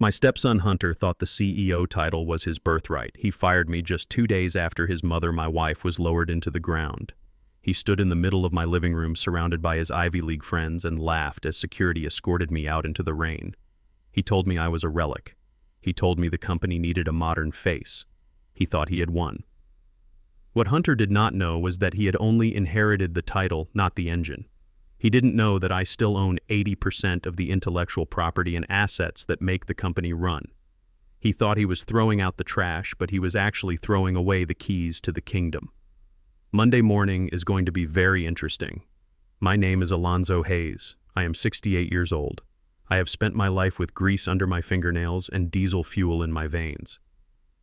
My stepson Hunter thought the CEO title was his birthright. He fired me just 2 days after his mother, my wife, was lowered into the ground. He stood in the middle of my living room surrounded by his Ivy League friends and laughed as security escorted me out into the rain. He told me I was a relic. He told me the company needed a modern face. He thought he had won. What Hunter did not know was that he had only inherited the title, not the engine. He didn't know that I still own 80% of the intellectual property and assets that make the company run. He thought he was throwing out the trash, but he was actually throwing away the keys to the kingdom. Monday morning is going to be very interesting. My name is Alonzo Hayes. I am 68 years old. I have spent my life with grease under my fingernails and diesel fuel in my veins.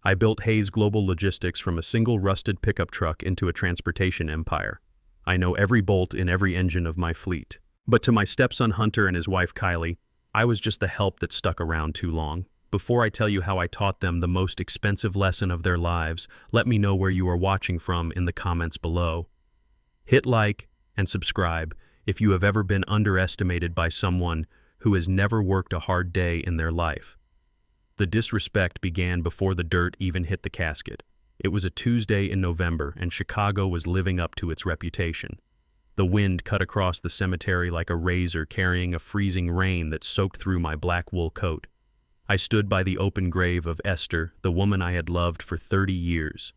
I built Hayes Global Logistics from a single rusted pickup truck into a transportation empire. I know every bolt in every engine of my fleet. But to my stepson Hunter and his wife Kylie, I was just the help that stuck around too long. Before I tell you how I taught them the most expensive lesson of their lives, let me know where you are watching from in the comments below. Hit like and subscribe if you have ever been underestimated by someone who has never worked a hard day in their life. The disrespect began before the dirt even hit the casket. It was a Tuesday in November, and Chicago was living up to its reputation. The wind cut across the cemetery like a razor carrying a freezing rain that soaked through my black wool coat. I stood by the open grave of Esther, the woman I had loved for 30 years.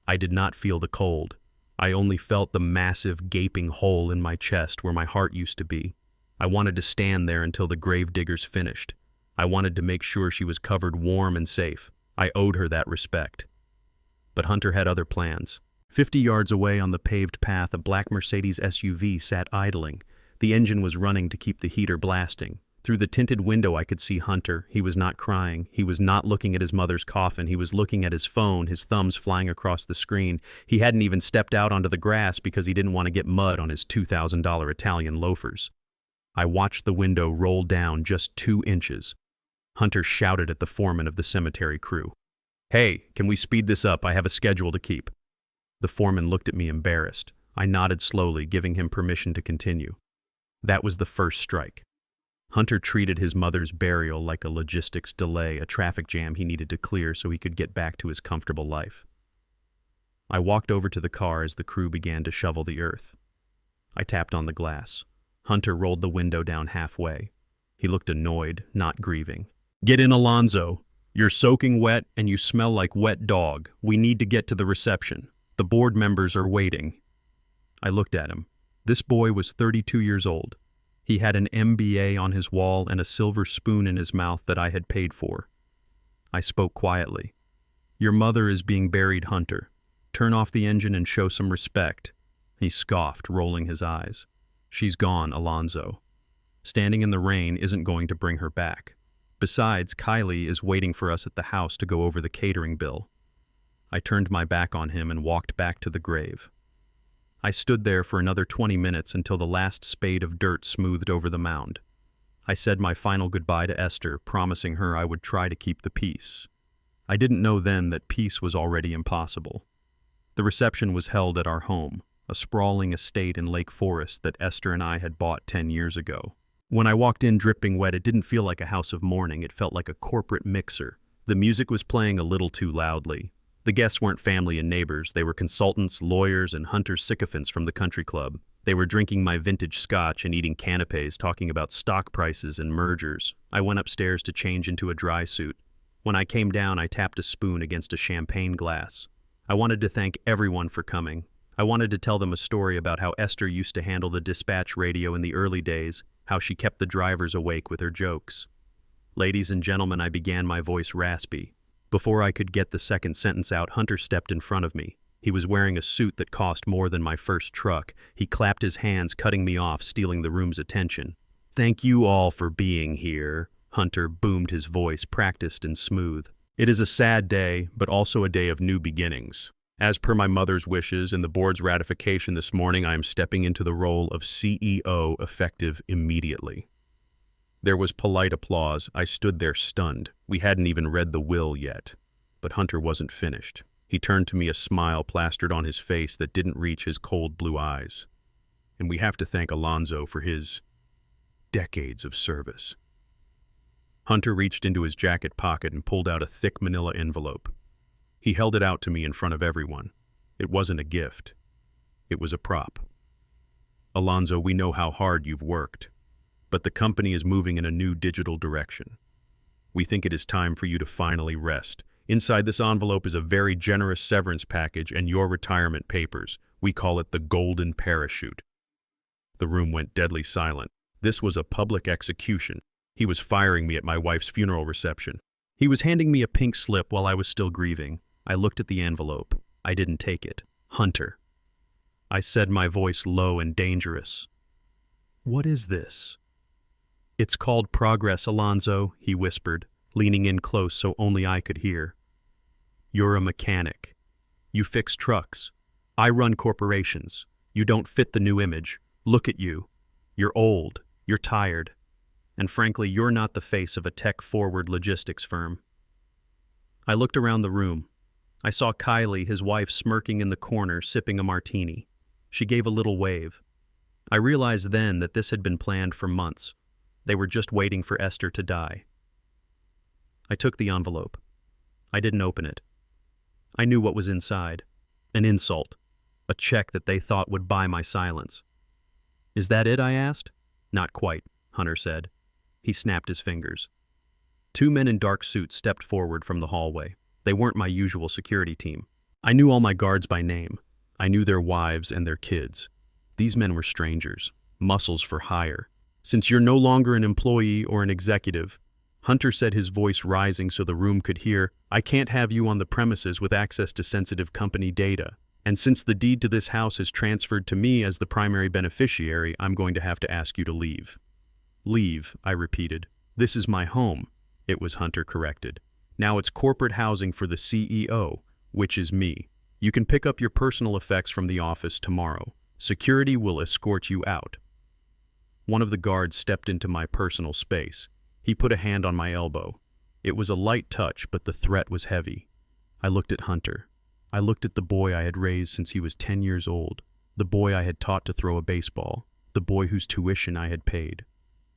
I did not feel the cold. I only felt the massive, gaping hole in my chest where my heart used to be. I wanted to stand there until the grave diggers finished. I wanted to make sure she was covered warm and safe. I owed her that respect. But Hunter had other plans. 50 yards away on the paved path, a black Mercedes SUV sat idling. The engine was running to keep the heater blasting. Through the tinted window I could see Hunter. He was not crying. He was not looking at his mother's coffin. He was looking at his phone, his thumbs flying across the screen. He hadn't even stepped out onto the grass because he didn't want to get mud on his $2,000 Italian loafers. I watched the window roll down just 2 inches. Hunter shouted at the foreman of the cemetery crew. "Hey, can we speed this up? I have a schedule to keep." The foreman looked at me embarrassed. I nodded slowly, giving him permission to continue. That was the first strike. Hunter treated his mother's burial like a logistics delay, a traffic jam he needed to clear so he could get back to his comfortable life. I walked over to the car as the crew began to shovel the earth. I tapped on the glass. Hunter rolled the window down halfway. He looked annoyed, not grieving. "Get in, Alonzo. You're soaking wet and you smell like wet dog. We need to get to the reception. The board members are waiting." I looked at him. This boy was 32 years old. He had an MBA on his wall and a silver spoon in his mouth that I had paid for. I spoke quietly. "Your mother is being buried, Hunter. Turn off the engine and show some respect." He scoffed, rolling his eyes. "She's gone, Alonzo. Standing in the rain isn't going to bring her back. Besides, Kylie is waiting for us at the house to go over the catering bill." I turned my back on him and walked back to the grave. I stood there for another 20 minutes until the last spade of dirt smoothed over the mound. I said my final goodbye to Esther, promising her I would try to keep the peace. I didn't know then that peace was already impossible. The reception was held at our home, a sprawling estate in Lake Forest that Esther and I had bought 10 years ago. When I walked in dripping wet, it didn't feel like a house of mourning. It felt like a corporate mixer. The music was playing a little too loudly. The guests weren't family and neighbors. They were consultants, lawyers, and Hunter sycophants from the country club. They were drinking my vintage scotch and eating canapes, talking about stock prices and mergers. I went upstairs to change into a dry suit. When I came down, I tapped a spoon against a champagne glass. I wanted to thank everyone for coming. I wanted to tell them a story about how Esther used to handle the dispatch radio in the early days, how she kept the drivers awake with her jokes. "Ladies and gentlemen," I began, my voice raspy. Before I could get the second sentence out, Hunter stepped in front of me. He was wearing a suit that cost more than my first truck. He clapped his hands, cutting me off, stealing the room's attention. "Thank you all for being here," Hunter boomed, his voice practiced and smooth. "It is a sad day, but also a day of new beginnings. As per my mother's wishes and the board's ratification this morning, I am stepping into the role of CEO effective immediately." There was polite applause. I stood there stunned. We hadn't even read the will yet. But Hunter wasn't finished. He turned to me, a smile plastered on his face that didn't reach his cold blue eyes. "And we have to thank Alonzo for his decades of service." Hunter reached into his jacket pocket and pulled out a thick manila envelope. He held it out to me in front of everyone. It wasn't a gift. It was a prop. Alonzo, we know how hard you've worked, but the company is moving in a new digital direction. We think it is time for you to finally rest. Inside this envelope is a very generous severance package and your retirement papers. We call it the golden parachute. The room went deadly silent. This was a public execution. He was firing me at my wife's funeral reception. He was handing me a pink slip while I was still grieving. I looked at the envelope. I didn't take it. Hunter. I said, my voice low and dangerous. What is this? It's called progress, Alonzo, he whispered, leaning in close so only I could hear. You're a mechanic. You fix trucks. I run corporations. You don't fit the new image. Look at you. You're old. You're tired. And frankly, you're not the face of a tech-forward logistics firm. I looked around the room. I saw Kylie, his wife, smirking in the corner, sipping a martini. She gave a little wave. I realized then that this had been planned for months. They were just waiting for Esther to die. I took the envelope. I didn't open it. I knew what was inside. An insult. A check that they thought would buy my silence. Is that it? I asked. Not quite, Hunter said. He snapped his fingers. Two men in dark suits stepped forward from the hallway. They weren't my usual security team. I knew all my guards by name. I knew their wives and their kids. These men were strangers, muscles for hire. Since you're no longer an employee or an executive, Hunter said, his voice rising so the room could hear, I can't have you on the premises with access to sensitive company data. And since the deed to this house is transferred to me as the primary beneficiary, I'm going to have to ask you to leave. Leave, I repeated. This is my home. It was Hunter corrected. Now it's corporate housing for the CEO, which is me. You can pick up your personal effects from the office tomorrow. Security will escort you out. One of the guards stepped into my personal space. He put a hand on my elbow. It was a light touch, but the threat was heavy. I looked at Hunter. I looked at the boy I had raised since he was 10 years old, the boy I had taught to throw a baseball, the boy whose tuition I had paid.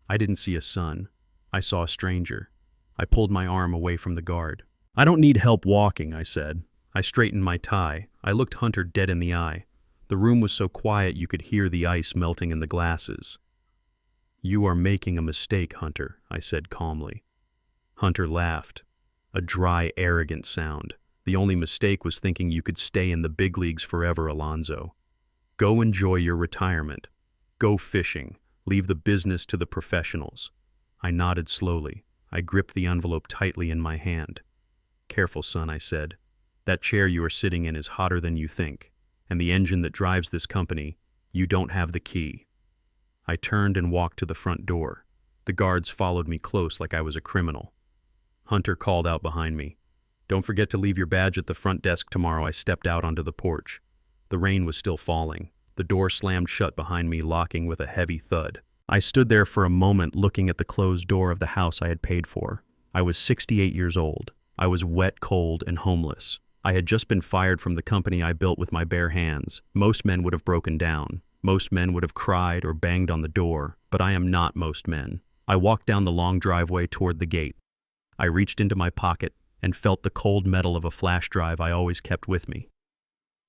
I didn't see a son. I saw a stranger. I pulled my arm away from the guard. I don't need help walking, I said. I straightened my tie. I looked Hunter dead in the eye. The room was so quiet you could hear the ice melting in the glasses. You are making a mistake, Hunter, I said calmly. Hunter laughed. A dry, arrogant sound. The only mistake was thinking you could stay in the big leagues forever, Alonzo. Go enjoy your retirement. Go fishing. Leave the business to the professionals. I nodded slowly. I gripped the envelope tightly in my hand. Careful, son, I said. That chair you are sitting in is hotter than you think, and the engine that drives this company, you don't have the key. I turned and walked to the front door. The guards followed me close like I was a criminal. Hunter called out behind me. Don't forget to leave your badge at the front desk tomorrow. I stepped out onto the porch. The rain was still falling. The door slammed shut behind me, locking with a heavy thud. I stood there for a moment looking at the closed door of the house I had paid for. I was 68 years old. I was wet, cold, and homeless. I had just been fired from the company I built with my bare hands. Most men would have broken down. Most men would have cried or banged on the door, but I am not most men. I walked down the long driveway toward the gate. I reached into my pocket and felt the cold metal of a flash drive I always kept with me.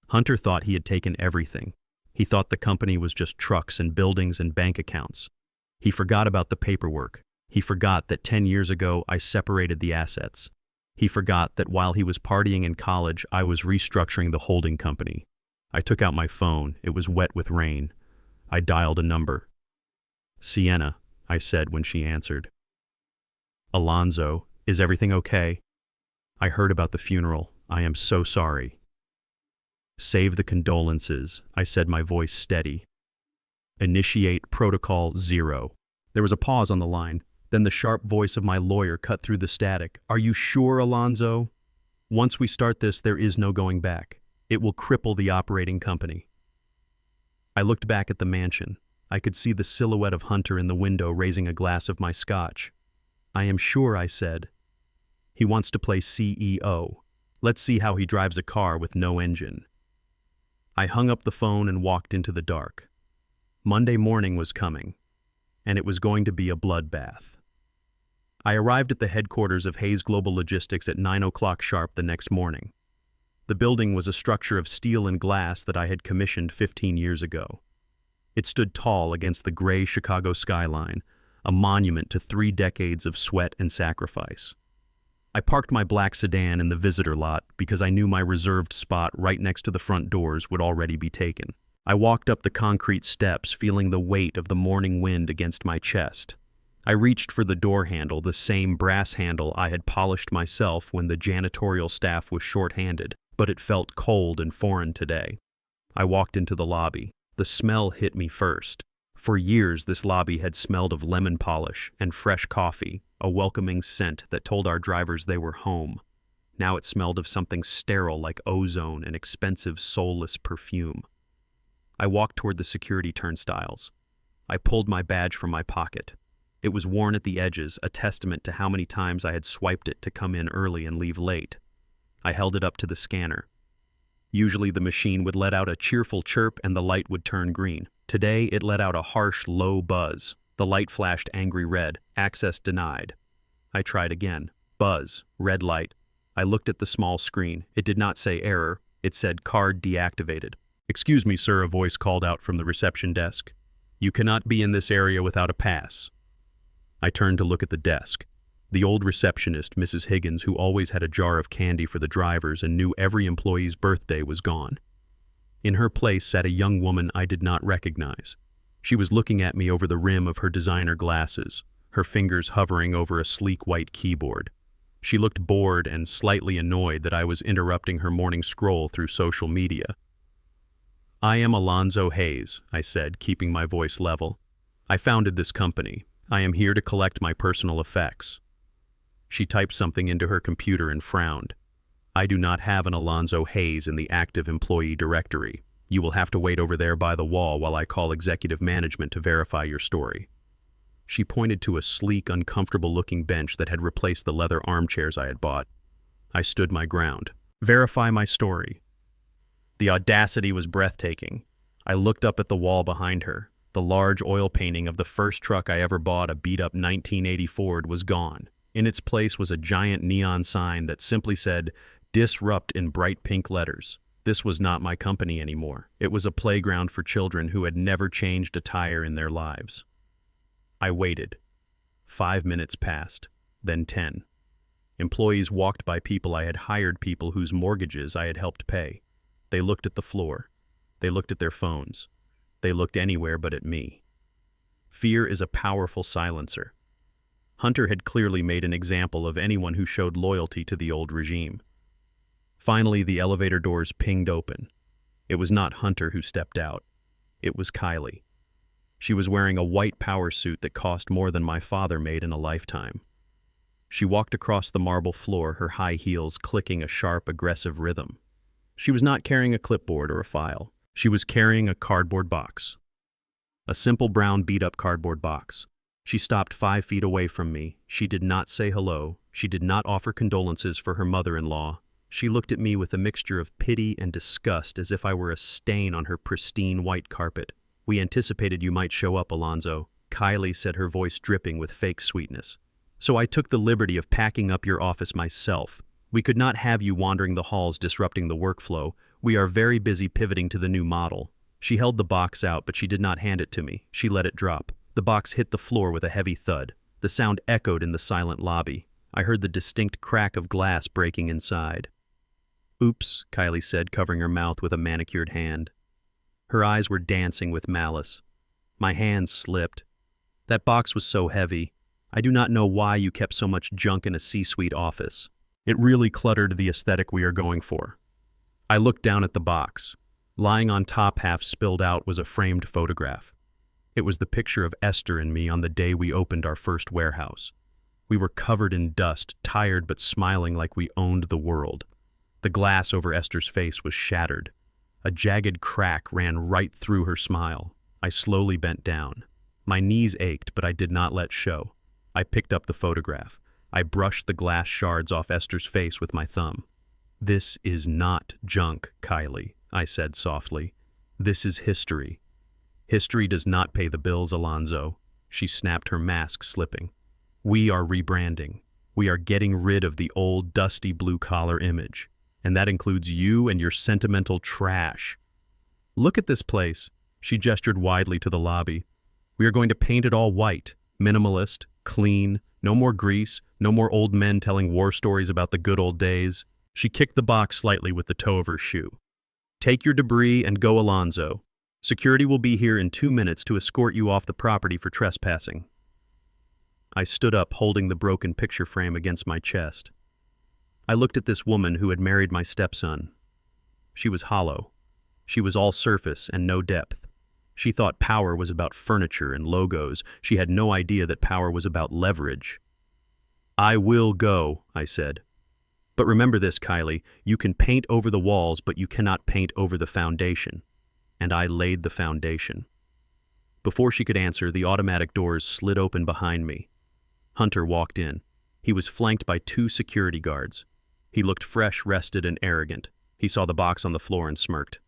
Hunter thought he had taken everything. He thought the company was just trucks and buildings and bank accounts. He forgot about the paperwork. He forgot that 10 years ago I separated the assets. He forgot that while he was partying in college, I was restructuring the holding company. I took out my phone. It was wet with rain. I dialed a number. Sienna, I said when she answered. Alonzo, is everything okay? I heard about the funeral. I am so sorry. Save the condolences, I said, my voice steady. Initiate Protocol 0. There was a pause on the line. Then the sharp voice of my lawyer cut through the static. Are you sure, Alonzo? Once we start this, there is no going back. It will cripple the operating company. I looked back at the mansion. I could see the silhouette of Hunter in the window raising a glass of my scotch. I am sure, I said. He wants to play CEO. Let's see how he drives a car with no engine. I hung up the phone and walked into the dark. Monday morning was coming, and it was going to be a bloodbath. I arrived at the headquarters of Hayes Global Logistics at 9 o'clock sharp the next morning. The building was a structure of steel and glass that I had commissioned 15 years ago. It stood tall against the gray Chicago skyline, a monument to 3 decades of sweat and sacrifice. I parked my black sedan in the visitor lot because I knew my reserved spot right next to the front doors would already be taken. I walked up the concrete steps, feeling the weight of the morning wind against my chest. I reached for the door handle, the same brass handle I had polished myself when the janitorial staff was short-handed, but it felt cold and foreign today. I walked into the lobby. The smell hit me first. For years, this lobby had smelled of lemon polish and fresh coffee, a welcoming scent that told our drivers they were home. Now it smelled of something sterile like ozone and expensive, soulless perfume. I walked toward the security turnstiles. I pulled my badge from my pocket. It was worn at the edges, a testament to how many times I had swiped it to come in early and leave late. I held it up to the scanner. Usually the machine would let out a cheerful chirp and the light would turn green. Today it let out a harsh, low buzz. The light flashed angry red. Access denied. I tried again. Buzz. Red light. I looked at the small screen. It did not say error. It said card deactivated. "Excuse me, sir," a voice called out from the reception desk. "You cannot be in this area without a pass." I turned to look at the desk. The old receptionist, Mrs. Higgins, who always had a jar of candy for the drivers and knew every employee's birthday, was gone. In her place sat a young woman I did not recognize. She was looking at me over the rim of her designer glasses, her fingers hovering over a sleek white keyboard. She looked bored and slightly annoyed that I was interrupting her morning scroll through social media. "I am Alonzo Hayes," I said, keeping my voice level. "I founded this company. I am here to collect my personal effects." She typed something into her computer and frowned. "I do not have an Alonzo Hayes in the active employee directory. You will have to wait over there by the wall while I call executive management to verify your story." She pointed to a sleek, uncomfortable-looking bench that had replaced the leather armchairs I had bought. I stood my ground. "Verify my story." The audacity was breathtaking. I looked up at the wall behind her. The large oil painting of the first truck I ever bought, a beat-up 1980 Ford, was gone. In its place was a giant neon sign that simply said, "Disrupt," in bright pink letters. This was not my company anymore. It was a playground for children who had never changed a tire in their lives. I waited. 5 minutes passed, then 10. Employees walked by people I had hired, people whose mortgages I had helped pay. They looked at the floor. They looked at their phones. They looked anywhere but at me. Fear is a powerful silencer. Hunter had clearly made an example of anyone who showed loyalty to the old regime. Finally, the elevator doors pinged open. It was not Hunter who stepped out. It was Kylie. She was wearing a white power suit that cost more than my father made in a lifetime. She walked across the marble floor, her high heels clicking a sharp, aggressive rhythm. She was not carrying a clipboard or a file. She was carrying a cardboard box. A simple brown beat-up cardboard box. She stopped 5 feet away from me. She did not say hello. She did not offer condolences for her mother-in-law. She looked at me with a mixture of pity and disgust, as if I were a stain on her pristine white carpet. "We anticipated you might show up, Alonzo," Kylie said, her voice dripping with fake sweetness. "So I took the liberty of packing up your office myself. We could not have you wandering the halls disrupting the workflow. We are very busy pivoting to the new model." She held the box out, but she did not hand it to me. She let it drop. The box hit the floor with a heavy thud. The sound echoed in the silent lobby. I heard the distinct crack of glass breaking inside. "Oops," Kylie said, covering her mouth with a manicured hand. Her eyes were dancing with malice. My hands slipped. "That box was so heavy. I do not know why you kept so much junk in a C-suite office. It really cluttered the aesthetic we are going for." I looked down at the box. Lying on top, half spilled out, was a framed photograph. It was the picture of Esther and me on the day we opened our first warehouse. We were covered in dust, tired but smiling like we owned the world. The glass over Esther's face was shattered. A jagged crack ran right through her smile. I slowly bent down. My knees ached, but I did not let show. I picked up the photograph. I brushed the glass shards off Esther's face with my thumb. "This is not junk, Kylie," I said softly. "This is history. History does not pay the bills, Alonzo." She snapped, her mask slipping. We are rebranding. We are getting rid of the old, dusty blue-collar image. And that includes you and your sentimental trash. Look at this place. She gestured widely to the lobby. We are going to paint it all white, minimalist, clean, no more grease, no more old men telling war stories about the good old days. She kicked the box slightly with the toe of her shoe. Take your debris and go, Alonzo. Security will be here in 2 minutes to escort you off the property for trespassing. I stood up, holding the broken picture frame against my chest. I looked at this woman who had married my stepson. She was hollow. She was all surface and no depth. She thought power was about furniture and logos. She had no idea that power was about leverage. I will go, I said. But remember this, Kylie, you can paint over the walls, but you cannot paint over the foundation. And I laid the foundation. Before she could answer, the automatic doors slid open behind me. Hunter walked in. He was flanked by 2 security guards. He looked fresh, rested, and arrogant. He saw the box on the floor and smirked.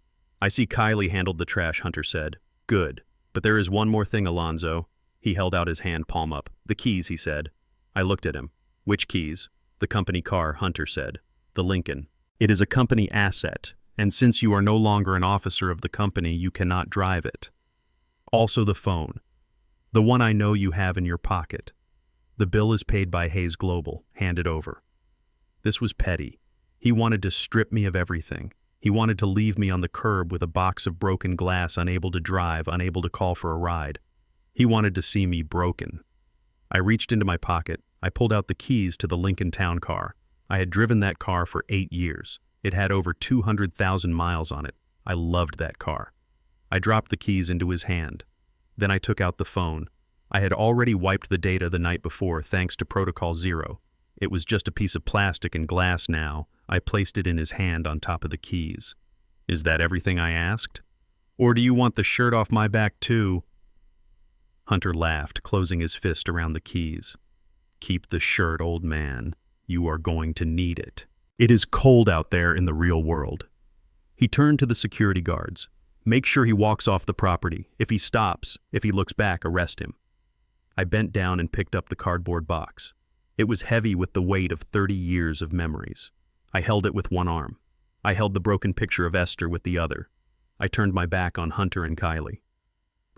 I see Kylie handled the trash, Hunter said. Good. But there is one more thing, Alonzo. He held out his hand, palm up. The keys, he said. I looked at him. Which keys? The company car, Hunter said. The Lincoln. It is a company asset, and since you are no longer an officer of the company, you cannot drive it. Also the phone. The one I know you have in your pocket. The bill is paid by Hayes Global. Hand it over. This was petty. He wanted to strip me of everything. He wanted to leave me on the curb with a box of broken glass, unable to drive, unable to call for a ride. He wanted to see me broken. I reached into my pocket. I pulled out the keys to the Lincoln Town car. I had driven that car for 8 years. It had over 200,000 miles on it. I loved that car. I dropped the keys into his hand. Then I took out the phone. I had already wiped the data the night before thanks to Protocol Zero. It was just a piece of plastic and glass now. I placed it in his hand on top of the keys. Is that everything I asked? Or do you want the shirt off my back too? Hunter laughed, closing his fist around the keys. Keep the shirt, old man. You are going to need it. It is cold out there in the real world. He turned to the security guards. Make sure he walks off the property. If he stops, if he looks back, arrest him. I bent down and picked up the cardboard box. It was heavy with the weight of 30 years of memories. I held it with one arm. I held the broken picture of Esther with the other. I turned my back on Hunter and Kylie.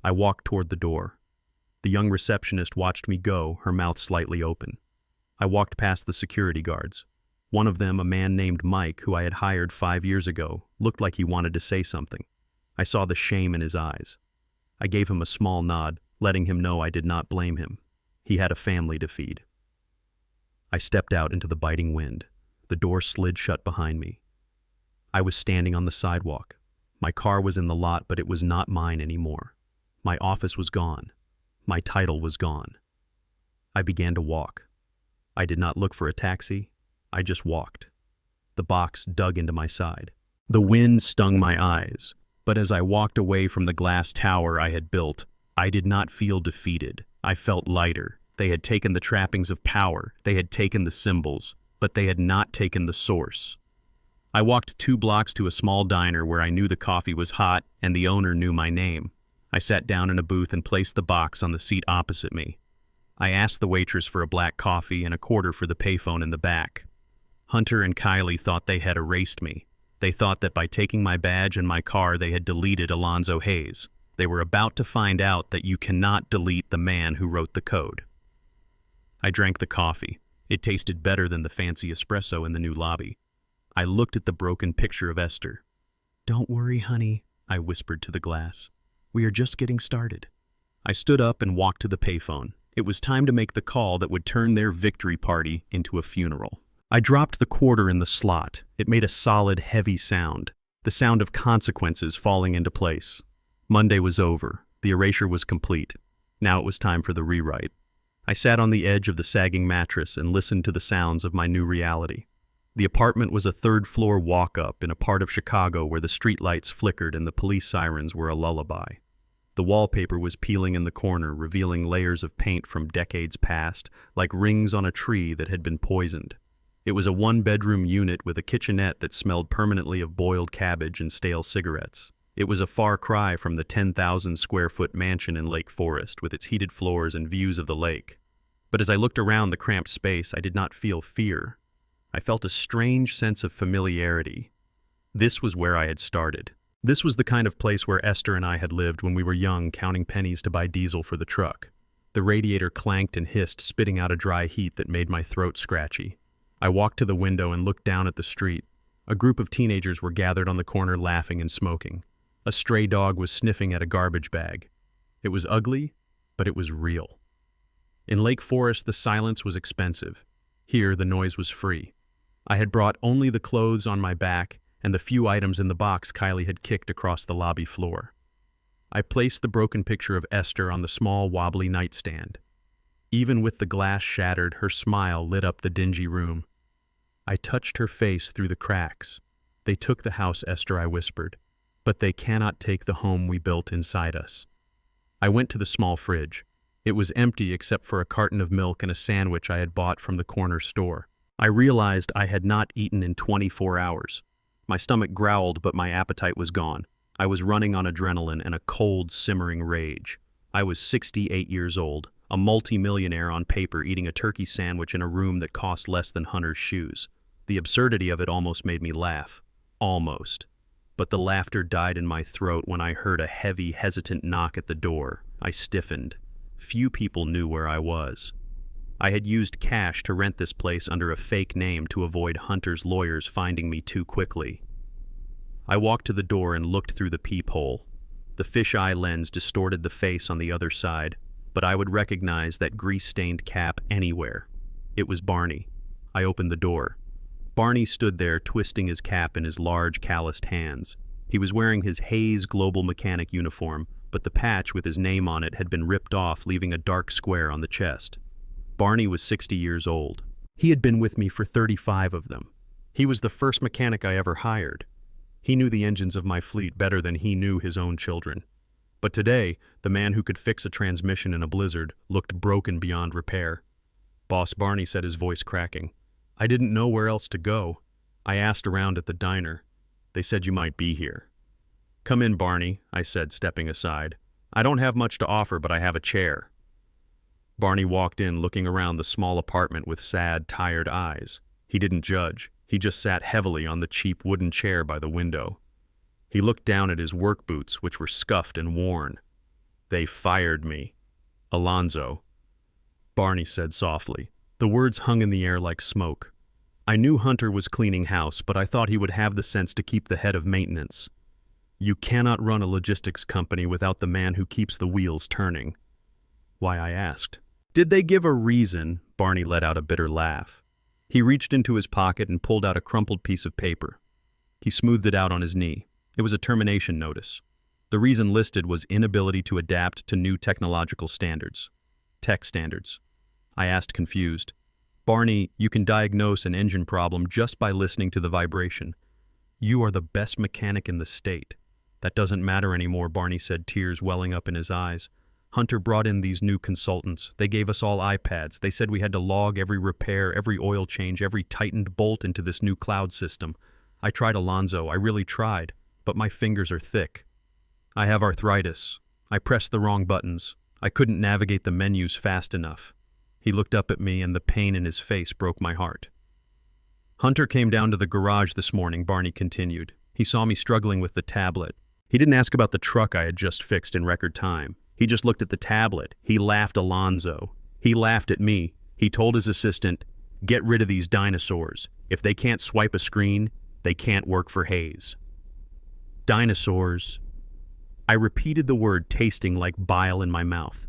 I walked toward the door. The young receptionist watched me go, her mouth slightly open. I walked past the security guards. One of them, a man named Mike, who I had hired 5 years ago, looked like he wanted to say something. I saw the shame in his eyes. I gave him a small nod, letting him know I did not blame him. He had a family to feed. I stepped out into the biting wind. The door slid shut behind me. I was standing on the sidewalk. My car was in the lot, but it was not mine anymore. My office was gone. My title was gone. I began to walk. I did not look for a taxi. I just walked. The box dug into my side. The wind stung my eyes, but as I walked away from the glass tower I had built, I did not feel defeated. I felt lighter. They had taken the trappings of power. They had taken the symbols, but they had not taken the source. I walked 2 blocks to a small diner where I knew the coffee was hot and the owner knew my name. I sat down in a booth and placed the box on the seat opposite me. I asked the waitress for a black coffee and a quarter for the payphone in the back. Hunter and Kylie thought they had erased me. They thought that by taking my badge and my car they had deleted Alonzo Hayes. They were about to find out that you cannot delete the man who wrote the code. I drank the coffee. It tasted better than the fancy espresso in the new lobby. I looked at the broken picture of Esther. Don't worry, honey, I whispered to the glass. We are just getting started. I stood up and walked to the payphone. It was time to make the call that would turn their victory party into a funeral. I dropped the quarter in the slot. It made a solid, heavy sound, the sound of consequences falling into place. Monday was over. The erasure was complete. Now it was time for the rewrite. I sat on the edge of the sagging mattress and listened to the sounds of my new reality. The apartment was a third-floor walk-up in a part of Chicago where the streetlights flickered and the police sirens were a lullaby. The wallpaper was peeling in the corner, revealing layers of paint from decades past, like rings on a tree that had been poisoned. It was a 1-bedroom unit with a kitchenette that smelled permanently of boiled cabbage and stale cigarettes. It was a far cry from the 10,000-square-foot mansion in Lake Forest with its heated floors and views of the lake. But as I looked around the cramped space, I did not feel fear. I felt a strange sense of familiarity. This was where I had started. This was the kind of place where Esther and I had lived when we were young, counting pennies to buy diesel for the truck. The radiator clanked and hissed, spitting out a dry heat that made my throat scratchy. I walked to the window and looked down at the street. A group of teenagers were gathered on the corner laughing and smoking. A stray dog was sniffing at a garbage bag. It was ugly, but it was real. In Lake Forest, the silence was expensive. Here, the noise was free. I had brought only the clothes on my back and the few items in the box Kylie had kicked across the lobby floor. I placed the broken picture of Esther on the small, wobbly nightstand. Even with the glass shattered, her smile lit up the dingy room. I touched her face through the cracks. "They took the house, Esther," I whispered, "but they cannot take the home we built inside us." I went to the small fridge. It was empty except for a carton of milk and a sandwich I had bought from the corner store. I realized I had not eaten in 24 hours. My stomach growled, but my appetite was gone. I was running on adrenaline and a cold, simmering rage. I was 68 years old, a multi-millionaire on paper, eating a turkey sandwich in a room that cost less than Hunter's shoes. The absurdity of it almost made me laugh. Almost. But the laughter died in my throat when I heard a heavy, hesitant knock at the door. I stiffened. Few people knew where I was. I had used cash to rent this place under a fake name to avoid Hunter's lawyers finding me too quickly. I walked to the door and looked through the peephole. The fisheye lens distorted the face on the other side, but I would recognize that grease-stained cap anywhere. It was Barney. I opened the door. Barney stood there, twisting his cap in his large, calloused hands. He was wearing his Hayes Global Mechanic uniform, but the patch with his name on it had been ripped off, leaving a dark square on the chest. Barney was 60 years old. He had been with me for 35 of them. He was the first mechanic I ever hired. He knew the engines of my fleet better than he knew his own children. But today, the man who could fix a transmission in a blizzard looked broken beyond repair. "Boss Barney," said, his voice cracking. "I didn't know where else to go. I asked around at the diner. They said you might be here." "Come in, Barney," I said, stepping aside. "I don't have much to offer, but I have a chair." Barney walked in, looking around the small apartment with sad, tired eyes. He didn't judge. He just sat heavily on the cheap wooden chair by the window. He looked down at his work boots, which were scuffed and worn. "They fired me. Alonzo," Barney said softly. The words hung in the air like smoke. I knew Hunter was cleaning house, but I thought he would have the sense to keep the head of maintenance. You cannot run a logistics company without the man who keeps the wheels turning. Why, I asked. "Did they give a reason?" Barney let out a bitter laugh. He reached into his pocket and pulled out a crumpled piece of paper. He smoothed it out on his knee. It was a termination notice. The reason listed was inability to adapt to new technological standards. Tech standards. I asked, confused. "Barney, you can diagnose an engine problem just by listening to the vibration. You are the best mechanic in the state." "That doesn't matter anymore," Barney said, tears welling up in his eyes. "Hunter brought in these new consultants. They gave us all iPads. They said we had to log every repair, every oil change, every tightened bolt into this new cloud system. I tried Alonzo. I really tried. But my fingers are thick. I have arthritis. I pressed the wrong buttons. I couldn't navigate the menus fast enough." He looked up at me, and the pain in his face broke my heart. "Hunter came down to the garage this morning," Barney continued. "He saw me struggling with the tablet. He didn't ask about the truck I had just fixed in record time. He just looked at the tablet. He laughed Alonzo. He laughed at me. He told his assistant, 'Get rid of these dinosaurs. If they can't swipe a screen, they can't work for Hayes.'" Dinosaurs. I repeated the word, tasting like bile in my mouth.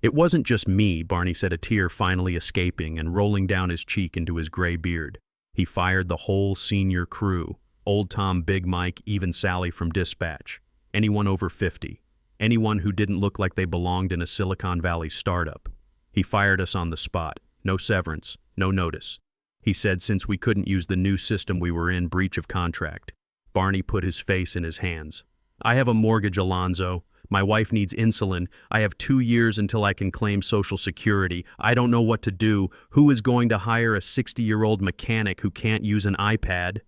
"It wasn't just me," Barney said, a tear finally escaping and rolling down his cheek into his gray beard. "He fired the whole senior crew. Old Tom, Big Mike, even Sally from dispatch. Anyone over 50. Anyone who didn't look like they belonged in a Silicon Valley startup. He fired us on the spot. No severance, no notice. He said since we couldn't use the new system we were in, breach of contract." Barney put his face in his hands. "I have a mortgage, Alonzo. My wife needs insulin. I have 2 years until I can claim Social Security. I don't know what to do. Who is going to hire a 60-year-old mechanic who can't use an iPad?"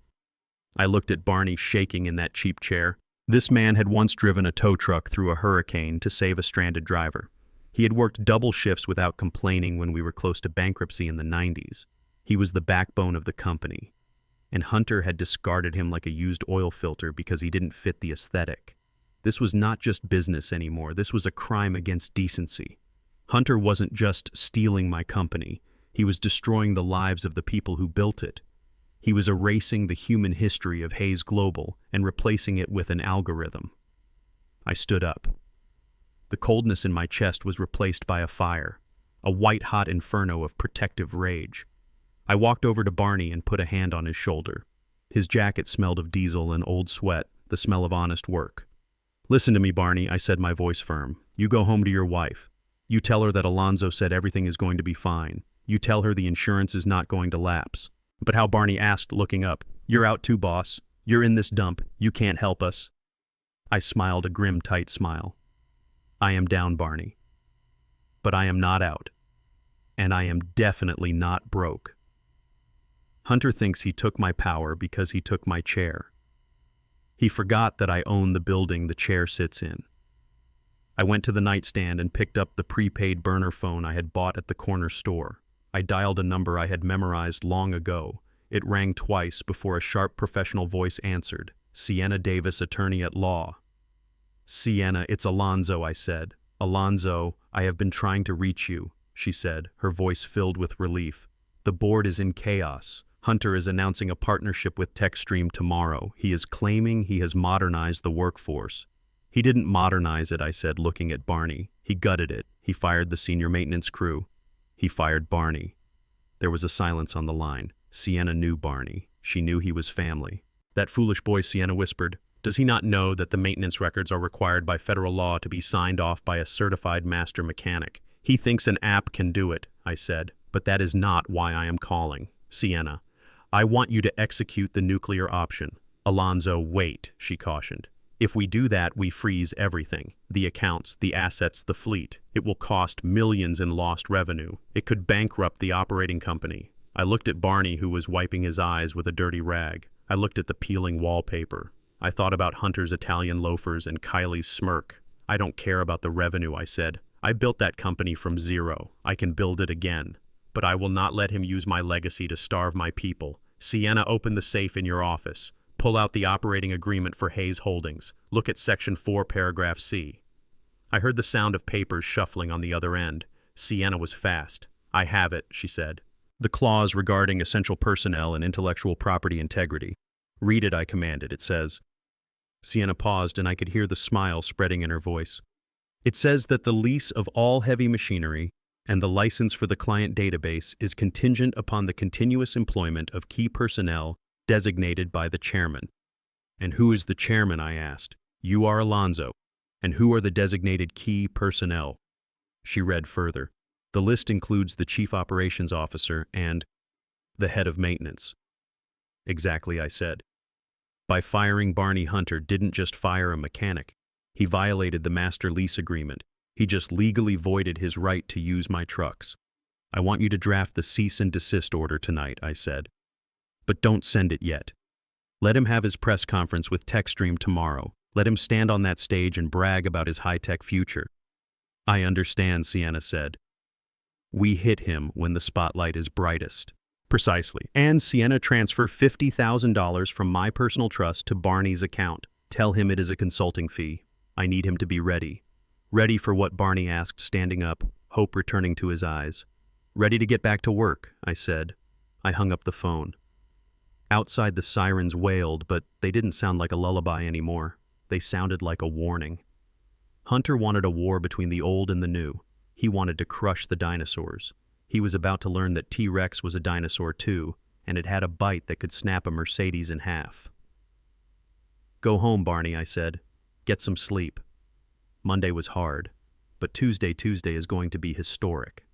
I looked at Barney shaking in that cheap chair. This man had once driven a tow truck through a hurricane to save a stranded driver. He had worked double shifts without complaining when we were close to bankruptcy in the 90s. He was the backbone of the company, and Hunter had discarded him like a used oil filter because he didn't fit the aesthetic. This was not just business anymore. This was a crime against decency. Hunter wasn't just stealing my company. He was destroying the lives of the people who built it. He was erasing the human history of Hayes Global and replacing it with an algorithm. I stood up. The coldness in my chest was replaced by a fire, a white-hot inferno of protective rage. I walked over to Barney and put a hand on his shoulder. His jacket smelled of diesel and old sweat, the smell of honest work. "Listen to me, Barney," I said, my voice firm. "You go home to your wife. You tell her that Alonzo said everything is going to be fine. You tell her the insurance is not going to lapse." But how, Barney asked, looking up. "You're out too, boss. You're in this dump. You can't help us." I smiled a grim, tight smile. "I am down, Barney. But I am not out. And I am definitely not broke. Hunter thinks he took my power because he took my chair. He forgot that I own the building the chair sits in." I went to the nightstand and picked up the prepaid burner phone I had bought at the corner store. I dialed a number I had memorized long ago. It rang twice before a sharp professional voice answered. "Sienna Davis, attorney at law." "Sienna, it's Alonzo," I said. "Alonzo, I have been trying to reach you," she said, her voice filled with relief. "The board is in chaos. Hunter is announcing a partnership with TechStream tomorrow. He is claiming he has modernized the workforce." "He didn't modernize it," I said, looking at Barney. "He gutted it. He fired the senior maintenance crew. He fired Barney." There was a silence on the line. Sienna knew Barney. She knew he was family. "That foolish boy," Sienna whispered. "Does he not know that the maintenance records are required by federal law to be signed off by a certified master mechanic? He thinks an app can do it," I said. "But that is not why I am calling. Sienna, I want you to execute the nuclear option." "Alonzo, wait," she cautioned. "If we do that, we freeze everything. The accounts, the assets, the fleet. It will cost millions in lost revenue. It could bankrupt the operating company." I looked at Barney, who was wiping his eyes with a dirty rag. I looked at the peeling wallpaper. I thought about Hunter's Italian loafers and Kylie's smirk. "I don't care about the revenue," I said. "I built that company from zero. I can build it again. But I will not let him use my legacy to starve my people. Sienna, open the safe in your office. Pull out the operating agreement for Hayes Holdings. Look at Section 4, Paragraph C." I heard the sound of papers shuffling on the other end. Sienna was fast. "I have it," she said. "The clause regarding essential personnel and intellectual property integrity. Read it," I commanded. "It says..." Sienna paused, and I could hear the smile spreading in her voice. "It says that the lease of all heavy machinery and the license for the client database is contingent upon the continuous employment of key personnel designated by the chairman." "And who is the chairman?" I asked. "You are Alonzo. And who are the designated key personnel?" She read further. "The list includes the chief operations officer and the head of maintenance." "Exactly," I said. By firing Barney, Hunter didn't just fire a mechanic. He violated the master lease agreement. He just legally voided his right to use my trucks. "I want you to draft the cease and desist order tonight," I said. "But don't send it yet. Let him have his press conference with TechStream tomorrow. Let him stand on that stage and brag about his high-tech future." "I understand," Sienna said. "We hit him when the spotlight is brightest." "Precisely. And Sienna, transfer $50,000 from my personal trust to Barney's account. Tell him it is a consulting fee. I need him to be ready." "Ready for what?" Barney asked, standing up, hope returning to his eyes. "Ready to get back to work," I said. I hung up the phone. Outside the sirens wailed, but they didn't sound like a lullaby anymore. They sounded like a warning. Hunter wanted a war between the old and the new. He wanted to crush the dinosaurs. He was about to learn that T-Rex was a dinosaur too, and it had a bite that could snap a Mercedes in half. "Go home, Barney," I said. "Get some sleep." Monday was hard, but Tuesday is going to be historic.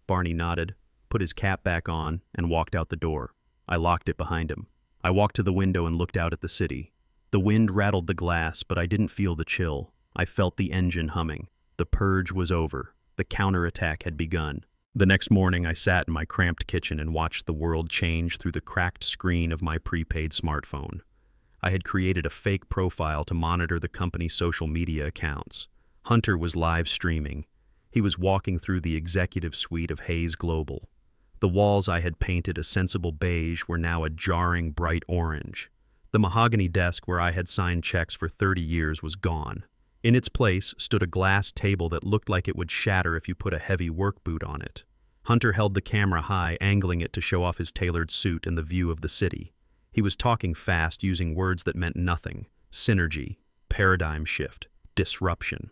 Barney nodded, put his cap back on, and walked out the door. I locked it behind him. I walked to the window and looked out at the city. The wind rattled the glass, but I didn't feel the chill. I felt the engine humming. The purge was over. The counterattack had begun. The next morning, I sat in my cramped kitchen and watched the world change through the cracked screen of my prepaid smartphone. I had created a fake profile to monitor the company's social media accounts. Hunter was live streaming. He was walking through the executive suite of Hayes Global. The walls I had painted a sensible beige were now a jarring bright orange. The mahogany desk where I had signed checks for 30 years was gone. In its place stood a glass table that looked like it would shatter if you put a heavy work boot on it. Hunter held the camera high, angling it to show off his tailored suit and the view of the city. He was talking fast, using words that meant nothing: synergy, paradigm shift, disruption.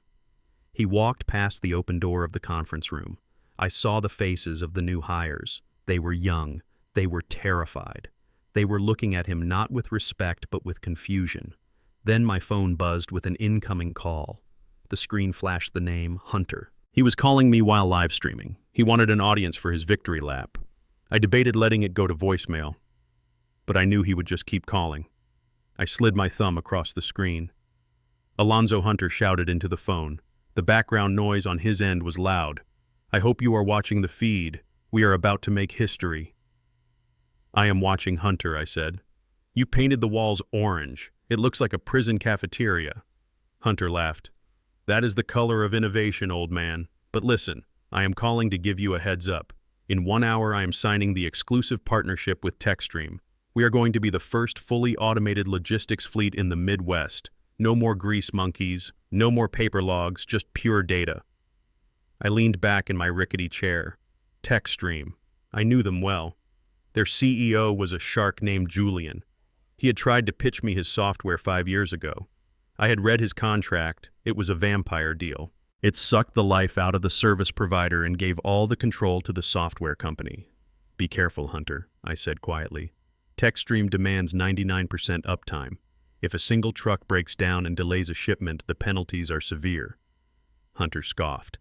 He walked past the open door of the conference room. I saw the faces of the new hires. They were young. They were terrified. They were looking at him not with respect but with confusion. Then my phone buzzed with an incoming call. The screen flashed the name Hunter. He was calling me while live streaming. He wanted an audience for his victory lap. I debated letting it go to voicemail, but I knew he would just keep calling. I slid my thumb across the screen. Alonzo Hunter shouted into the phone. The background noise on his end was loud. "I hope you are watching the feed. We are about to make history." "I am watching, Hunter," I said. "You painted the walls orange. It looks like a prison cafeteria." Hunter laughed. "That is the color of innovation, old man. But listen, I am calling to give you a heads up. In 1 hour I am signing the exclusive partnership with TechStream. We are going to be the first fully automated logistics fleet in the Midwest. No more grease monkeys, no more paper logs, just pure data." I leaned back in my rickety chair. TechStream. I knew them well. Their CEO was a shark named Julian. He had tried to pitch me his software 5 years ago. I had read his contract. It was a vampire deal. It sucked the life out of the service provider and gave all the control to the software company. "Be careful, Hunter," I said quietly. "TechStream demands 99% uptime. If a single truck breaks down and delays a shipment, the penalties are severe." Hunter scoffed.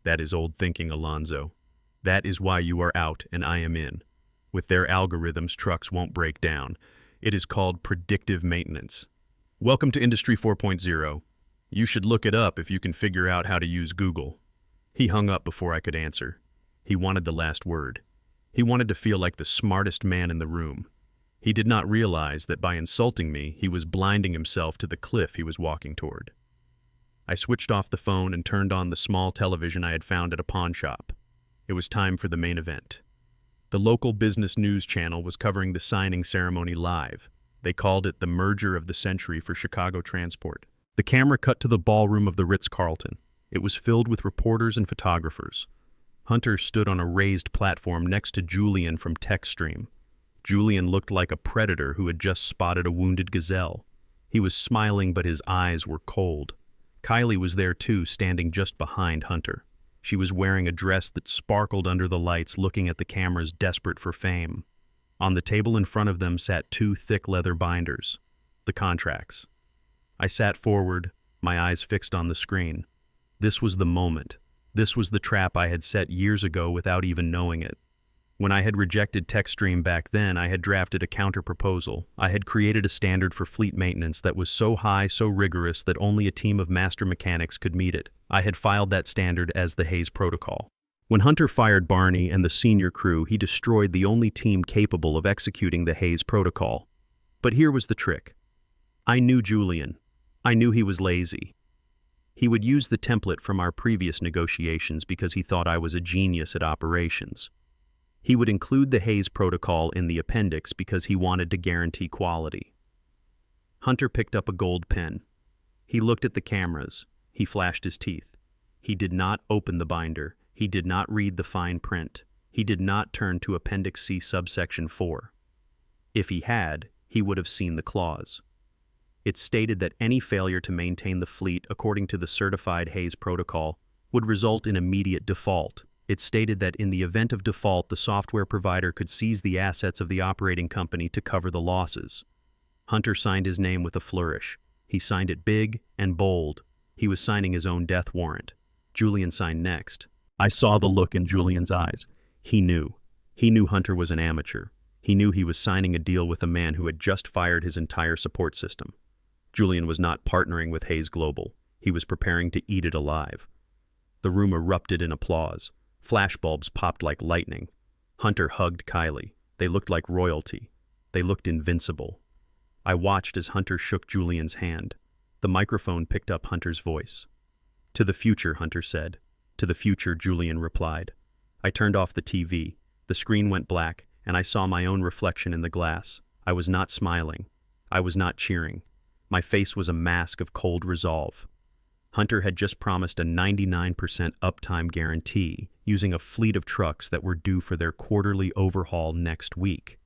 "That is old thinking, Alonzo. That is why you are out and I am in. With their algorithms, trucks won't break down. It is called predictive maintenance. Welcome to Industry 4.0. You should look it up if you can figure out how to use Google." He hung up before I could answer. He wanted the last word. He wanted to feel like the smartest man in the room. He did not realize that by insulting me, he was blinding himself to the cliff he was walking toward. I switched off the phone and turned on the small television I had found at a pawn shop. It was time for the main event. The local business news channel was covering the signing ceremony live. They called it the merger of the century for Chicago transport. The camera cut to the ballroom of the Ritz-Carlton. It was filled with reporters and photographers. Hunter stood on a raised platform next to Julian from TechStream. Julian looked like a predator who had just spotted a wounded gazelle. He was smiling, but his eyes were cold. Kylie was there too, standing just behind Hunter. She was wearing a dress that sparkled under the lights, looking at the cameras, desperate for fame. On the table in front of them sat 2 thick leather binders, the contracts. I sat forward, my eyes fixed on the screen. This was the moment. This was the trap I had set years ago without even knowing it. When I had rejected TechStream back then, I had drafted a counter-proposal. I had created a standard for fleet maintenance that was so high, so rigorous, that only a team of master mechanics could meet it. I had filed that standard as the Hayes Protocol. When Hunter fired Barney and the senior crew, he destroyed the only team capable of executing the Hayes Protocol. But here was the trick. I knew Julian. I knew he was lazy. He would use the template from our previous negotiations because he thought I was a genius at operations. He would include the Hayes Protocol in the appendix because he wanted to guarantee quality. Hunter picked up a gold pen. He looked at the cameras. He flashed his teeth. He did not open the binder. He did not read the fine print. He did not turn to Appendix C subsection 4. If he had, he would have seen the clause. It stated that any failure to maintain the fleet according to the certified Hayes Protocol would result in immediate default. It stated that in the event of default, the software provider could seize the assets of the operating company to cover the losses. Hunter signed his name with a flourish. He signed it big and bold. He was signing his own death warrant. Julian signed next. I saw the look in Julian's eyes. He knew. He knew Hunter was an amateur. He knew he was signing a deal with a man who had just fired his entire support system. Julian was not partnering with Hayes Global. He was preparing to eat it alive. The room erupted in applause. Flashbulbs popped like lightning. Hunter hugged Kylie. They looked like royalty. They looked invincible. I watched as Hunter shook Julian's hand. The microphone picked up Hunter's voice. "To the future," Hunter said. To the future, Julian replied. I turned off the TV. The screen went black, and I saw my own reflection in the glass. I was not smiling. I was not cheering. My face was a mask of cold resolve. Hunter had just promised a 99% uptime guarantee, using a fleet of trucks that were due for their quarterly overhaul next week.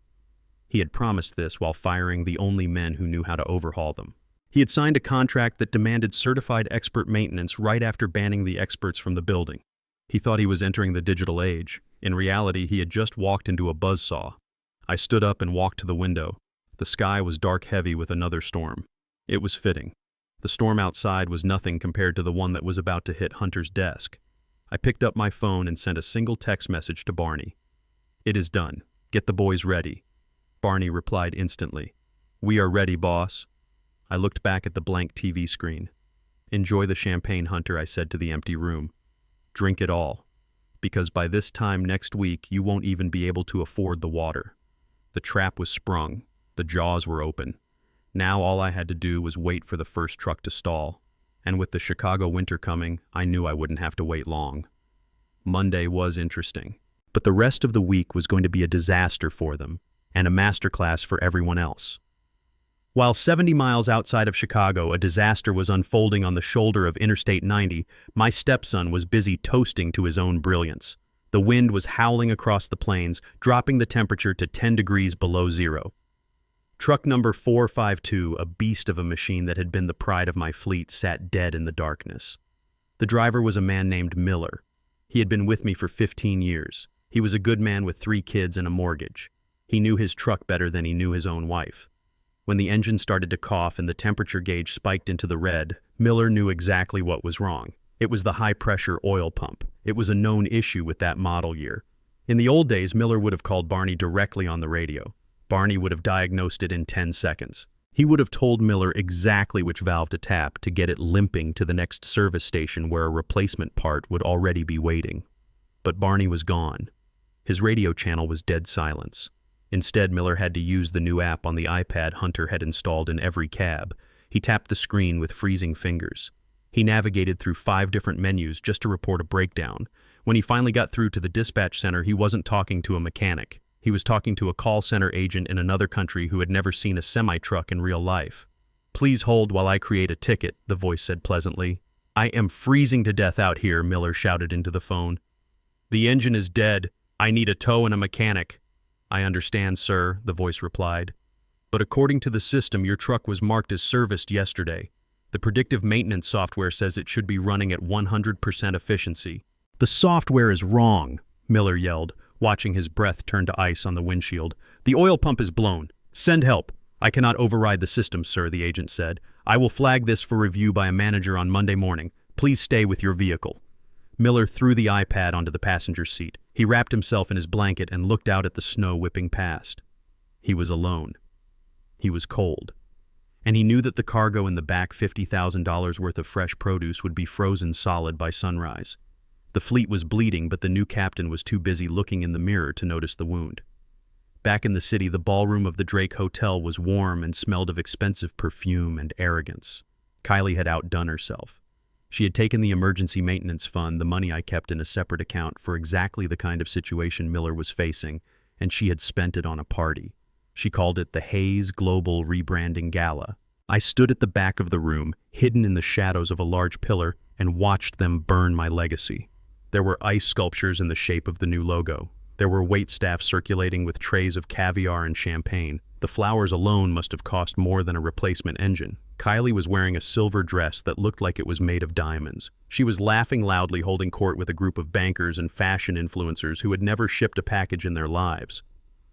He had promised this while firing the only men who knew how to overhaul them. He had signed a contract that demanded certified expert maintenance right after banning the experts from the building. He thought he was entering the digital age. In reality, he had just walked into a buzzsaw. I stood up and walked to the window. The sky was dark heavy with another storm. It was fitting. The storm outside was nothing compared to the one that was about to hit Hunter's desk. I picked up my phone and sent a single text message to Barney. It is done. Get the boys ready. Barney replied instantly. We are ready, boss. I looked back at the blank TV screen. Enjoy the champagne, Hunter, I said to the empty room. Drink it all. Because by this time next week, you won't even be able to afford the water. The trap was sprung. The jaws were open. Now all I had to do was wait for the first truck to stall. And with the Chicago winter coming, I knew I wouldn't have to wait long. Monday was interesting. But the rest of the week was going to be a disaster for them, and a masterclass for everyone else. While 70 miles outside of Chicago, a disaster was unfolding on the shoulder of Interstate 90, my stepson was busy toasting to his own brilliance. The wind was howling across the plains, dropping the temperature to 10 degrees below zero. Truck number 452, a beast of a machine that had been the pride of my fleet, sat dead in the darkness. The driver was a man named Miller. He had been with me for 15 years. He was a good man with 3 kids and a mortgage. He knew his truck better than he knew his own wife. When the engine started to cough and the temperature gauge spiked into the red, Miller knew exactly what was wrong. It was the high-pressure oil pump. It was a known issue with that model year. In the old days, Miller would have called Barney directly on the radio. Barney would have diagnosed it in 10 seconds. He would have told Miller exactly which valve to tap to get it limping to the next service station where a replacement part would already be waiting. But Barney was gone. His radio channel was dead silence. Instead, Miller had to use the new app on the iPad Hunter had installed in every cab. He tapped the screen with freezing fingers. He navigated through 5 different menus just to report a breakdown. When he finally got through to the dispatch center, he wasn't talking to a mechanic. He was talking to a call center agent in another country who had never seen a semi-truck in real life. Please hold while I create a ticket, the voice said pleasantly. I am freezing to death out here, Miller shouted into the phone. The engine is dead. I need a tow and a mechanic. I understand, sir, the voice replied. But according to the system, your truck was marked as serviced yesterday. The predictive maintenance software says it should be running at 100% efficiency. The software is wrong, Miller yelled, watching his breath turn to ice on the windshield. The oil pump is blown. Send help. I cannot override the system, sir, the agent said. I will flag this for review by a manager on Monday morning. Please stay with your vehicle. Miller threw the iPad onto the passenger seat. He wrapped himself in his blanket and looked out at the snow whipping past. He was alone. He was cold. And he knew that the cargo in the back, $50,000 worth of fresh produce, would be frozen solid by sunrise. The fleet was bleeding, but the new captain was too busy looking in the mirror to notice the wound. Back in the city, the ballroom of the Drake Hotel was warm and smelled of expensive perfume and arrogance. Kylie had outdone herself. She had taken the emergency maintenance fund, the money I kept in a separate account, for exactly the kind of situation Miller was facing, and she had spent it on a party. She called it the Hayes Global Rebranding Gala. I stood at the back of the room, hidden in the shadows of a large pillar, and watched them burn my legacy. There were ice sculptures in the shape of the new logo. There were waitstaff circulating with trays of caviar and champagne. The flowers alone must have cost more than a replacement engine. Kylie was wearing a silver dress that looked like it was made of diamonds. She was laughing loudly, holding court with a group of bankers and fashion influencers who had never shipped a package in their lives.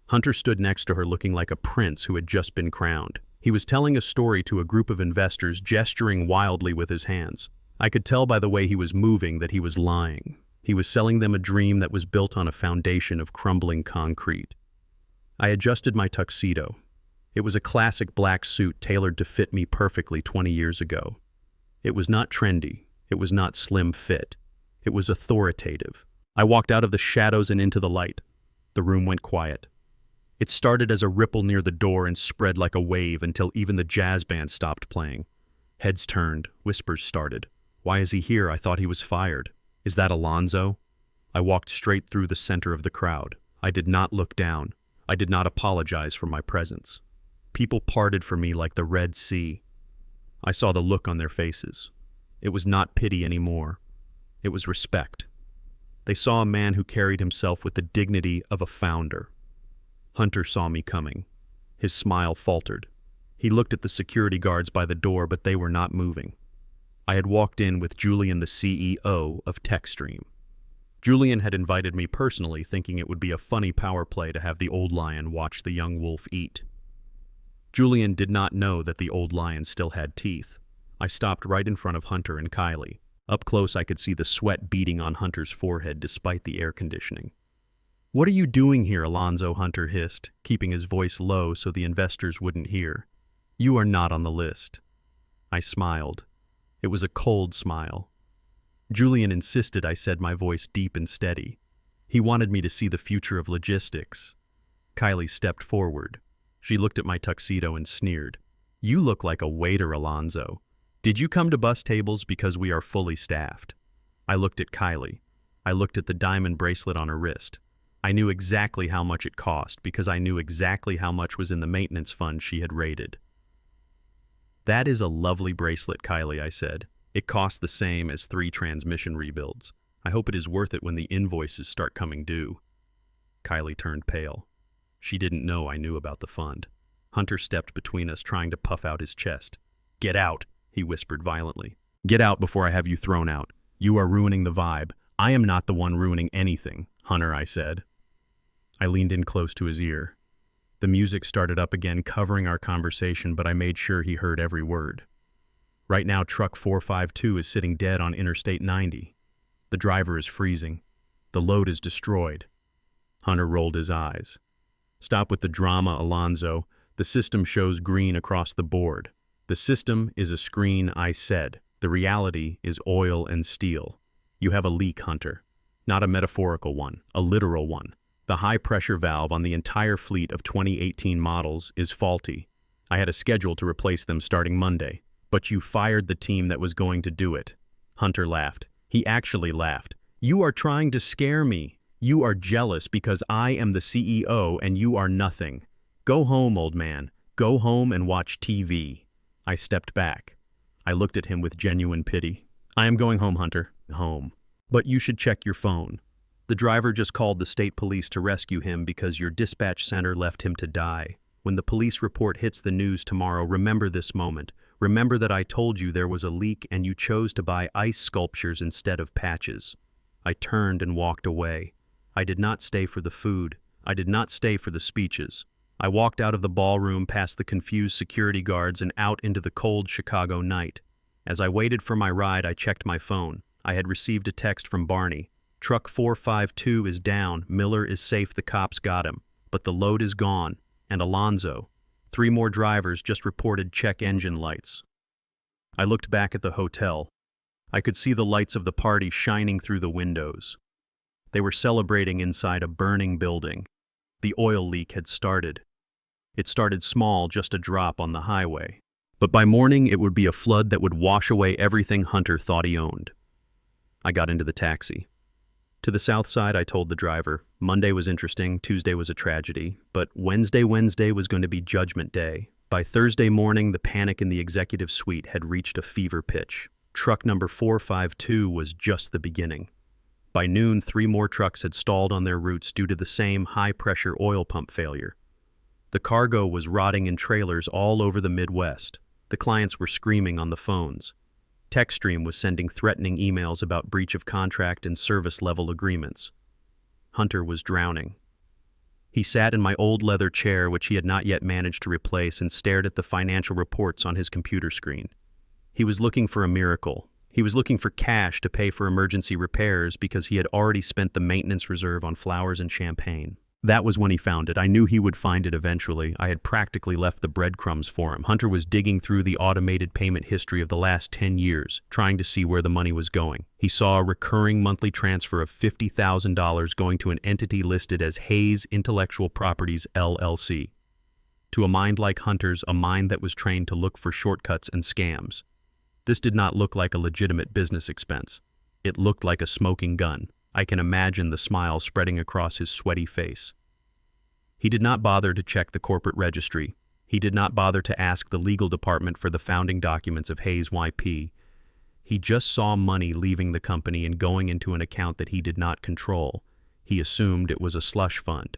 Hunter stood next to her looking like a prince who had just been crowned. He was telling a story to a group of investors, gesturing wildly with his hands. I could tell by the way he was moving that he was lying. He was selling them a dream that was built on a foundation of crumbling concrete. I adjusted my tuxedo. It was a classic black suit tailored to fit me perfectly 20 years ago. It was not trendy. It was not slim fit. It was authoritative. I walked out of the shadows and into the light. The room went quiet. It started as a ripple near the door and spread like a wave until even the jazz band stopped playing. Heads turned. Whispers started. Why is he here? I thought he was fired. Is that Alonzo? I walked straight through the center of the crowd. I did not look down. I did not apologize for my presence. People parted for me like the Red Sea. I saw the look on their faces. It was not pity anymore. It was respect. They saw a man who carried himself with the dignity of a founder. Hunter saw me coming. His smile faltered. He looked at the security guards by the door, but they were not moving. I had walked in with Julian, the CEO of TechStream. Julian had invited me personally, thinking it would be a funny power play to have the old lion watch the young wolf eat. Julian did not know that the old lion still had teeth. I stopped right in front of Hunter and Kylie. Up close, I could see the sweat beading on Hunter's forehead despite the air conditioning. "What are you doing here, Alonzo?" Hunter hissed, keeping his voice low so the investors wouldn't hear. "You are not on the list." I smiled. It was a cold smile. Julian insisted I said, my voice deep and steady. He wanted me to see the future of logistics. Kylie stepped forward. She looked at my tuxedo and sneered. "You look like a waiter, Alonzo. Did you come to bus tables because we are fully staffed?" I looked at Kylie. I looked at the diamond bracelet on her wrist. I knew exactly how much it cost because I knew exactly how much was in the maintenance fund she had raided. "That is a lovely bracelet, Kylie," I said. "It cost the same as 3 transmission rebuilds. I hope it is worth it when the invoices start coming due." Kylie turned pale. She didn't know I knew about the fund. Hunter stepped between us, trying to puff out his chest. "Get out," he whispered violently. "Get out before I have you thrown out. You are ruining the vibe. I am not the one ruining anything, Hunter," I said. I leaned in close to his ear. The music started up again, covering our conversation, but I made sure he heard every word. Right now, truck 452 is sitting dead on Interstate 90. The driver is freezing. The load is destroyed. Hunter rolled his eyes. "Stop with the drama, Alonzo. The system shows green across the board. The system is a screen," I said. "The reality is oil and steel. You have a leak, Hunter. Not a metaphorical one, a literal one. The high-pressure valve on the entire fleet of 2018 models is faulty. I had a schedule to replace them starting Monday, but you fired the team that was going to do it." Hunter laughed. He actually laughed. "You are trying to scare me. You are jealous because I am the CEO and you are nothing. Go home, old man. Go home and watch TV." I stepped back. I looked at him with genuine pity. "I am going home, Hunter. Home. But you should check your phone. The driver just called the state police to rescue him because your dispatch center left him to die. When the police report hits the news tomorrow, remember this moment. Remember that I told you there was a leak and you chose to buy ice sculptures instead of patches." I turned and walked away. I did not stay for the food. I did not stay for the speeches. I walked out of the ballroom past the confused security guards and out into the cold Chicago night. As I waited for my ride, I checked my phone. I had received a text from Barney. "Truck 452 is down. Miller is safe. The cops got him. But the load is gone. And Alonzo. 3 more drivers just reported check engine lights." I looked back at the hotel. I could see the lights of the party shining through the windows. They were celebrating inside a burning building. The oil leak had started. It started small, just a drop on the highway. But by morning, it would be a flood that would wash away everything Hunter thought he owned. I got into the taxi. To the south side, I told the driver. Monday was interesting, Tuesday was a tragedy, but Wednesday was going to be Judgment Day. By Thursday morning, the panic in the executive suite had reached a fever pitch. Truck number 452 was just the beginning. By noon, 3 more trucks had stalled on their routes due to the same high-pressure oil pump failure. The cargo was rotting in trailers all over the Midwest. The clients were screaming on the phones. TechStream was sending threatening emails about breach of contract and service-level agreements. Hunter was drowning. He sat in my old leather chair, which he had not yet managed to replace, and stared at the financial reports on his computer screen. He was looking for a miracle. He was looking for cash to pay for emergency repairs because he had already spent the maintenance reserve on flowers and champagne. That was when he found it. I knew he would find it eventually. I had practically left the breadcrumbs for him. Hunter was digging through the automated payment history of the last 10 years, trying to see where the money was going. He saw a recurring monthly transfer of $50,000 going to an entity listed as Hayes Intellectual Properties, LLC. To a mind like Hunter's, a mind that was trained to look for shortcuts and scams. This did not look like a legitimate business expense. It looked like a smoking gun. I can imagine the smile spreading across his sweaty face. He did not bother to check the corporate registry. He did not bother to ask the legal department for the founding documents of Hayes YP. He just saw money leaving the company and going into an account that he did not control. He assumed it was a slush fund.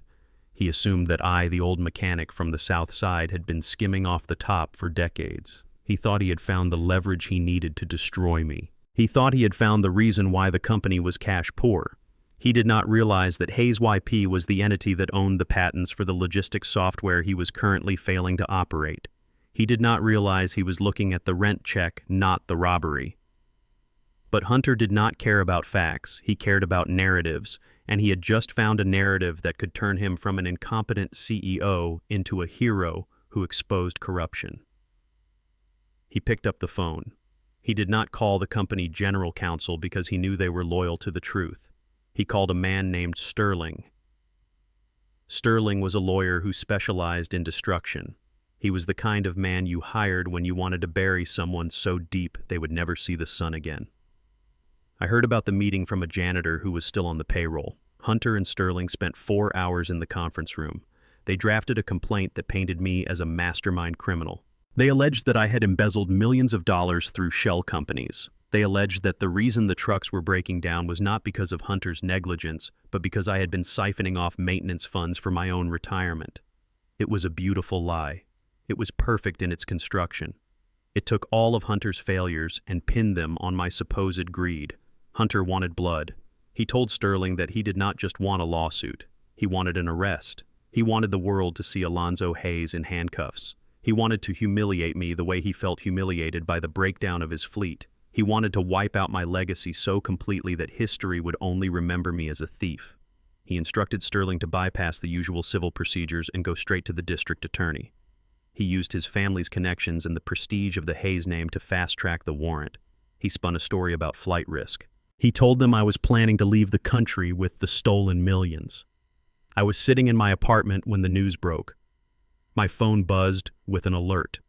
He assumed that I, the old mechanic from the South Side, had been skimming off the top for decades. He thought he had found the leverage he needed to destroy me. He thought he had found the reason why the company was cash poor. He did not realize that Hayes YP was the entity that owned the patents for the logistics software he was currently failing to operate. He did not realize he was looking at the rent check, not the robbery. But Hunter did not care about facts. He cared about narratives, and he had just found a narrative that could turn him from an incompetent CEO into a hero who exposed corruption. He picked up the phone. He did not call the company general counsel because he knew they were loyal to the truth. He called a man named Sterling. Sterling was a lawyer who specialized in destruction. He was the kind of man you hired when you wanted to bury someone so deep they would never see the sun again. I heard about the meeting from a janitor who was still on the payroll. Hunter and Sterling spent 4 hours in the conference room. They drafted a complaint that painted me as a mastermind criminal. They alleged that I had embezzled millions of dollars through shell companies. They alleged that the reason the trucks were breaking down was not because of Hunter's negligence, but because I had been siphoning off maintenance funds for my own retirement. It was a beautiful lie. It was perfect in its construction. It took all of Hunter's failures and pinned them on my supposed greed. Hunter wanted blood. He told Sterling that he did not just want a lawsuit. He wanted an arrest. He wanted the world to see Alonzo Hayes in handcuffs. He wanted to humiliate me the way he felt humiliated by the breakdown of his fleet. He wanted to wipe out my legacy so completely that history would only remember me as a thief. He instructed Sterling to bypass the usual civil procedures and go straight to the district attorney. He used his family's connections and the prestige of the Hayes name to fast-track the warrant. He spun a story about flight risk. He told them I was planning to leave the country with the stolen millions. I was sitting in my apartment when the news broke. My phone buzzed with an alert.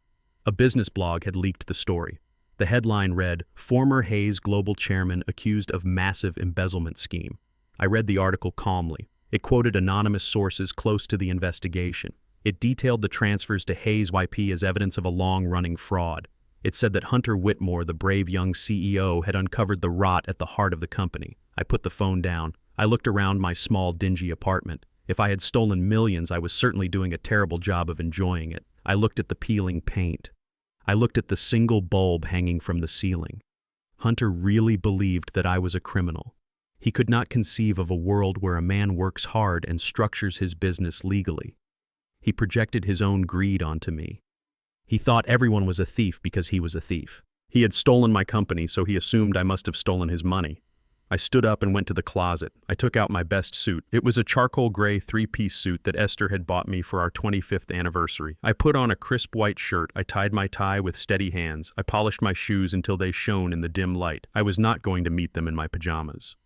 A business blog had leaked the story. The headline read, "Former Hayes Global Chairman Accused of Massive Embezzlement Scheme." I read the article calmly. It quoted anonymous sources close to the investigation. It detailed the transfers to Hayes YP as evidence of a long-running fraud. It said that Hunter Whitmore, the brave young CEO, had uncovered the rot at the heart of the company. I put the phone down. I looked around my small, dingy apartment. If I had stolen millions, I was certainly doing a terrible job of enjoying it. I looked at the peeling paint. I looked at the single bulb hanging from the ceiling. Hunter really believed that I was a criminal. He could not conceive of a world where a man works hard and structures his business legally. He projected his own greed onto me. He thought everyone was a thief because he was a thief. He had stolen my company, so he assumed I must have stolen his money. I stood up and went to the closet. I took out my best suit. It was a charcoal gray 3-piece suit that Esther had bought me for our 25th anniversary. I put on a crisp white shirt. I tied my tie with steady hands. I polished my shoes until they shone in the dim light. I was not going to meet them in my pajamas.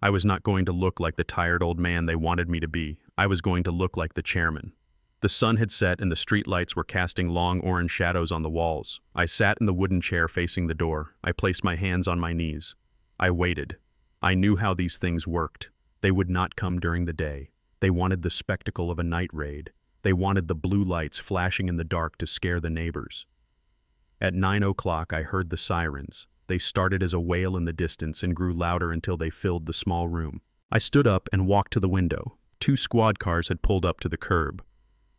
I was not going to look like the tired old man they wanted me to be. I was going to look like the chairman. The sun had set and the street lights were casting long orange shadows on the walls. I sat in the wooden chair facing the door. I placed my hands on my knees. I waited. I knew how these things worked. They would not come during the day. They wanted the spectacle of a night raid. They wanted the blue lights flashing in the dark to scare the neighbors. At 9 o'clock, I heard the sirens. They started as a wail in the distance and grew louder until they filled the small room. I stood up and walked to the window. 2 squad cars had pulled up to the curb.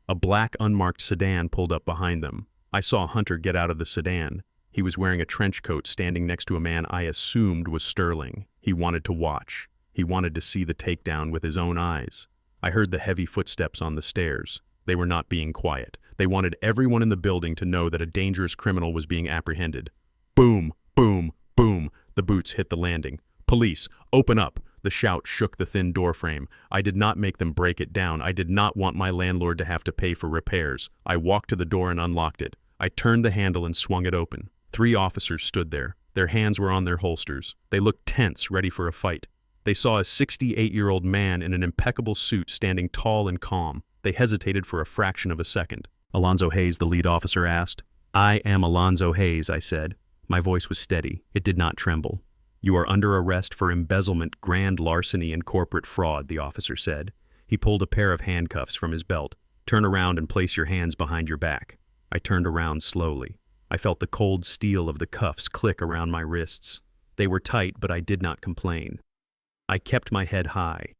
A black unmarked sedan pulled up behind them. I saw Hunter get out of the sedan. He was wearing a trench coat standing next to a man I assumed was Sterling. He wanted to watch. He wanted to see the takedown with his own eyes. I heard the heavy footsteps on the stairs. They were not being quiet. They wanted everyone in the building to know that a dangerous criminal was being apprehended. Boom, boom, boom. The boots hit the landing. Police, open up. The shout shook the thin doorframe. I did not make them break it down. I did not want my landlord to have to pay for repairs. I walked to the door and unlocked it. I turned the handle and swung it open. 3 officers stood there. Their hands were on their holsters. They looked tense, ready for a fight. They saw a 68-year-old man in an impeccable suit standing tall and calm. They hesitated for a fraction of a second. "Alonzo Hayes," the lead officer asked. "I am Alonzo Hayes," I said. My voice was steady. It did not tremble. "You are under arrest for embezzlement, grand larceny, and corporate fraud," the officer said. He pulled a pair of handcuffs from his belt. "Turn around and place your hands behind your back." I turned around slowly. I felt the cold steel of the cuffs click around my wrists. They were tight, but I did not complain. I kept my head high.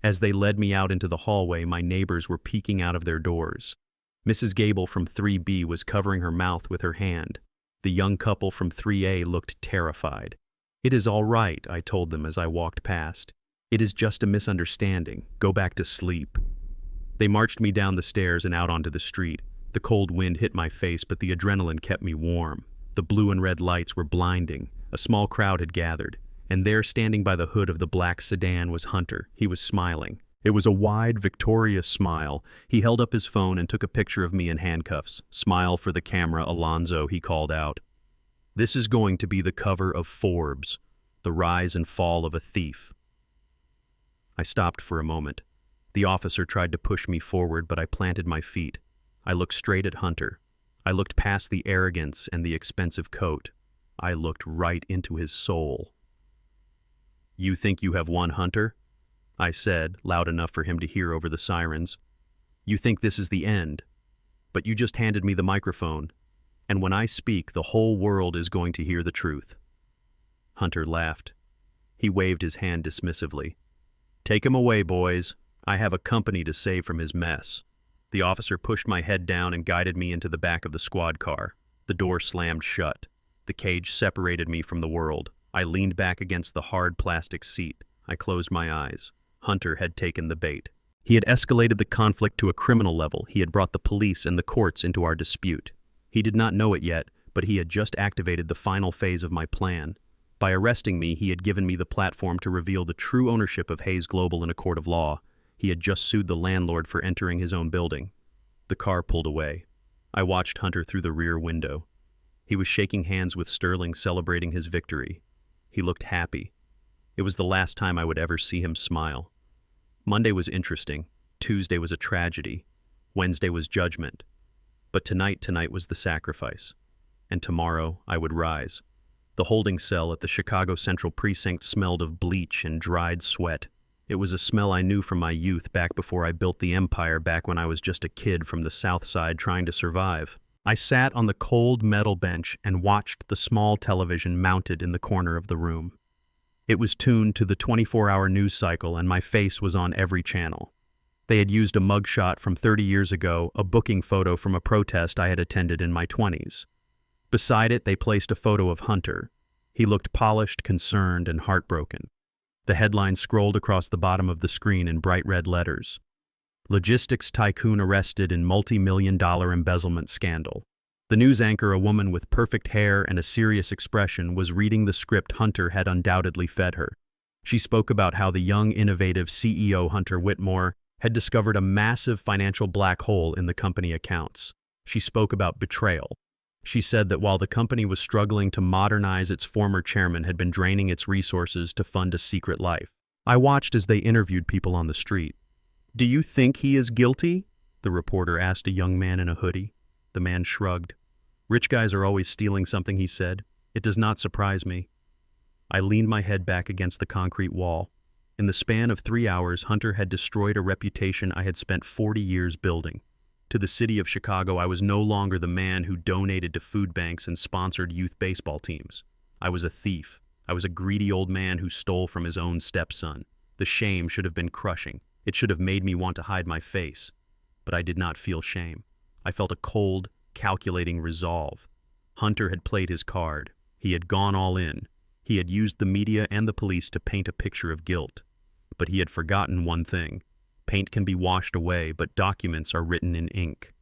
As they led me out into the hallway, my neighbors were peeking out of their doors. Mrs. Gable from 3B was covering her mouth with her hand. The young couple from 3A looked terrified. "It is all right," I told them as I walked past. "It is just a misunderstanding. Go back to sleep." They marched me down the stairs and out onto the street. The cold wind hit my face, but the adrenaline kept me warm. The blue and red lights were blinding. A small crowd had gathered, and there, standing by the hood of the black sedan, was Hunter. He was smiling. It was a wide, victorious smile. He held up his phone and took a picture of me in handcuffs. "Smile for the camera, Alonzo," he called out. "This is going to be the cover of Forbes, the rise and fall of a thief." I stopped for a moment. The officer tried to push me forward, but I planted my feet. I looked straight at Hunter. I looked past the arrogance and the expensive coat. I looked right into his soul. "You think you have won, Hunter?" I said, loud enough for him to hear over the sirens. "You think this is the end? But you just handed me the microphone, and when I speak, the whole world is going to hear the truth." Hunter laughed. He waved his hand dismissively. "Take him away, boys. I have a company to save from his mess." The officer pushed my head down and guided me into the back of the squad car. The door slammed shut. The cage separated me from the world. I leaned back against the hard plastic seat. I closed my eyes. Hunter had taken the bait. He had escalated the conflict to a criminal level. He had brought the police and the courts into our dispute. He did not know it yet, but he had just activated the final phase of my plan. By arresting me, he had given me the platform to reveal the true ownership of Hayes Global in a court of law. He had just sued the landlord for entering his own building. The car pulled away. I watched Hunter through the rear window. He was shaking hands with Sterling, celebrating his victory. He looked happy. It was the last time I would ever see him smile. Monday was interesting. Tuesday was a tragedy. Wednesday was judgment. But tonight was the sacrifice. And tomorrow I would rise. The holding cell at the Chicago Central Precinct smelled of bleach and dried sweat. It was a smell I knew from my youth, back before I built the empire, back when I was just a kid from the South Side trying to survive. I sat on the cold metal bench and watched the small television mounted in the corner of the room. It was tuned to the 24-hour news cycle, and my face was on every channel. They had used a mugshot from 30 years ago, a booking photo from a protest I had attended in my 20s. Beside it, they placed a photo of Hunter. He looked polished, concerned, and heartbroken. The headline scrolled across the bottom of the screen in bright red letters. "Logistics tycoon arrested in multi-million-dollar embezzlement scandal." The news anchor, a woman with perfect hair and a serious expression, was reading the script Hunter had undoubtedly fed her. She spoke about how the young, innovative CEO Hunter Whitmore had discovered a massive financial black hole in the company accounts. She spoke about betrayal. She said that while the company was struggling to modernize, its former chairman had been draining its resources to fund a secret life. I watched as they interviewed people on the street. "Do you think he is guilty?" the reporter asked a young man in a hoodie. The man shrugged. "Rich guys are always stealing something," he said. "It does not surprise me." I leaned my head back against the concrete wall. In the span of 3 hours, Hunter had destroyed a reputation I had spent 40 years building. To the city of Chicago, I was no longer the man who donated to food banks and sponsored youth baseball teams. I was a thief. I was a greedy old man who stole from his own stepson. The shame should have been crushing. It should have made me want to hide my face. But I did not feel shame. I felt a cold, calculating resolve. Hunter had played his card. He had gone all in. He had used the media and the police to paint a picture of guilt. But he had forgotten one thing. Paint can be washed away, but documents are written in ink.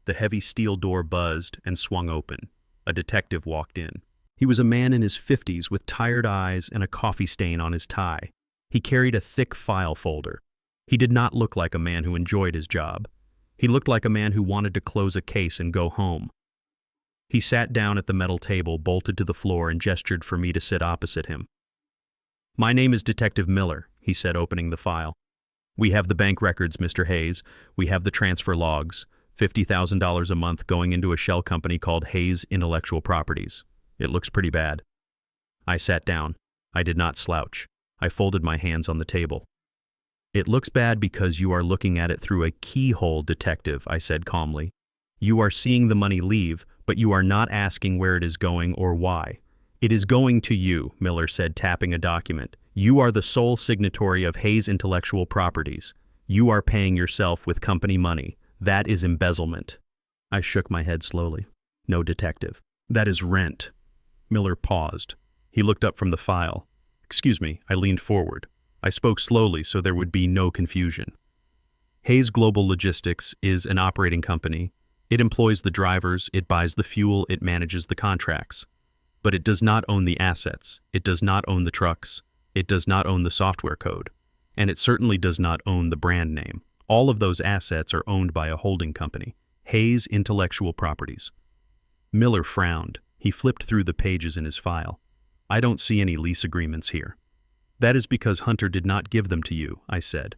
The heavy steel door buzzed and swung open. A detective walked in. He was a man in his 50s with tired eyes and a coffee stain on his tie. He carried a thick file folder. He did not look like a man who enjoyed his job. He looked like a man who wanted to close a case and go home. He sat down at the metal table, bolted to the floor, and gestured for me to sit opposite him. "My name is Detective Miller," he said, opening the file. "We have the bank records, Mr. Hayes. We have the transfer logs. $50,000 a month going into a shell company called Hayes Intellectual Properties. It looks pretty bad." I sat down. I did not slouch. I folded my hands on the table. It looks bad because you are looking at it through a keyhole, detective, I said calmly. You are seeing the money leave, but you are not asking where it is going or why. It is going to you, Miller said, tapping a document. You are the sole signatory of Hayes Intellectual Properties. You are paying yourself with company money. That is embezzlement. I shook my head slowly. No, detective. That is rent. Miller paused. He looked up from the file. Excuse me, I leaned forward. I spoke slowly so there would be no confusion. Hayes Global Logistics is an operating company. It employs the drivers, it buys the fuel, it manages the contracts. But it does not own the assets. It does not own the trucks. It does not own the software code. And it certainly does not own the brand name. All of those assets are owned by a holding company, Hayes Intellectual Properties. Miller frowned. He flipped through the pages in his file. I don't see any lease agreements here. That is because Hunter did not give them to you, I said.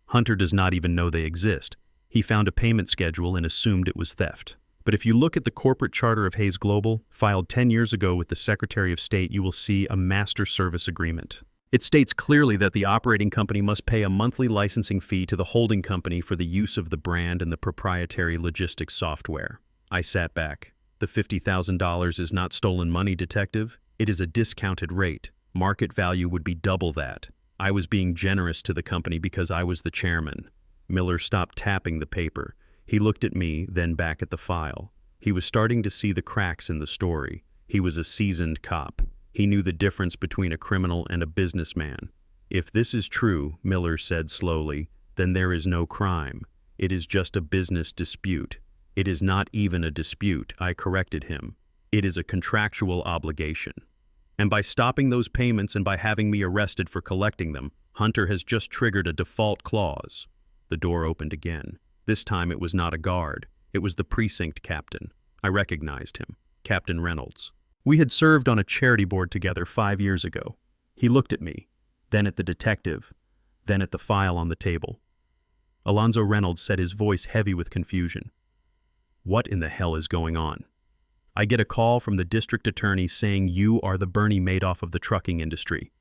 Hunter does not even know they exist. He found a payment schedule and assumed it was theft. But if you look at the corporate charter of Hayes Global, filed 10 years ago with the Secretary of State, you will see a master service agreement. It states clearly that the operating company must pay a monthly licensing fee to the holding company for the use of the brand and the proprietary logistics software. I sat back. The $50,000 is not stolen money, detective. It is a discounted rate. Market value would be double that. I was being generous to the company because I was the chairman. Miller stopped tapping the paper. He looked at me, then back at the file. He was starting to see the cracks in the story. He was a seasoned cop. He knew the difference between a criminal and a businessman. If this is true, Miller said slowly, then there is no crime. It is just a business dispute. It is not even a dispute, I corrected him. It is a contractual obligation. And by stopping those payments and by having me arrested for collecting them, Hunter has just triggered a default clause. The door opened again. This time it was not a guard. It was the precinct captain. I recognized him, Captain Reynolds. We had served on a charity board together 5 years ago. He looked at me, then at the detective, then at the file on the table. Alonzo Reynolds said, his voice heavy with confusion. What in the hell is going on? I get a call from the district attorney saying you are the Bernie Madoff of the trucking industry.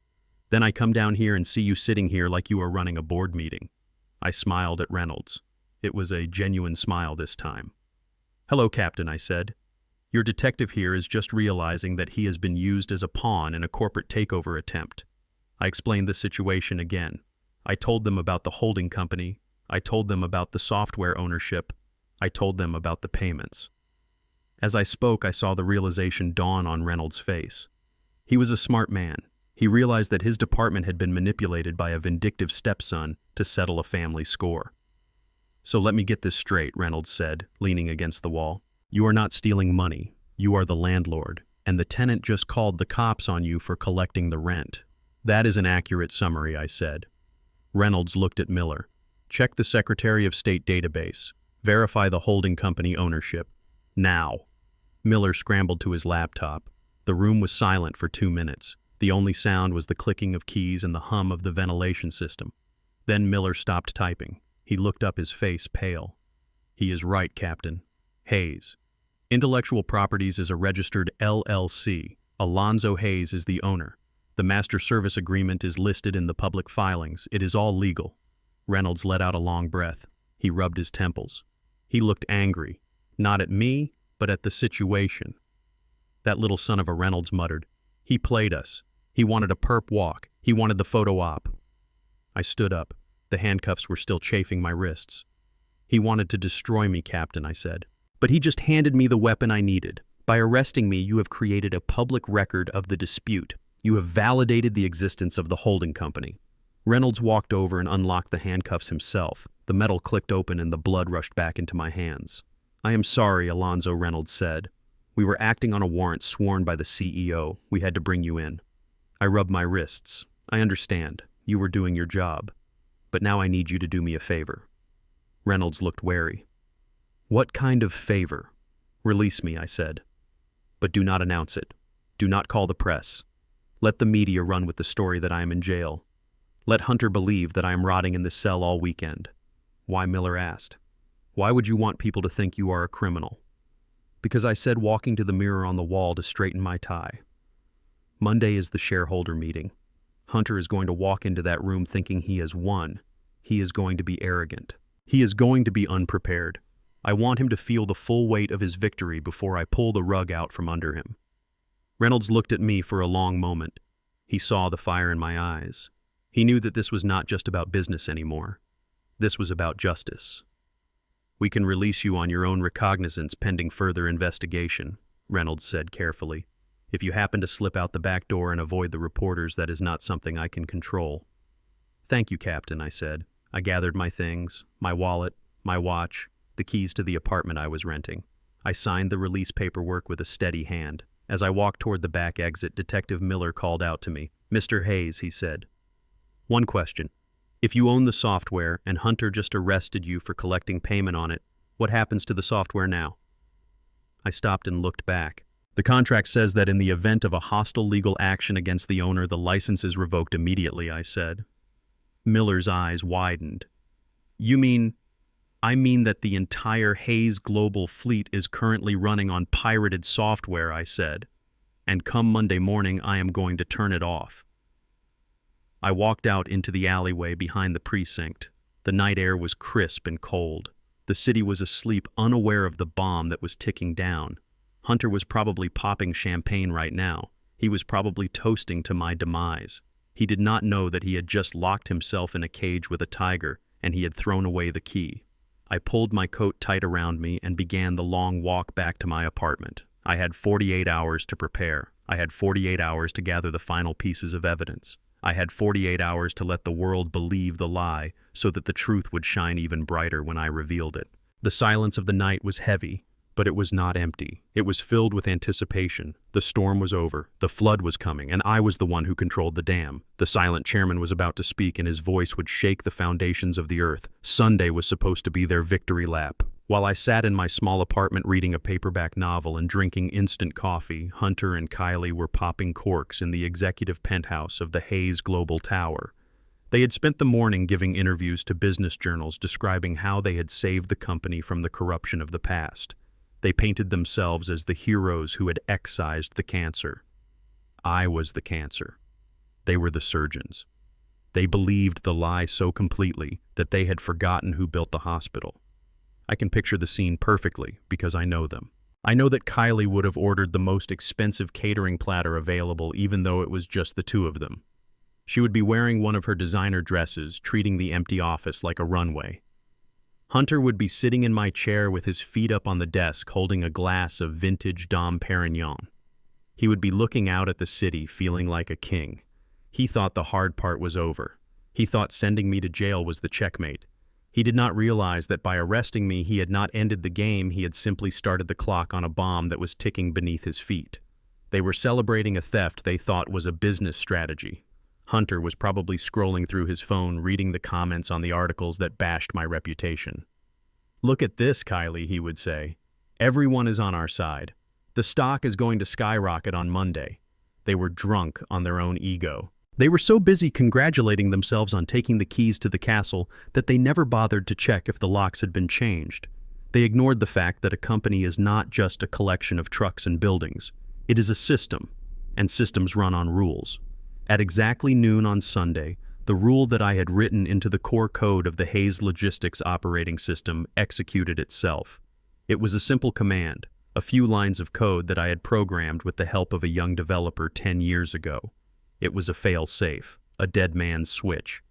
Then I come down here and see you sitting here like you are running a board meeting. I smiled at Reynolds. It was a genuine smile this time. Hello, Captain, I said. Your detective here is just realizing that he has been used as a pawn in a corporate takeover attempt. I explained the situation again. I told them about the holding company. I told them about the software ownership. I told them about the payments. As I spoke, I saw the realization dawn on Reynolds' face. He was a smart man. He realized that his department had been manipulated by a vindictive stepson to settle a family score. So let me get this straight, Reynolds said, leaning against the wall. You are not stealing money. You are the landlord, and the tenant just called the cops on you for collecting the rent. That is an accurate summary, I said. Reynolds looked at Miller. Check the Secretary of State database. Verify the holding company ownership. Now. Miller scrambled to his laptop. The room was silent for 2 minutes. The only sound was the clicking of keys and the hum of the ventilation system. Then Miller stopped typing. He looked up, his face pale. He is right, Captain. Hayes. Intellectual Properties is a registered LLC. Alonzo Hayes is the owner. The master service agreement is listed in the public filings. It is all legal. Reynolds let out a long breath. He rubbed his temples. He looked angry. Not at me, but at the situation. That little son of a Reynolds muttered. He played us. He wanted a perp walk. He wanted the photo op. I stood up. The handcuffs were still chafing my wrists. He wanted to destroy me, Captain, I said. But he just handed me the weapon I needed. By arresting me, you have created a public record of the dispute. You have validated the existence of the holding company. Reynolds walked over and unlocked the handcuffs himself. The metal clicked open and the blood rushed back into my hands. I am sorry, Alonzo, Reynolds said. We were acting on a warrant sworn by the CEO. We had to bring you in. I rubbed my wrists. I understand. You were doing your job. But now I need you to do me a favor. Reynolds looked wary. What kind of favor? Release me, I said. But do not announce it. Do not call the press. Let the media run with the story that I am in jail. Let Hunter believe that I am rotting in this cell all weekend. Why, Miller asked. Why would you want people to think you are a criminal? Because I said, walking to the mirror on the wall to straighten my tie. Monday is the shareholder meeting. Hunter is going to walk into that room thinking he has won. He is going to be arrogant. He is going to be unprepared. I want him to feel the full weight of his victory before I pull the rug out from under him. Reynolds looked at me for a long moment. He saw the fire in my eyes. He knew that this was not just about business anymore. This was about justice. "We can release you on your own recognizance pending further investigation," Reynolds said carefully. "If you happen to slip out the back door and avoid the reporters, that is not something I can control." "Thank you, Captain," I said. I gathered my things, my wallet, my watch, the keys to the apartment I was renting. I signed the release paperwork with a steady hand. As I walked toward the back exit, Detective Miller called out to me. "Mr. Hayes," he said. "One question. If you own the software and Hunter just arrested you for collecting payment on it, what happens to the software now?" I stopped and looked back. "The contract says that in the event of a hostile legal action against the owner, the license is revoked immediately," I said. Miller's eyes widened. "You mean..." "I mean that the entire Hayes Global fleet is currently running on pirated software," I said. "And come Monday morning, I am going to turn it off." I walked out into the alleyway behind the precinct. The night air was crisp and cold. The city was asleep, unaware of the bomb that was ticking down. Hunter was probably popping champagne right now. He was probably toasting to my demise. He did not know that he had just locked himself in a cage with a tiger, and he had thrown away the key. I pulled my coat tight around me and began the long walk back to my apartment. I had 48 hours to prepare. I had 48 hours to gather the final pieces of evidence. I had 48 hours to let the world believe the lie so that the truth would shine even brighter when I revealed it. The silence of the night was heavy, but it was not empty. It was filled with anticipation. The storm was over. The flood was coming, and I was the one who controlled the dam. The silent chairman was about to speak, and his voice would shake the foundations of the earth. Sunday was supposed to be their victory lap. While I sat in my small apartment reading a paperback novel and drinking instant coffee, Hunter and Kylie were popping corks in the executive penthouse of the Hayes Global Tower. They had spent the morning giving interviews to business journals describing how they had saved the company from the corruption of the past. They painted themselves as the heroes who had excised the cancer. I was the cancer. They were the surgeons. They believed the lie so completely that they had forgotten who built the hospital. I can picture the scene perfectly because I know them. I know that Kylie would have ordered the most expensive catering platter available even though it was just the two of them. She would be wearing one of her designer dresses, treating the empty office like a runway. Hunter would be sitting in my chair with his feet up on the desk holding a glass of vintage Dom Perignon. He would be looking out at the city feeling like a king. He thought the hard part was over. He thought sending me to jail was the checkmate. He did not realize that by arresting me he had not ended the game, he had simply started the clock on a bomb that was ticking beneath his feet. They were celebrating a theft they thought was a business strategy. Hunter was probably scrolling through his phone, reading the comments on the articles that bashed my reputation. "Look at this, Kylie," he would say. "Everyone is on our side. The stock is going to skyrocket on Monday." They were drunk on their own ego. They were so busy congratulating themselves on taking the keys to the castle that they never bothered to check if the locks had been changed. They ignored the fact that a company is not just a collection of trucks and buildings. It is a system, and systems run on rules. At exactly noon on Sunday, the rule that I had written into the core code of the Hayes Logistics operating system executed itself. It was a simple command, a few lines of code that I had programmed with the help of a young developer 10 years ago. It was a fail-safe, a dead man's switch.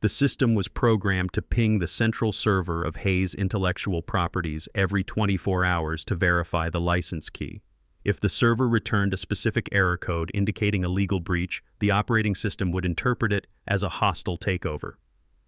The system was programmed to ping the central server of Hayes intellectual properties every 24 hours to verify the license key. If the server returned a specific error code indicating a legal breach, the operating system would interpret it as a hostile takeover.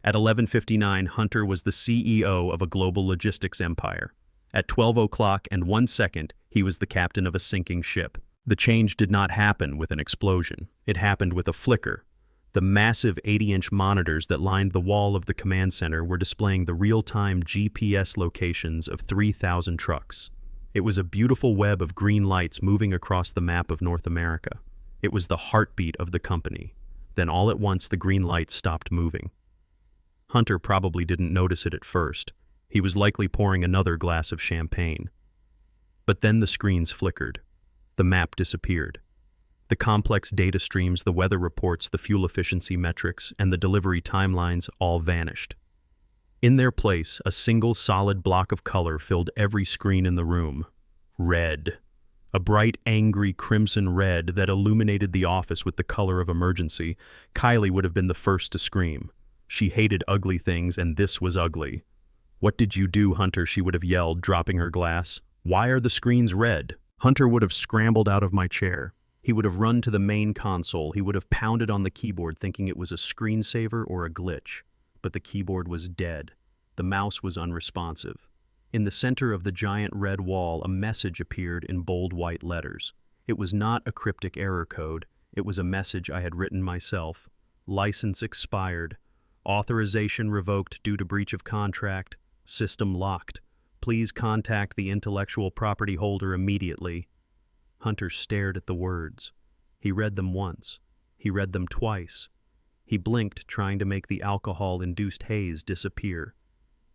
At 11:59, Hunter was the CEO of a global logistics empire. At 12 o'clock and 1 second, he was the captain of a sinking ship. The change did not happen with an explosion. It happened with a flicker. The massive 80-inch monitors that lined the wall of the command center were displaying the real-time GPS locations of 3,000 trucks. It was a beautiful web of green lights moving across the map of North America. It was the heartbeat of the company. Then all at once the green lights stopped moving. Hunter probably didn't notice it at first. He was likely pouring another glass of champagne. But then the screens flickered. The map disappeared. The The complex data streams, the weather reports, the fuel efficiency metrics, and the delivery timelines all vanished. In their place, a single solid block of color filled every screen in the room. Red. A bright, angry crimson red that illuminated the office with the color of emergency. Kylie would have been the first to scream. She hated ugly things, and this was ugly. "What did you do, Hunter?" she would have yelled, dropping her glass. "Why are the screens red?" Hunter would have scrambled out of my chair. He would have run to the main console. He would have pounded on the keyboard thinking it was a screensaver or a glitch. But the keyboard was dead. The mouse was unresponsive. In the center of the giant red wall, a message appeared in bold white letters. It was not a cryptic error code. It was a message I had written myself. License expired. Authorization revoked due to breach of contract. System locked. Please contact the intellectual property holder immediately. Hunter stared at the words. He read them once. He read them twice. He blinked, trying to make the alcohol-induced haze disappear.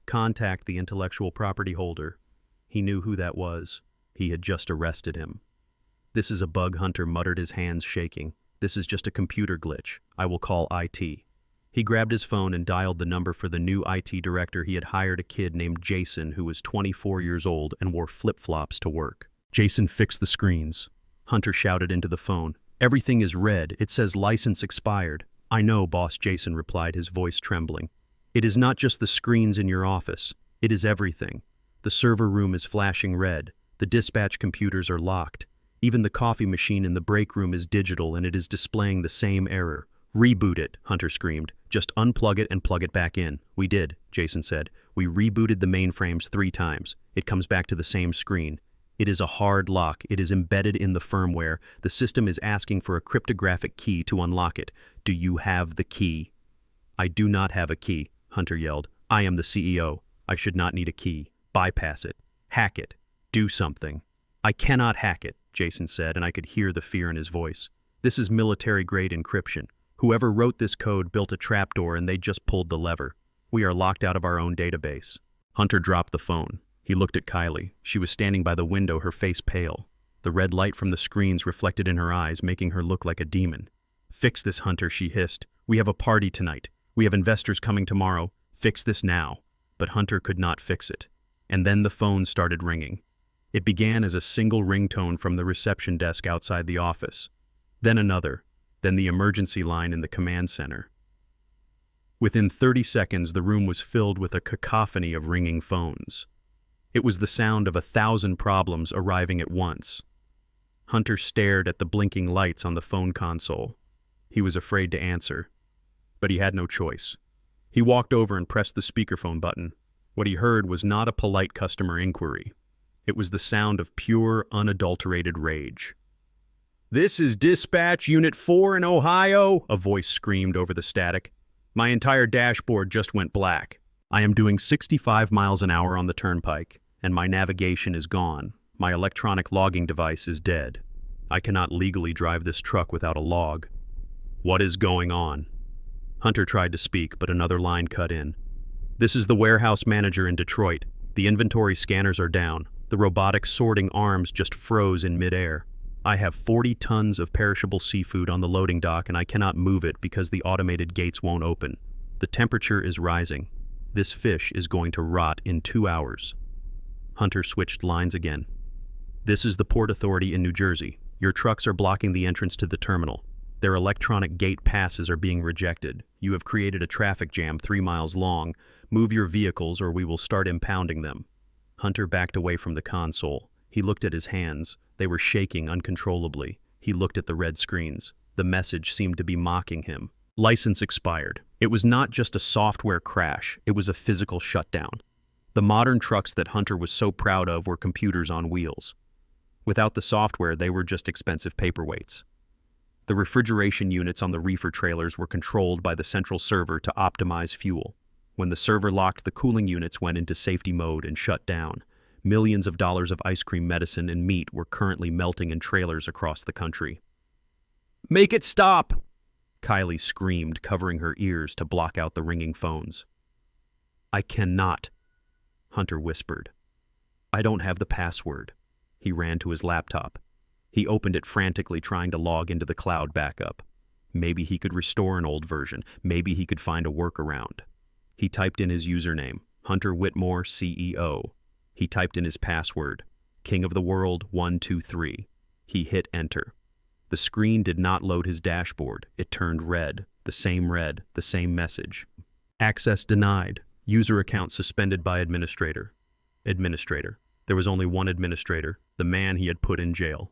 Contact the intellectual property holder. He knew who that was. He had just arrested him. "This is a bug," Hunter muttered, his hands shaking. "This is just a computer glitch. I will call IT." He grabbed his phone and dialed the number for the new IT director. He had hired a kid named Jason who was 24 years old and wore flip-flops to work. "Jason, fix the screens." Hunter shouted into the phone. "Everything is red. It says license expired." "I know, boss," Jason replied, his voice trembling. "It is not just the screens in your office. It is everything. The server room is flashing red. The dispatch computers are locked. Even the coffee machine in the break room is digital and it is displaying the same error." "Reboot it," Hunter screamed. "Just unplug it and plug it back in." "We did," Jason said. "We rebooted the mainframes 3 times. It comes back to the same screen. It is a hard lock. It is embedded in the firmware. The system is asking for a cryptographic key to unlock it. Do you have the key?" "I do not have a key," Hunter yelled. "I am the CEO. I should not need a key. Bypass it. Hack it. Do something." "I cannot hack it," Jason said, and I could hear the fear in his voice. "This is military-grade encryption. Whoever wrote this code built a trapdoor and they just pulled the lever. We are locked out of our own database." Hunter dropped the phone. He looked at Kylie. She was standing by the window, her face pale. The red light from the screens reflected in her eyes, making her look like a demon. "Fix this, Hunter," she hissed. "We have a party tonight. We have investors coming tomorrow. Fix this now." But Hunter could not fix it. And then the phone started ringing. It began as a single ringtone from the reception desk outside the office. Then another. Then the emergency line in the command center. Within 30 seconds, the room was filled with a cacophony of ringing phones. It was the sound of 1,000 problems arriving at once. Hunter stared at the blinking lights on the phone console. He was afraid to answer. But he had no choice. He walked over and pressed the speakerphone button. What he heard was not a polite customer inquiry. It was the sound of pure, unadulterated rage. "This is Dispatch Unit 4 in Ohio," a voice screamed over the static. "My entire dashboard just went black. I am doing 65 miles an hour on the turnpike, and my navigation is gone. My electronic logging device is dead. I cannot legally drive this truck without a log. What is going on?" Hunter tried to speak, but another line cut in. "This is the warehouse manager in Detroit. The inventory scanners are down. The robotic sorting arms just froze in midair. I have 40 tons of perishable seafood on the loading dock and I cannot move it because the automated gates won't open. The temperature is rising. This fish is going to rot in 2 hours." Hunter switched lines again. "This is the Port Authority in New Jersey. Your trucks are blocking the entrance to the terminal. Their electronic gate passes are being rejected. You have created a traffic jam 3 miles long. Move your vehicles or we will start impounding them." Hunter backed away from the console. He looked at his hands. They were shaking uncontrollably. He looked at the red screens. The message seemed to be mocking him. License expired. It was not just a software crash. It was a physical shutdown. The modern trucks that Hunter was so proud of were computers on wheels. Without the software, they were just expensive paperweights. The refrigeration units on the reefer trailers were controlled by the central server to optimize fuel. When the server locked, the cooling units went into safety mode and shut down. Millions of dollars of ice cream, medicine, and meat were currently melting in trailers across the country. "Make it stop!" Kylie screamed, covering her ears to block out the ringing phones. "I cannot," Hunter whispered. "I don't have the password." He ran to his laptop. He opened it frantically, trying to log into the cloud backup. Maybe he could restore an old version. Maybe he could find a workaround. He typed in his username, Hunter Whitmore, CEO. He typed in his password, King of the World 123. He hit enter. The screen did not load his dashboard. It turned red, the same message. Access denied. User account suspended by administrator. Administrator. There was only one administrator, the man he had put in jail.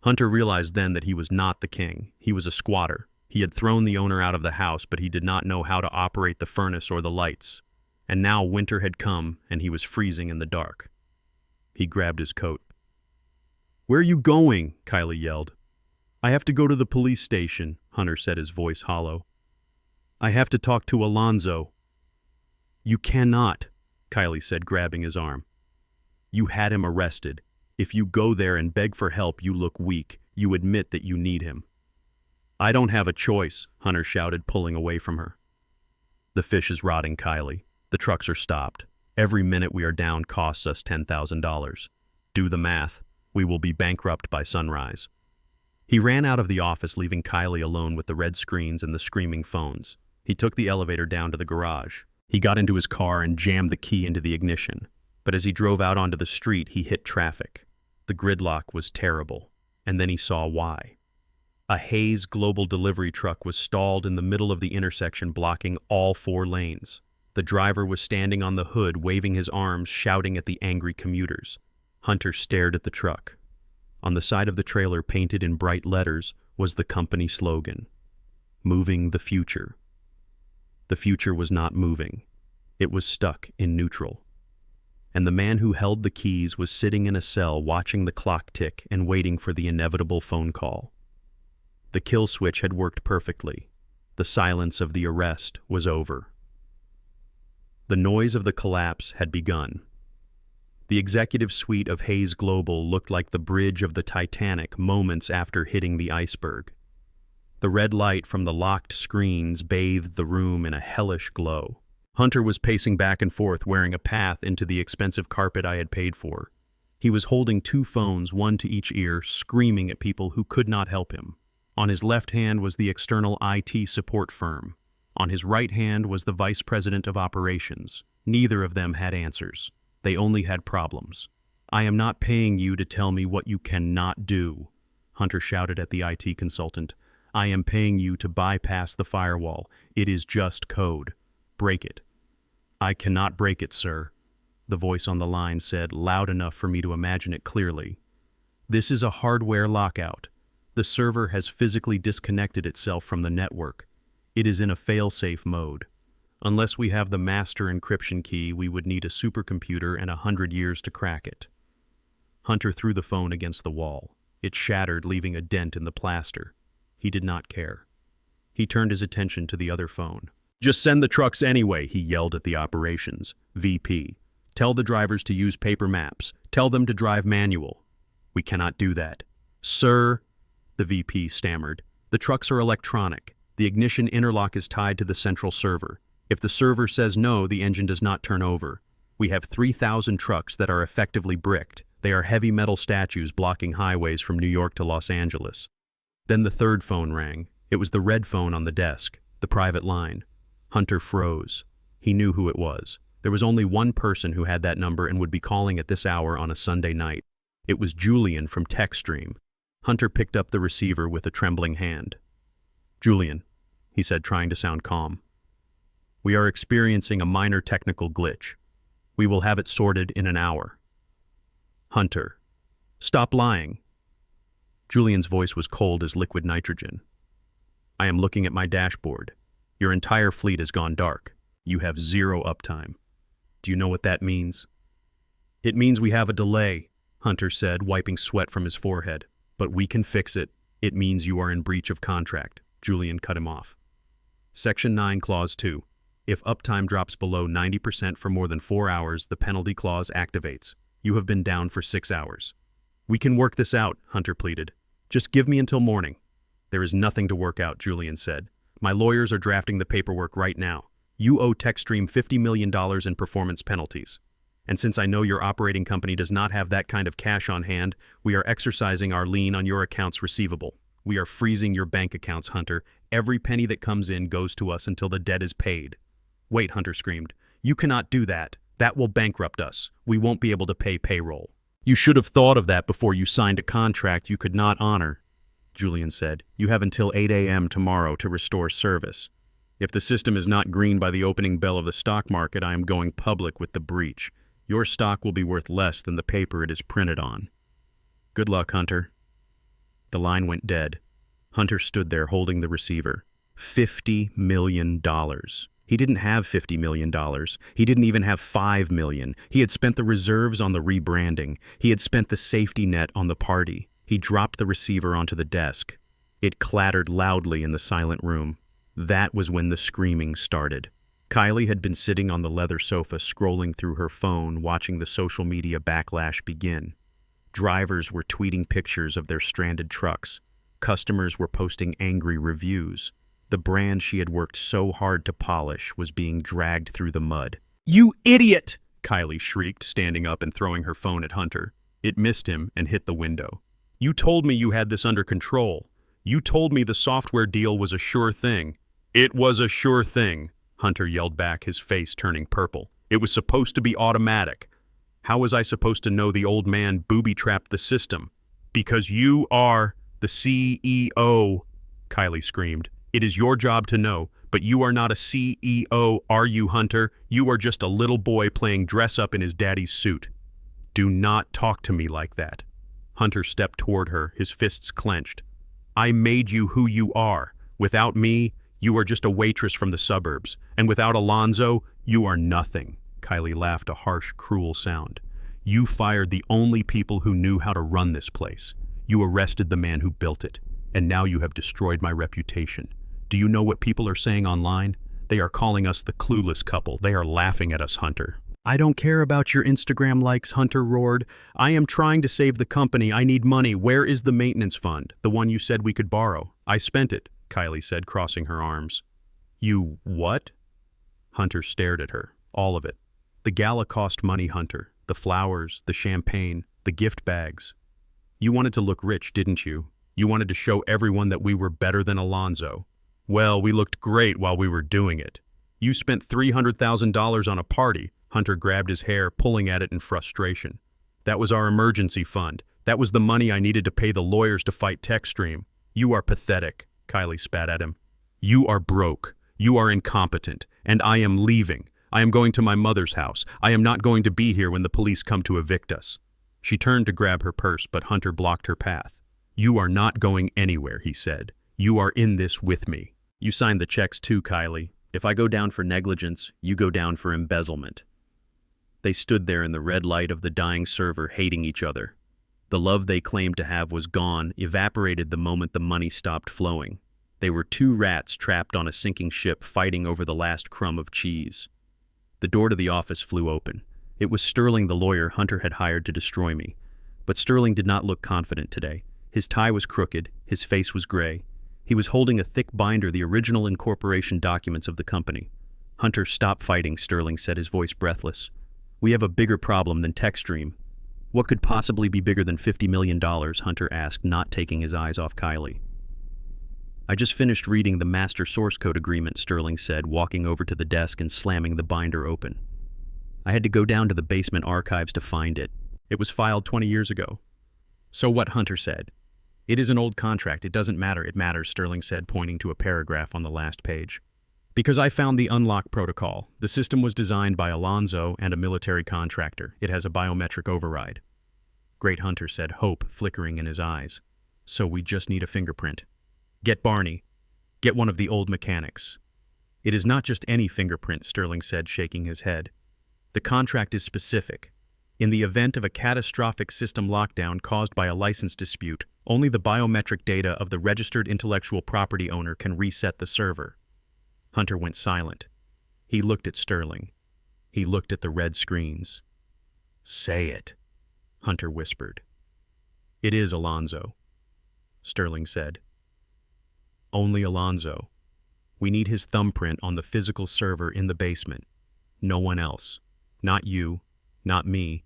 Hunter realized then that he was not the king. He was a squatter. He had thrown the owner out of the house, but he did not know how to operate the furnace or the lights. And now winter had come, and he was freezing in the dark. He grabbed his coat. "Where are you going?" Kylie yelled. "I have to go to the police station," Hunter said, his voice hollow. "I have to talk to Alonzo." "You cannot," Kylie said, grabbing his arm. "You had him arrested. If you go there and beg for help, you look weak. You admit that you need him." "I don't have a choice," Hunter shouted, pulling away from her. "The fish is rotting, Kylie. The trucks are stopped. Every minute we are down costs us $10,000. Do the math. We will be bankrupt by sunrise." He ran out of the office, leaving Kylie alone with the red screens and the screaming phones. He took the elevator down to the garage. He got into his car and jammed the key into the ignition. But as he drove out onto the street, he hit traffic. The gridlock was terrible. And then he saw why. A Hayes Global delivery truck was stalled in the middle of the intersection, blocking all 4 lanes. The driver was standing on the hood, waving his arms, shouting at the angry commuters. Hunter stared at the truck. On the side of the trailer, painted in bright letters, was the company slogan, "Moving the future." The future was not moving. It was stuck in neutral. And the man who held the keys was sitting in a cell, watching the clock tick and waiting for the inevitable phone call. The kill switch had worked perfectly. The silence of the arrest was over. The noise of the collapse had begun. The executive suite of Hayes Global looked like the bridge of the Titanic moments after hitting the iceberg. The red light from the locked screens bathed the room in a hellish glow. Hunter was pacing back and forth, wearing a path into the expensive carpet I had paid for. He was holding 2 phones, one to each ear, screaming at people who could not help him. On his left hand was the external IT support firm. On his right hand was the vice president of operations. Neither of them had answers. They only had problems. "I am not paying you to tell me what you cannot do," Hunter shouted at the IT consultant. "I am paying you to bypass the firewall. It is just code. Break it." "I cannot break it, sir," the voice on the line said, loud enough for me to imagine it clearly. "This is a hardware lockout. The server has physically disconnected itself from the network. It is in a fail-safe mode. Unless we have the master encryption key, we would need a supercomputer and 100 years to crack it." Hunter threw the phone against the wall. It shattered, leaving a dent in the plaster. He did not care. He turned his attention to the other phone. "Just send the trucks anyway," he yelled at the operations VP. "Tell the drivers to use paper maps. Tell them to drive manual." "We cannot do that." "Sir," the VP stammered, "the trucks are electronic. The ignition interlock is tied to the central server. If the server says no, the engine does not turn over. We have 3,000 trucks that are effectively bricked. They are heavy metal statues blocking highways from New York to Los Angeles." Then the third phone rang. It was the red phone on the desk, the private line. Hunter froze. He knew who it was. There was only one person who had that number and would be calling at this hour on a Sunday night. It was Julian from TechStream. Hunter picked up the receiver with a trembling hand. "Julian," he said, trying to sound calm. "We are experiencing a minor technical glitch. We will have it sorted in an hour." "Hunter, stop lying." Julian's voice was cold as liquid nitrogen. "I am looking at my dashboard. Your entire fleet has gone dark. You have 0 uptime. Do you know what that means?" "It means we have a delay," Hunter said, wiping sweat from his forehead. "But we can fix it. It means you are in breach of contract." Julian cut him off. Section 9, Clause 2. If uptime drops below 90% for more than 4 hours, the penalty clause activates. You have been down for 6 hours. "We can work this out," Hunter pleaded. "Just give me until morning." "There is nothing to work out," Julian said. "My lawyers are drafting the paperwork right now. You owe TechStream $50 million in performance penalties. And since I know your operating company does not have that kind of cash on hand, we are exercising our lien on your accounts receivable. We are freezing your bank accounts, Hunter. Every penny that comes in goes to us until the debt is paid." "Wait," Hunter screamed. "You cannot do that. That will bankrupt us. We won't be able to pay payroll." "You should have thought of that before you signed a contract you could not honor," Julian said. "You have until 8 a.m. tomorrow to restore service. If the system is not green by the opening bell of the stock market, I am going public with the breach. Your stock will be worth less than the paper it is printed on. Good luck, Hunter." The line went dead. Hunter stood there holding the receiver. $50 million. He didn't have $50 million. He didn't even have $5 million. He had spent the reserves on the rebranding. He had spent the safety net on the party. He dropped the receiver onto the desk. It clattered loudly in the silent room. That was when the screaming started. Kylie had been sitting on the leather sofa scrolling through her phone, watching the social media backlash begin. Drivers were tweeting pictures of their stranded trucks. Customers were posting angry reviews. The brand she had worked so hard to polish was being dragged through the mud. "You idiot!" Kylie shrieked, standing up and throwing her phone at Hunter. It missed him and hit the window. "You told me you had this under control. You told me the software deal was a sure thing." "It was a sure thing," Hunter yelled back, his face turning purple. "It was supposed to be automatic. How was I supposed to know the old man booby-trapped the system?" "Because you are the CEO," Kylie screamed. "It is your job to know, but you are not a CEO, are you, Hunter? You are just a little boy playing dress-up in his daddy's suit." "Do not talk to me like that." Hunter stepped toward her, his fists clenched. "I made you who you are. Without me, you are just a waitress from the suburbs. And without Alonzo, you are nothing." Kylie laughed, a harsh, cruel sound. "You fired the only people who knew how to run this place. You arrested the man who built it. And now you have destroyed my reputation. Do you know what people are saying online? They are calling us the clueless couple. They are laughing at us, Hunter." "I don't care about your Instagram likes," Hunter roared. "I am trying to save the company. I need money. Where is the maintenance fund? The one you said we could borrow." "I spent it," Kylie said, crossing her arms. "You what?" Hunter stared at her. "All of it. The gala cost money, Hunter. The flowers, the champagne, the gift bags. You wanted to look rich, didn't you? You wanted to show everyone that we were better than Alonzo. Well, we looked great while we were doing it. You spent $300,000 on a party." Hunter grabbed his hair, pulling at it in frustration. "That was our emergency fund. That was the money I needed to pay the lawyers to fight TechStream. You are pathetic," Kylie spat at him. "You are broke. You are incompetent. And I am leaving. I am going to my mother's house. I am not going to be here when the police come to evict us." She turned to grab her purse, but Hunter blocked her path. "You are not going anywhere," he said. "You are in this with me." "You signed the checks too, Kylie. If I go down for negligence, you go down for embezzlement." They stood there in the red light of the dying server, hating each other. The love they claimed to have was gone, evaporated the moment the money stopped flowing. They were two rats trapped on a sinking ship, fighting over the last crumb of cheese. The door to the office flew open. It was Sterling, the lawyer Hunter had hired to destroy me. But Sterling did not look confident today. His tie was crooked, his face was gray. He was holding a thick binder, the original incorporation documents of the company. "Hunter, stop fighting," Sterling said, his voice breathless. "We have a bigger problem than TechStream." "What could possibly be bigger than $50 million, Hunter asked, not taking his eyes off Kylie. "I just finished reading the master source code agreement," Sterling said, walking over to the desk and slamming the binder open. "I had to go down to the basement archives to find it. It was filed 20 years ago." "So what?" Hunter said. "It is an old contract. It doesn't matter." "It matters," Sterling said, pointing to a paragraph on the last page. "Because I found the unlock protocol. The system was designed by Alonzo and a military contractor. It has a biometric override." "Great," Hunter said, hope flickering in his eyes. "So we just need a fingerprint." "Get Barney. Get one of the old mechanics." "It is not just any fingerprint," Sterling said, shaking his head. "The contract is specific. In the event of a catastrophic system lockdown caused by a license dispute, only the biometric data of the registered intellectual property owner can reset the server." Hunter went silent. He looked at Sterling. He looked at the red screens. "Say it," Hunter whispered. "It is Alonzo," Sterling said. "Only Alonzo. We need his thumbprint on the physical server in the basement. No one else. Not you, Not me.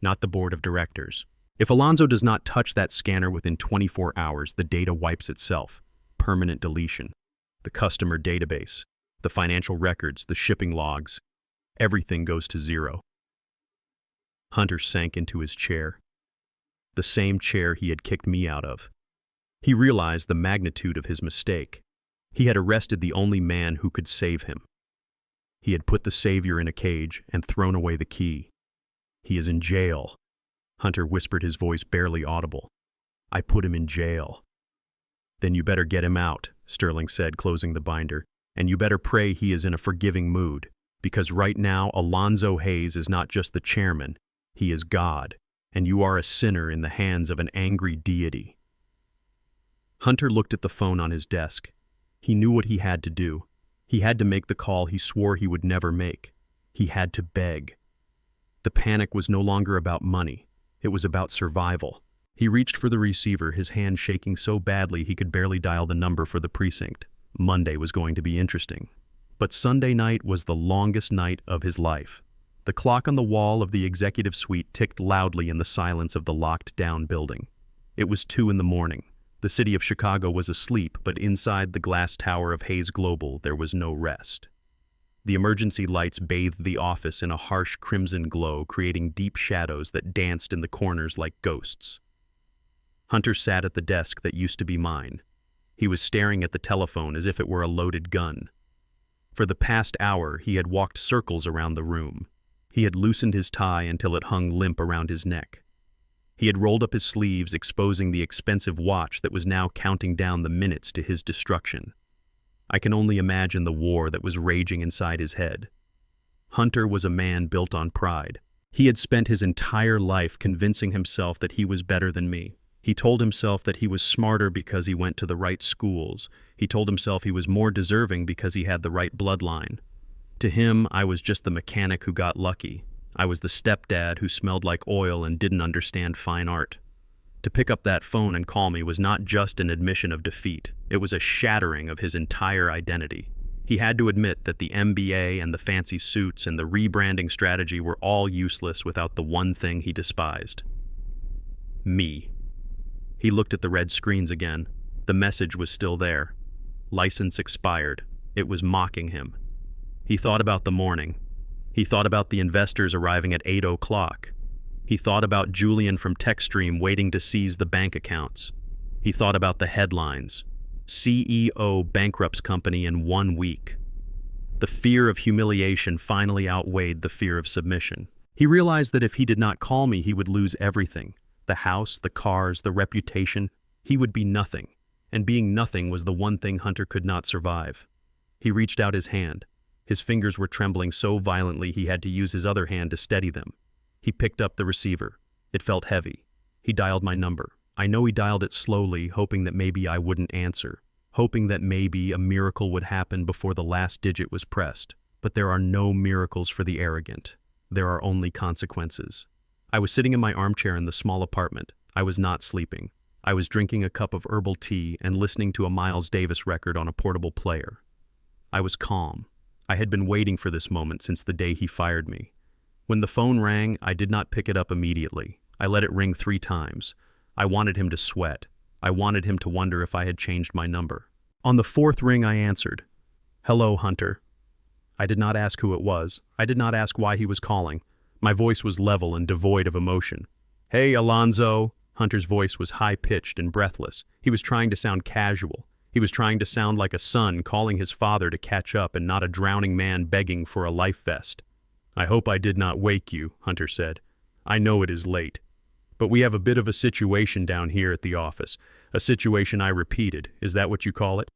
Not the board of directors. If Alonzo does not touch that scanner within 24 hours, the data wipes itself. Permanent deletion. The customer database, the financial records, the shipping logs, everything goes to zero. Hunter sank into his chair. The same chair he had kicked me out of. He realized the magnitude of his mistake. He had arrested the only man who could save him. He had put the savior in a cage and thrown away the key. He is in jail. Hunter whispered, his voice barely audible. I put him in jail. Then you better get him out, Sterling said, closing the binder. And you better pray he is in a forgiving mood, because right now Alonzo Hayes is not just the chairman, he is God, and you are a sinner in the hands of an angry deity. Hunter looked at the phone on his desk. He knew what he had to do. He had to make the call he swore he would never make. He had to beg. The panic was no longer about money. It was about survival. He reached for the receiver, his hand shaking so badly he could barely dial the number for the precinct. Monday was going to be interesting. But Sunday night was the longest night of his life. The clock on the wall of the executive suite ticked loudly in the silence of the locked-down building. It was 2 a.m. The city of Chicago was asleep, but inside the glass tower of Hayes Global there was no rest. The emergency lights bathed the office in a harsh crimson glow, creating deep shadows that danced in the corners like ghosts. Hunter sat at the desk that used to be mine. He was staring at the telephone as if it were a loaded gun. For the past hour, he had walked circles around the room. He had loosened his tie until it hung limp around his neck. He had rolled up his sleeves, exposing the expensive watch that was now counting down the minutes to his destruction. I can only imagine the war that was raging inside his head. Hunter was a man built on pride. He had spent his entire life convincing himself that he was better than me. He told himself that he was smarter because he went to the right schools. He told himself he was more deserving because he had the right bloodline. To him, I was just the mechanic who got lucky. I was the stepdad who smelled like oil and didn't understand fine art. To pick up that phone and call me was not just an admission of defeat. It was a shattering of his entire identity. He had to admit that the MBA and the fancy suits and the rebranding strategy were all useless without the one thing he despised. Me. He looked at the red screens again. The message was still there. License expired. It was mocking him. He thought about the morning. He thought about the investors arriving at 8 o'clock. He thought about Julian from TechStream waiting to seize the bank accounts. He thought about the headlines. CEO bankrupts company in 1 week. The fear of humiliation finally outweighed the fear of submission. He realized that if he did not call me, he would lose everything. The house, the cars, the reputation. He would be nothing. And being nothing was the one thing Hunter could not survive. He reached out his hand. His fingers were trembling so violently he had to use his other hand to steady them. He picked up the receiver. It felt heavy. He dialed my number. I know he dialed it slowly, hoping that maybe I wouldn't answer, hoping that maybe a miracle would happen before the last digit was pressed. But there are no miracles for the arrogant. There are only consequences. I was sitting in my armchair in the small apartment. I was not sleeping. I was drinking a cup of herbal tea and listening to a Miles Davis record on a portable player. I was calm. I had been waiting for this moment since the day he fired me. When the phone rang, I did not pick it up immediately. I let it ring 3 times. I wanted him to sweat. I wanted him to wonder if I had changed my number. On the 4th ring, I answered. Hello, Hunter. I did not ask who it was. I did not ask why he was calling. My voice was level and devoid of emotion. Hey, Alonzo. Hunter's voice was high-pitched and breathless. He was trying to sound casual. He was trying to sound like a son calling his father to catch up and not a drowning man begging for a life vest. I hope I did not wake you, Hunter said. I know it is late. But we have a bit of a situation down here at the office. A situation, I repeated. Is that what you call it?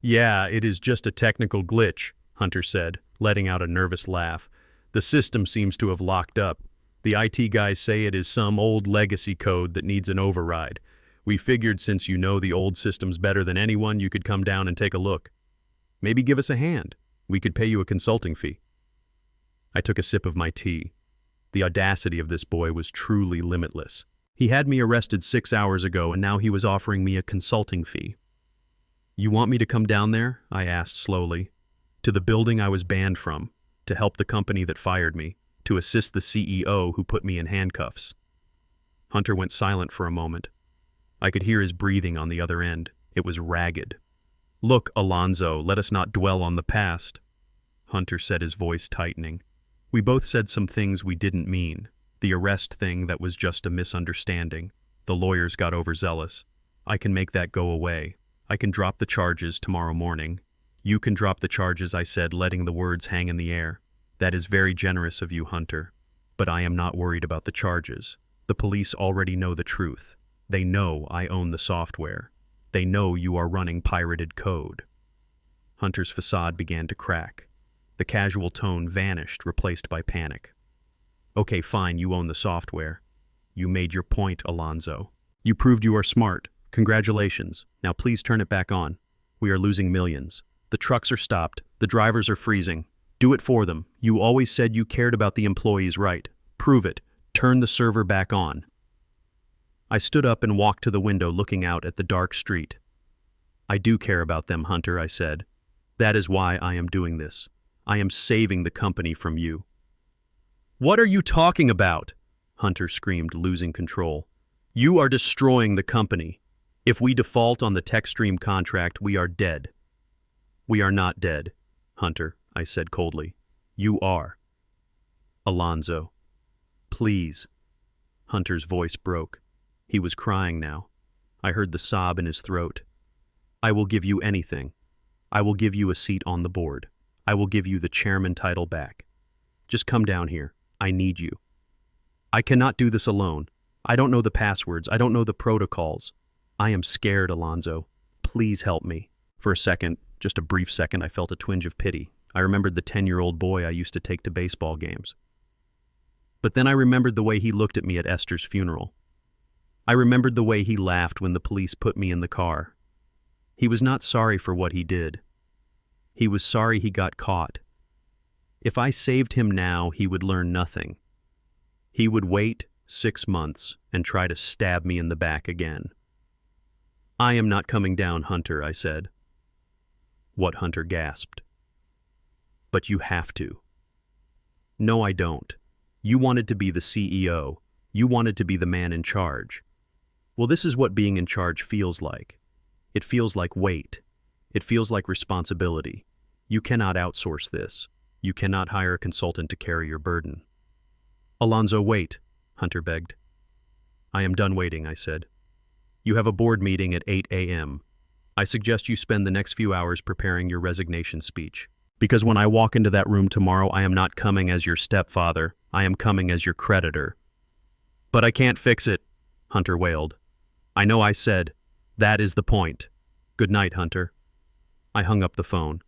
Yeah, it is just a technical glitch, Hunter said, letting out a nervous laugh. The system seems to have locked up. The IT guys say it is some old legacy code that needs an override. We figured since you know the old systems better than anyone, you could come down and take a look. Maybe give us a hand. We could pay you a consulting fee. I took a sip of my tea. The audacity of this boy was truly limitless. He had me arrested 6 hours ago, and now he was offering me a consulting fee. You want me to come down there? I asked slowly. To the building I was banned from, to help the company that fired me. to assist the CEO who put me in handcuffs. Hunter went silent for a moment. I could hear his breathing on the other end. It was ragged. "Look, Alonzo, let us not dwell on the past," Hunter said, his voice tightening. "We both said some things we didn't mean. The arrest thing, that was just a misunderstanding. The lawyers got overzealous. I can make that go away. I can drop the charges tomorrow morning." "You can drop the charges," I said, letting the words hang in the air. "That is very generous of you, Hunter. But I am not worried about the charges. The police already know the truth. They know I own the software. They know you are running pirated code." Hunter's facade began to crack. The casual tone vanished, replaced by panic. "Okay, fine, you own the software. You made your point, Alonzo. You proved you are smart. Congratulations. Now please turn it back on. We are losing millions. The trucks are stopped. The drivers are freezing. Do it for them. You always said you cared about the employees' right. Prove it. Turn the server back on." I stood up and walked to the window, looking out at the dark street. "I do care about them, Hunter," I said. "That is why I am doing this. I am saving the company from you." "What are you talking about?" Hunter screamed, losing control. "You are destroying the company. If we default on the TechStream contract, we are dead." "We are not dead, Hunter," I said coldly. "You are." "Alonzo, please." Hunter's voice broke. He was crying now. I heard the sob in his throat. "I will give you anything. I will give you a seat on the board. I will give you the chairman title back. Just come down here. I need you. I cannot do this alone. I don't know the passwords. I don't know the protocols. I am scared, Alonzo. Please help me." For a second, just a brief second, I felt a twinge of pity. I remembered the 10-year-old boy I used to take to baseball games. But then I remembered the way he looked at me at Esther's funeral. I remembered the way he laughed when the police put me in the car. He was not sorry for what he did. He was sorry he got caught. If I saved him now, he would learn nothing. He would wait 6 months and try to stab me in the back again. "I am not coming down, Hunter," I said. What Hunter gasped. "But you have to." "No, I don't. You wanted to be the CEO. You wanted to be the man in charge. Well, this is what being in charge feels like. It feels like weight. It feels like responsibility. You cannot outsource this. You cannot hire a consultant to carry your burden." "Alonzo, wait," Hunter begged. "I am done waiting," I said. "You have a board meeting at 8 a.m. I suggest you spend the next few hours preparing your resignation speech. Because when I walk into that room tomorrow, I am not coming as your stepfather. I am coming as your creditor." "But I can't fix it," Hunter wailed. "I know I said. That is the point. Good night, Hunter." I hung up the phone.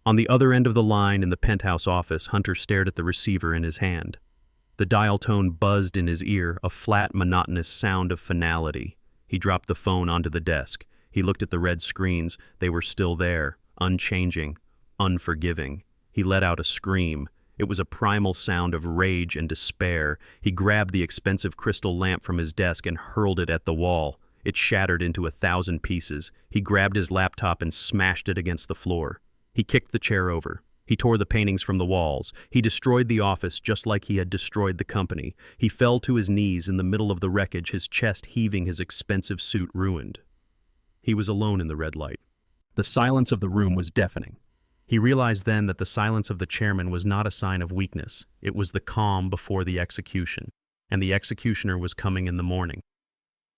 On the other end of the line in the penthouse office, Hunter stared at the receiver in his hand. The dial tone buzzed in his ear, a flat, monotonous sound of finality. He dropped the phone onto the desk. He looked at the red screens. They were still there, unchanging, unforgiving. He let out a scream. It was a primal sound of rage and despair. He grabbed the expensive crystal lamp from his desk and hurled it at the wall. It shattered into 1,000 pieces. He grabbed his laptop and smashed it against the floor. He kicked the chair over. He tore the paintings from the walls. He destroyed the office just like he had destroyed the company. He fell to his knees in the middle of the wreckage, his chest heaving, his expensive suit ruined. He was alone in the red light. The silence of the room was deafening. He realized then that the silence of the chairman was not a sign of weakness. It was the calm before the execution, and the executioner was coming in the morning.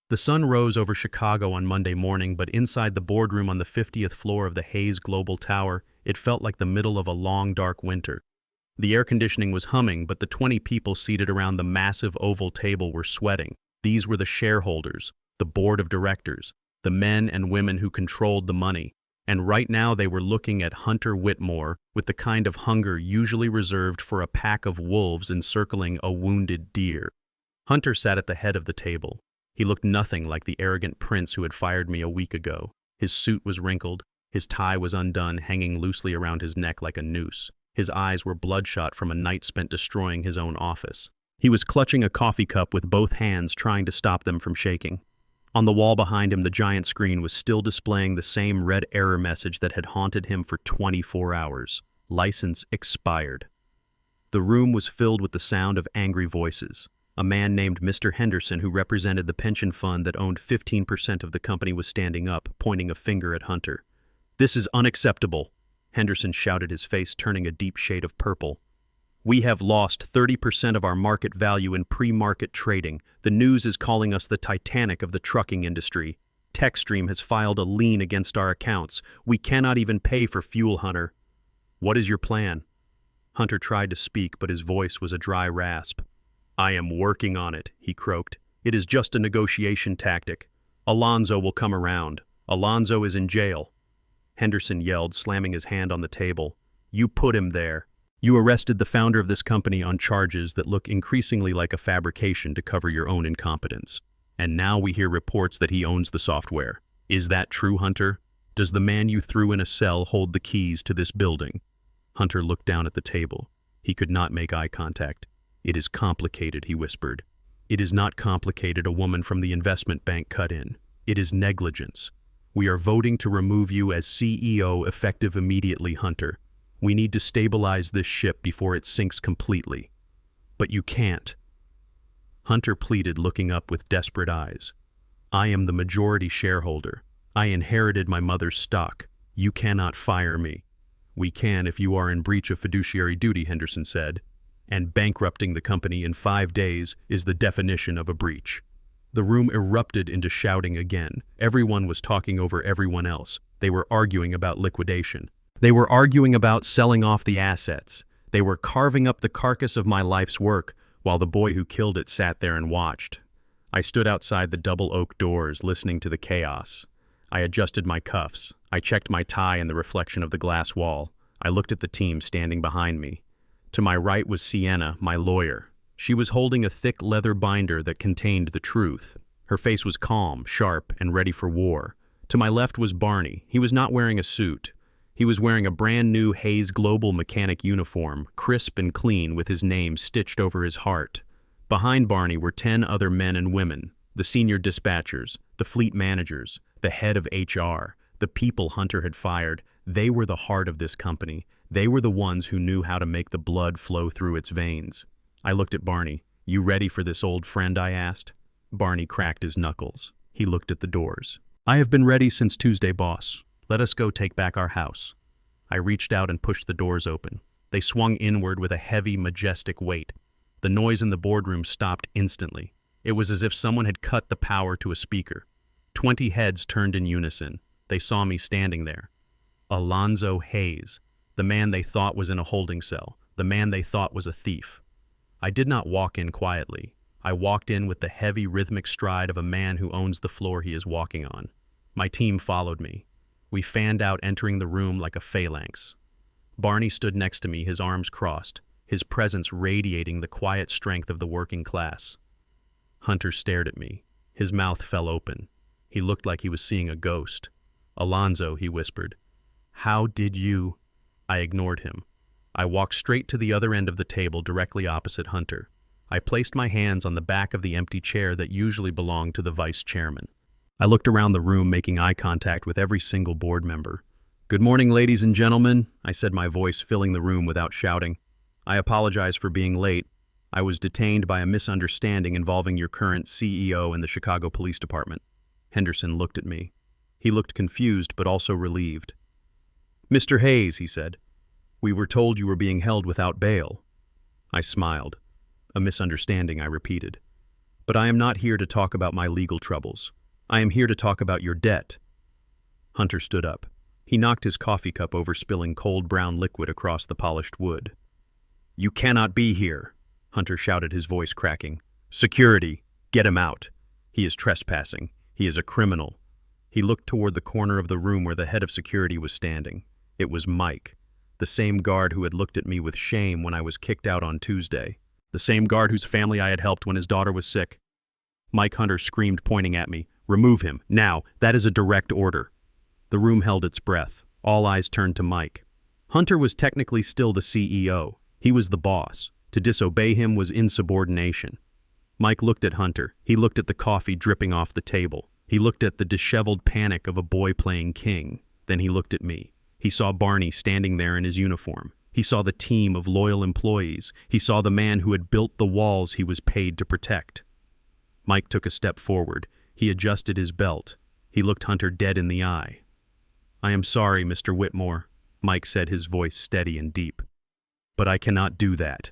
The sun rose over Chicago on Monday morning, but inside the boardroom on the 50th floor of the Hayes Global Tower, it felt like the middle of a long, dark winter. The air conditioning was humming, but the 20 people seated around the massive oval table were sweating. These were the shareholders, the board of directors, the men and women who controlled the money. And right now they were looking at Hunter Whitmore with the kind of hunger usually reserved for a pack of wolves encircling a wounded deer. Hunter sat at the head of the table. He looked nothing like the arrogant prince who had fired me a week ago. His suit was wrinkled. His tie was undone, hanging loosely around his neck like a noose. His eyes were bloodshot from a night spent destroying his own office. He was clutching a coffee cup with both hands, trying to stop them from shaking. On the wall behind him, the giant screen was still displaying the same red error message that had haunted him for 24 hours. License expired. The room was filled with the sound of angry voices. A man named Mr. Henderson, who represented the pension fund that owned 15% of the company, was standing up, pointing a finger at Hunter. "This is unacceptable," Henderson shouted, his face turning a deep shade of purple. "We have lost 30% of our market value in pre-market trading. The news is calling us the Titanic of the trucking industry. Techstream has filed a lien against our accounts. We cannot even pay for fuel, Hunter." "What is your plan?" Hunter tried to speak, but his voice was a dry rasp. "I am working on it," he croaked. "It is just a negotiation tactic. Alonzo will come around. Alonzo is in jail." Henderson yelled, slamming his hand on the table. "You put him there. You arrested the founder of this company on charges that look increasingly like a fabrication to cover your own incompetence. And now we hear reports that he owns the software. Is that true, Hunter? Does the man you threw in a cell hold the keys to this building?" Hunter looked down at the table. He could not make eye contact. "It is complicated," he whispered. "It is not complicated," a woman from the investment bank cut in. "It is negligence. We are voting to remove you as CEO effective immediately, Hunter. We need to stabilize this ship before it sinks completely." "But you can't." Hunter pleaded, looking up with desperate eyes. "I am the majority shareholder. I inherited my mother's stock. You cannot fire me." "We can if you are in breach of fiduciary duty," Henderson said. "And bankrupting the company in 5 days is the definition of a breach." The room erupted into shouting again. Everyone was talking over everyone else. They were arguing about liquidation. They were arguing about selling off the assets. They were carving up the carcass of my life's work, while the boy who killed it sat there and watched. I stood outside the double oak doors, listening to the chaos. I adjusted my cuffs. I checked my tie in the reflection of the glass wall. I looked at the team standing behind me. To my right was Sienna, my lawyer. She was holding a thick leather binder that contained the truth. Her face was calm, sharp, and ready for war. To my left was Barney. He was not wearing a suit. He was wearing a brand new Hayes Global mechanic uniform, crisp and clean, with his name stitched over his heart. Behind Barney were 10 other men and women, the senior dispatchers, the fleet managers, the head of HR, the people Hunter had fired. They were the heart of this company. They were the ones who knew how to make the blood flow through its veins. I looked at Barney. "You ready for this, old friend?" I asked. Barney cracked his knuckles. He looked at the doors. "I have been ready since Tuesday, boss. Let us go take back our house." I reached out and pushed the doors open. They swung inward with a heavy, majestic weight. The noise in the boardroom stopped instantly. It was as if someone had cut the power to a speaker. 20 heads turned in unison. They saw me standing there. Alonzo Hayes, the man they thought was in a holding cell, the man they thought was a thief. I did not walk in quietly. I walked in with the heavy, rhythmic stride of a man who owns the floor he is walking on. My team followed me. We fanned out, entering the room like a phalanx. Barney stood next to me, his arms crossed, his presence radiating the quiet strength of the working class. Hunter stared at me. His mouth fell open. He looked like he was seeing a ghost. "Alonzo," he whispered. "How did you—" I ignored him. I walked straight to the other end of the table, directly opposite Hunter. I placed my hands on the back of the empty chair that usually belonged to the vice chairman. I looked around the room, making eye contact with every single board member. "Good morning, ladies and gentlemen," I said, my voice filling the room without shouting. "I apologize for being late. I was detained by a misunderstanding involving your current CEO and the Chicago Police Department." Henderson looked at me. He looked confused, but also relieved. "Mr. Hayes," he said, "we were told you were being held without bail." I smiled. "A misunderstanding," I repeated. "But I am not here to talk about my legal troubles. I am here to talk about your debt." Hunter stood up. He knocked his coffee cup over, spilling cold brown liquid across the polished wood. "You cannot be here," Hunter shouted, his voice cracking. "Security, get him out. He is trespassing. He is a criminal." He looked toward the corner of the room where the head of security was standing. It was Mike, the same guard who had looked at me with shame when I was kicked out on Tuesday, the same guard whose family I had helped when his daughter was sick. Mike, Hunter screamed, pointing at me. "Remove him, now. That is a direct order." The room held its breath. All eyes turned to Mike. Hunter was technically still the CEO. He was the boss. To disobey him was insubordination. Mike looked at Hunter. He looked at the coffee dripping off the table. He looked at the disheveled panic of a boy playing king. Then he looked at me. He saw Barney standing there in his uniform. He saw the team of loyal employees. He saw the man who had built the walls he was paid to protect. Mike took a step forward. He adjusted his belt. He looked Hunter dead in the eye. "I am sorry, Mr. Whitmore," Mike said, his voice steady and deep. "But I cannot do that."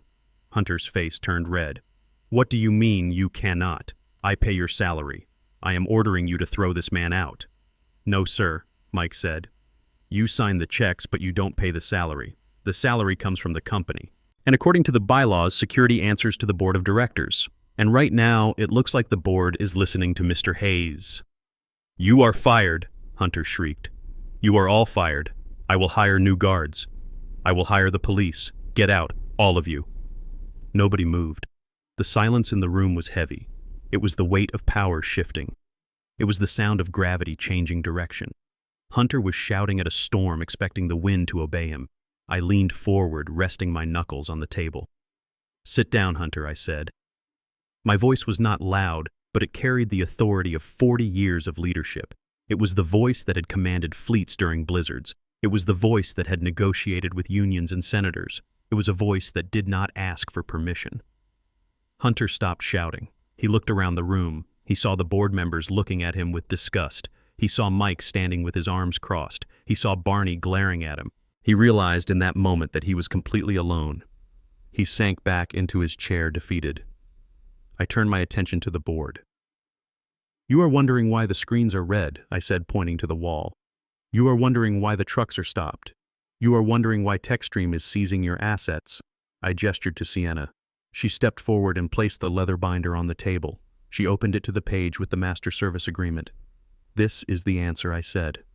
Hunter's face turned red. "What do you mean you cannot? I pay your salary. I am ordering you to throw this man out." "No, sir," Mike said. "You sign the checks, but you don't pay the salary. The salary comes from the company. And according to the bylaws, security answers to the board of directors. And right now, it looks like the board is listening to Mr. Hayes." "You are fired," Hunter shrieked. "You are all fired. I will hire new guards. I will hire the police. Get out, all of you." Nobody moved. The silence in the room was heavy. It was the weight of power shifting. It was the sound of gravity changing direction. Hunter was shouting at a storm, expecting the wind to obey him. I leaned forward, resting my knuckles on the table. "Sit down, Hunter," I said. My voice was not loud, but it carried the authority of 40 years of leadership. It was the voice that had commanded fleets during blizzards. It was the voice that had negotiated with unions and senators. It was a voice that did not ask for permission. Hunter stopped shouting. He looked around the room. He saw the board members looking at him with disgust. He saw Mike standing with his arms crossed. He saw Barney glaring at him. He realized in that moment that he was completely alone. He sank back into his chair, defeated. I turned my attention to the board. "You are wondering why the screens are red," I said, pointing to the wall. "You are wondering why the trucks are stopped. You are wondering why TechStream is seizing your assets." I gestured to Sienna. She stepped forward and placed the leather binder on the table. She opened it to the page with the master service agreement. "This is the answer," I said.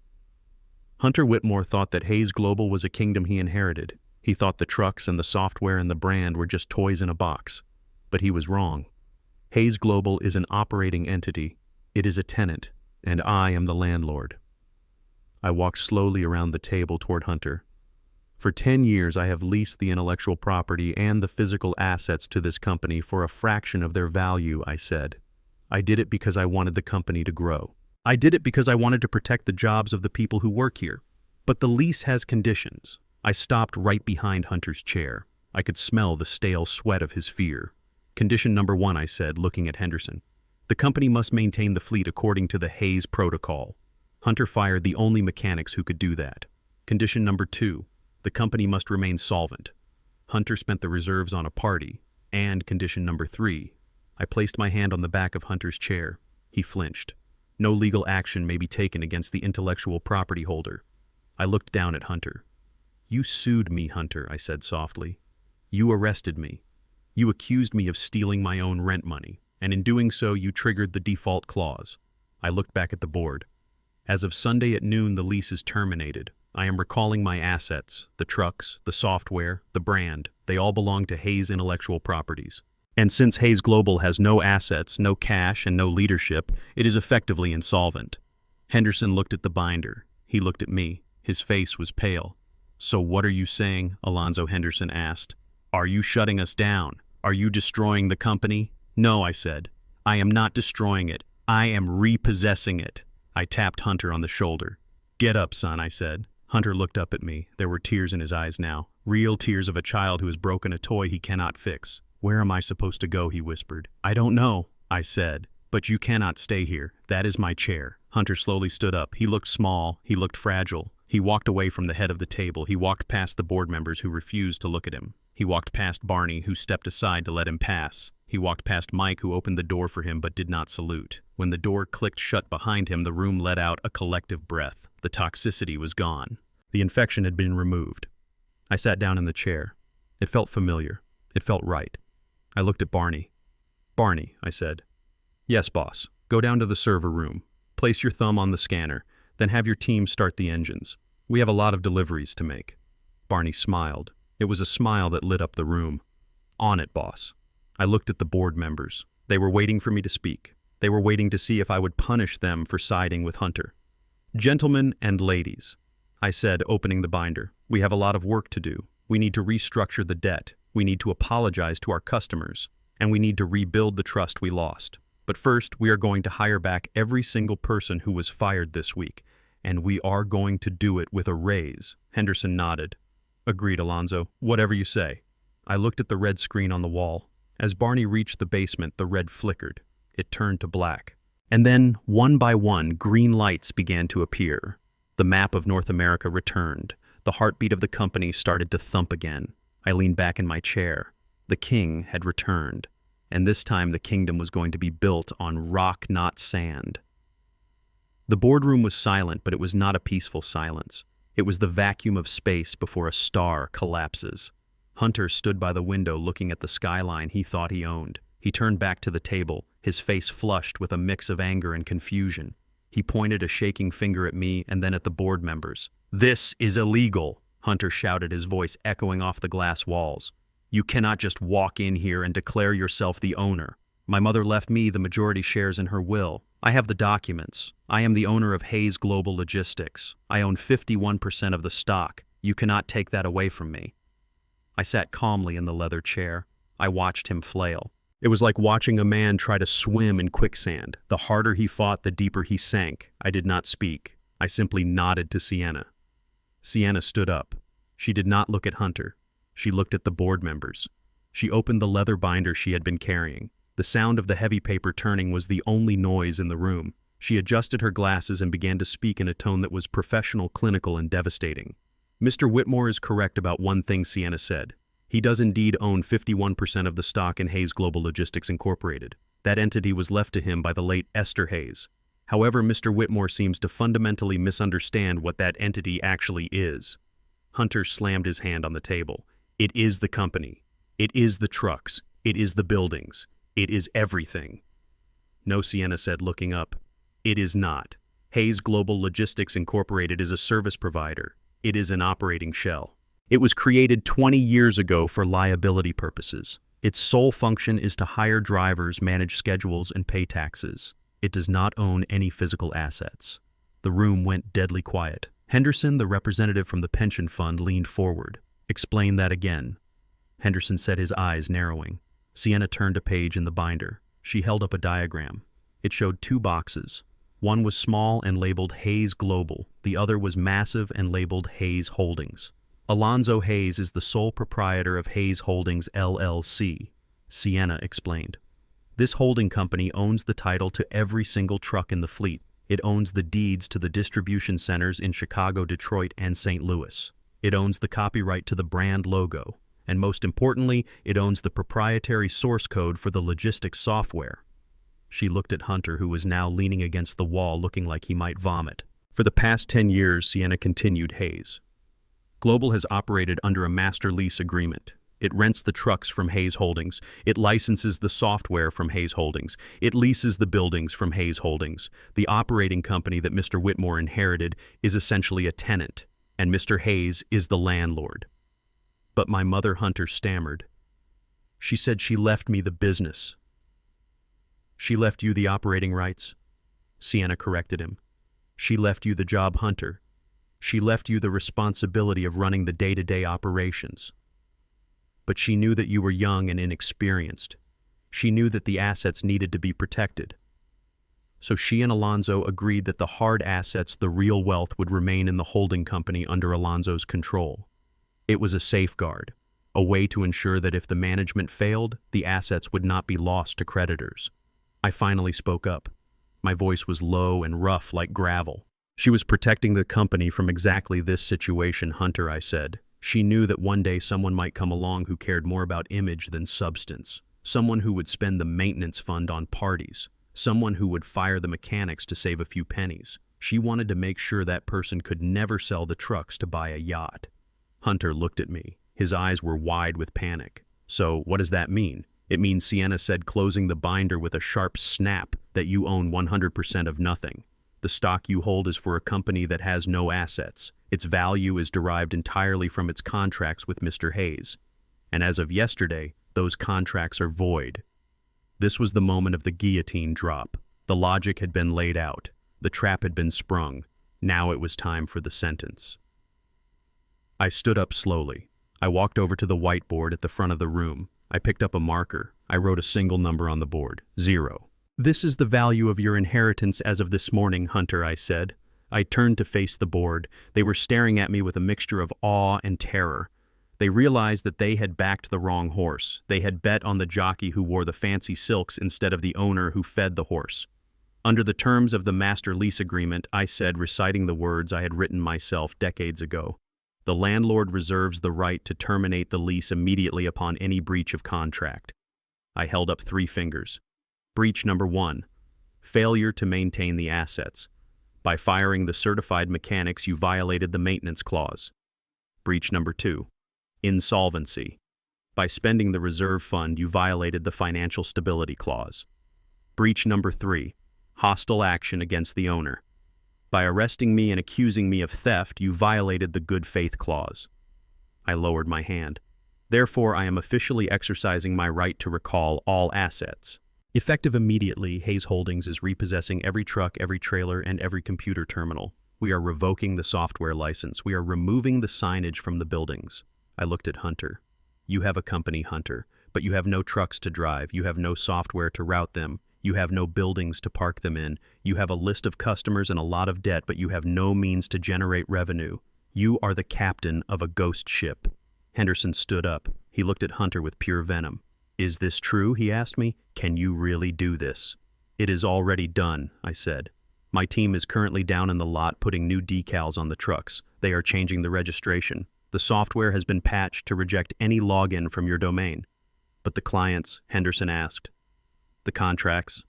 Hunter Whitmore thought that Hayes Global was a kingdom he inherited. He thought the trucks and the software and the brand were just toys in a box. But he was wrong. Hayes Global is an operating entity. It is a tenant, and I am the landlord. I walked slowly around the table toward Hunter. "For 10 years I have leased the intellectual property and the physical assets to this company for a fraction of their value," I said. "I did it because I wanted the company to grow. I did it because I wanted to protect the jobs of the people who work here. But the lease has conditions." I stopped right behind Hunter's chair. I could smell the stale sweat of his fear. "Condition number 1, I said, looking at Henderson. "The company must maintain the fleet according to the Hayes Protocol." Hunter fired the only mechanics who could do that. "Condition number 2, the company must remain solvent." Hunter spent the reserves on a party. "And condition number 3. I placed my hand on the back of Hunter's chair. He flinched. "No legal action may be taken against the intellectual property holder." I looked down at Hunter. "You sued me, Hunter," I said softly. "You arrested me. You accused me of stealing my own rent money, and in doing so you triggered the default clause." I looked back at the board. "As of Sunday at noon, the lease is terminated. I am recalling my assets, the trucks, the software, the brand. They all belong to Hayes Intellectual Properties. And since Hayes Global has no assets, no cash, and no leadership, it is effectively insolvent." Henderson looked at the binder. He looked at me. His face was pale. "So what are you saying?" Alonzo Henderson asked. "Are you shutting us down? Are you destroying the company?" "No," I said. "I am not destroying it. I am repossessing it." I tapped Hunter on the shoulder. "Get up, son," I said. Hunter looked up at me. There were tears in his eyes now. Real tears of a child who has broken a toy he cannot fix. "Where am I supposed to go?" he whispered. "I don't know," I said. "But you cannot stay here. That is my chair." Hunter slowly stood up. He looked small. He looked fragile. He walked away from the head of the table. He walked past the board members who refused to look at him. He walked past Barney, who stepped aside to let him pass. He walked past Mike, who opened the door for him but did not salute. When the door clicked shut behind him, the room let out a collective breath. The toxicity was gone. The infection had been removed. I sat down in the chair. It felt familiar. It felt right. I looked at Barney. "Barney," I said. "Yes, boss. Go down to the server room. Place your thumb on the scanner. Then have your team start the engines. We have a lot of deliveries to make." Barney smiled. It was a smile that lit up the room. "On it, boss." I looked at the board members. They were waiting for me to speak. They were waiting to see if I would punish them for siding with Hunter. "Gentlemen and ladies," I said, opening the binder, "we have a lot of work to do. We need to restructure the debt. We need to apologize to our customers. And we need to rebuild the trust we lost. But first, we are going to hire back every single person who was fired this week. And we are going to do it with a raise." Henderson nodded. Agreed, Alonzo. Whatever you say. I looked at the red screen on the wall. As Barney reached the basement, the red flickered. It turned to black. And then, one by one, green lights began to appear. The map of North America returned. The heartbeat of the company started to thump again. I leaned back in my chair. The king had returned. And this time the kingdom was going to be built on rock, not sand. The boardroom was silent, but it was not a peaceful silence. It was the vacuum of space before a star collapses. Hunter stood by the window looking at the skyline he thought he owned. He turned back to the table, his face flushed with a mix of anger and confusion. He pointed a shaking finger at me and then at the board members. "This is illegal," Hunter shouted, his voice echoing off the glass walls. "You cannot just walk in here and declare yourself the owner. My mother left me the majority shares in her will. I have the documents. I am the owner of Hayes Global Logistics. I own 51% of the stock. You cannot take that away from me." I sat calmly in the leather chair. I watched him flail. It was like watching a man try to swim in quicksand. The harder he fought, the deeper he sank. I did not speak. I simply nodded to Sienna. Sienna stood up. She did not look at Hunter. She looked at the board members. She opened the leather binder she had been carrying. The sound of the heavy paper turning was the only noise in the room. She adjusted her glasses and began to speak in a tone that was professional, clinical, and devastating. "Mr. Whitmore is correct about one thing," Sienna said. "He does indeed own 51% of the stock in Hayes Global Logistics Incorporated. That entity was left to him by the late Esther Hayes. However, Mr. Whitmore seems to fundamentally misunderstand what that entity actually is." Hunter slammed his hand on the table. "It is the company. It is the trucks. It is the buildings. It is everything." "No," Sienna said, looking up. "It is not. Hayes Global Logistics Incorporated is a service provider. It is an operating shell. It was created 20 years ago for liability purposes. Its sole function is to hire drivers, manage schedules, and pay taxes. It does not own any physical assets." The room went deadly quiet. Henderson, the representative from the pension fund, leaned forward. "Explain that again." Henderson said, his eyes narrowing. Sienna turned a page in the binder. She held up a diagram. It showed two boxes. One was small and labeled Hayes Global. The other was massive and labeled Hayes Holdings. "Alonzo Hayes is the sole proprietor of Hayes Holdings, LLC," Sienna explained. "This holding company owns the title to every single truck in the fleet. It owns the deeds to the distribution centers in Chicago, Detroit, and St. Louis. It owns the copyright to the brand logo. And most importantly, it owns the proprietary source code for the logistics software." She looked at Hunter, who was now leaning against the wall looking like he might vomit. "For the past 10 years, Sienna continued, Hayes Global has operated under a master lease agreement. It rents the trucks from Hayes Holdings. It licenses the software from Hayes Holdings. It leases the buildings from Hayes Holdings. The operating company that Mr. Whitmore inherited is essentially a tenant, and Mr. Hayes is the landlord." "But my mother," Hunter stammered. "She said she left me the business." "She left you the operating rights," Sienna corrected him. "She left you the job, Hunter. She left you the responsibility of running the day-to-day operations. But she knew that you were young and inexperienced. She knew that the assets needed to be protected. So she and Alonzo agreed that the hard assets, the real wealth, would remain in the holding company under Alonzo's control. It was a safeguard, a way to ensure that if the management failed, the assets would not be lost to creditors." I finally spoke up. My voice was low and rough like gravel. "She was protecting the company from exactly this situation, Hunter," I said. "She knew that one day someone might come along who cared more about image than substance. Someone who would spend the maintenance fund on parties. Someone who would fire the mechanics to save a few pennies. She wanted to make sure that person could never sell the trucks to buy a yacht." Hunter looked at me. His eyes were wide with panic. "So what does that mean?" "It means," Sienna said, closing the binder with a sharp snap, "that you own 100% of nothing. The stock you hold is for a company that has no assets. Its value is derived entirely from its contracts with Mr. Hayes. And as of yesterday, those contracts are void." This was the moment of the guillotine drop. The logic had been laid out. The trap had been sprung. Now it was time for the sentence. I stood up slowly. I walked over to the whiteboard at the front of the room. I picked up a marker. I wrote a single number on the board, 0. "This is the value of your inheritance as of this morning, Hunter," I said. I turned to face the board. They were staring at me with a mixture of awe and terror. They realized that they had backed the wrong horse. They had bet on the jockey who wore the fancy silks instead of the owner who fed the horse. Under the terms of the master lease agreement, I said, reciting the words I had written myself decades ago, the landlord reserves the right to terminate the lease immediately upon any breach of contract. I held up 3 fingers. Breach number 1, failure to maintain the assets. By firing the certified mechanics, you violated the maintenance clause. Breach number 2, insolvency. By spending the reserve fund, you violated the financial stability clause. Breach number 3, hostile action against the owner. By arresting me and accusing me of theft, you violated the good faith clause. I lowered my hand. Therefore, I am officially exercising my right to recall all assets. Effective immediately, Hayes Holdings is repossessing every truck, every trailer, and every computer terminal. We are revoking the software license. We are removing the signage from the buildings. I looked at Hunter. You have a company, Hunter, but you have no trucks to drive. You have no software to route them. You have no buildings to park them in. You have a list of customers and a lot of debt, but you have no means to generate revenue. You are the captain of a ghost ship. Henderson stood up. He looked at Hunter with pure venom. Is this true? He asked me. Can you really do this? It is already done, I said. My team is currently down in the lot putting new decals on the trucks. They are changing the registration. The software has been patched to reject any login from your domain. But the clients, Henderson asked. The contracts?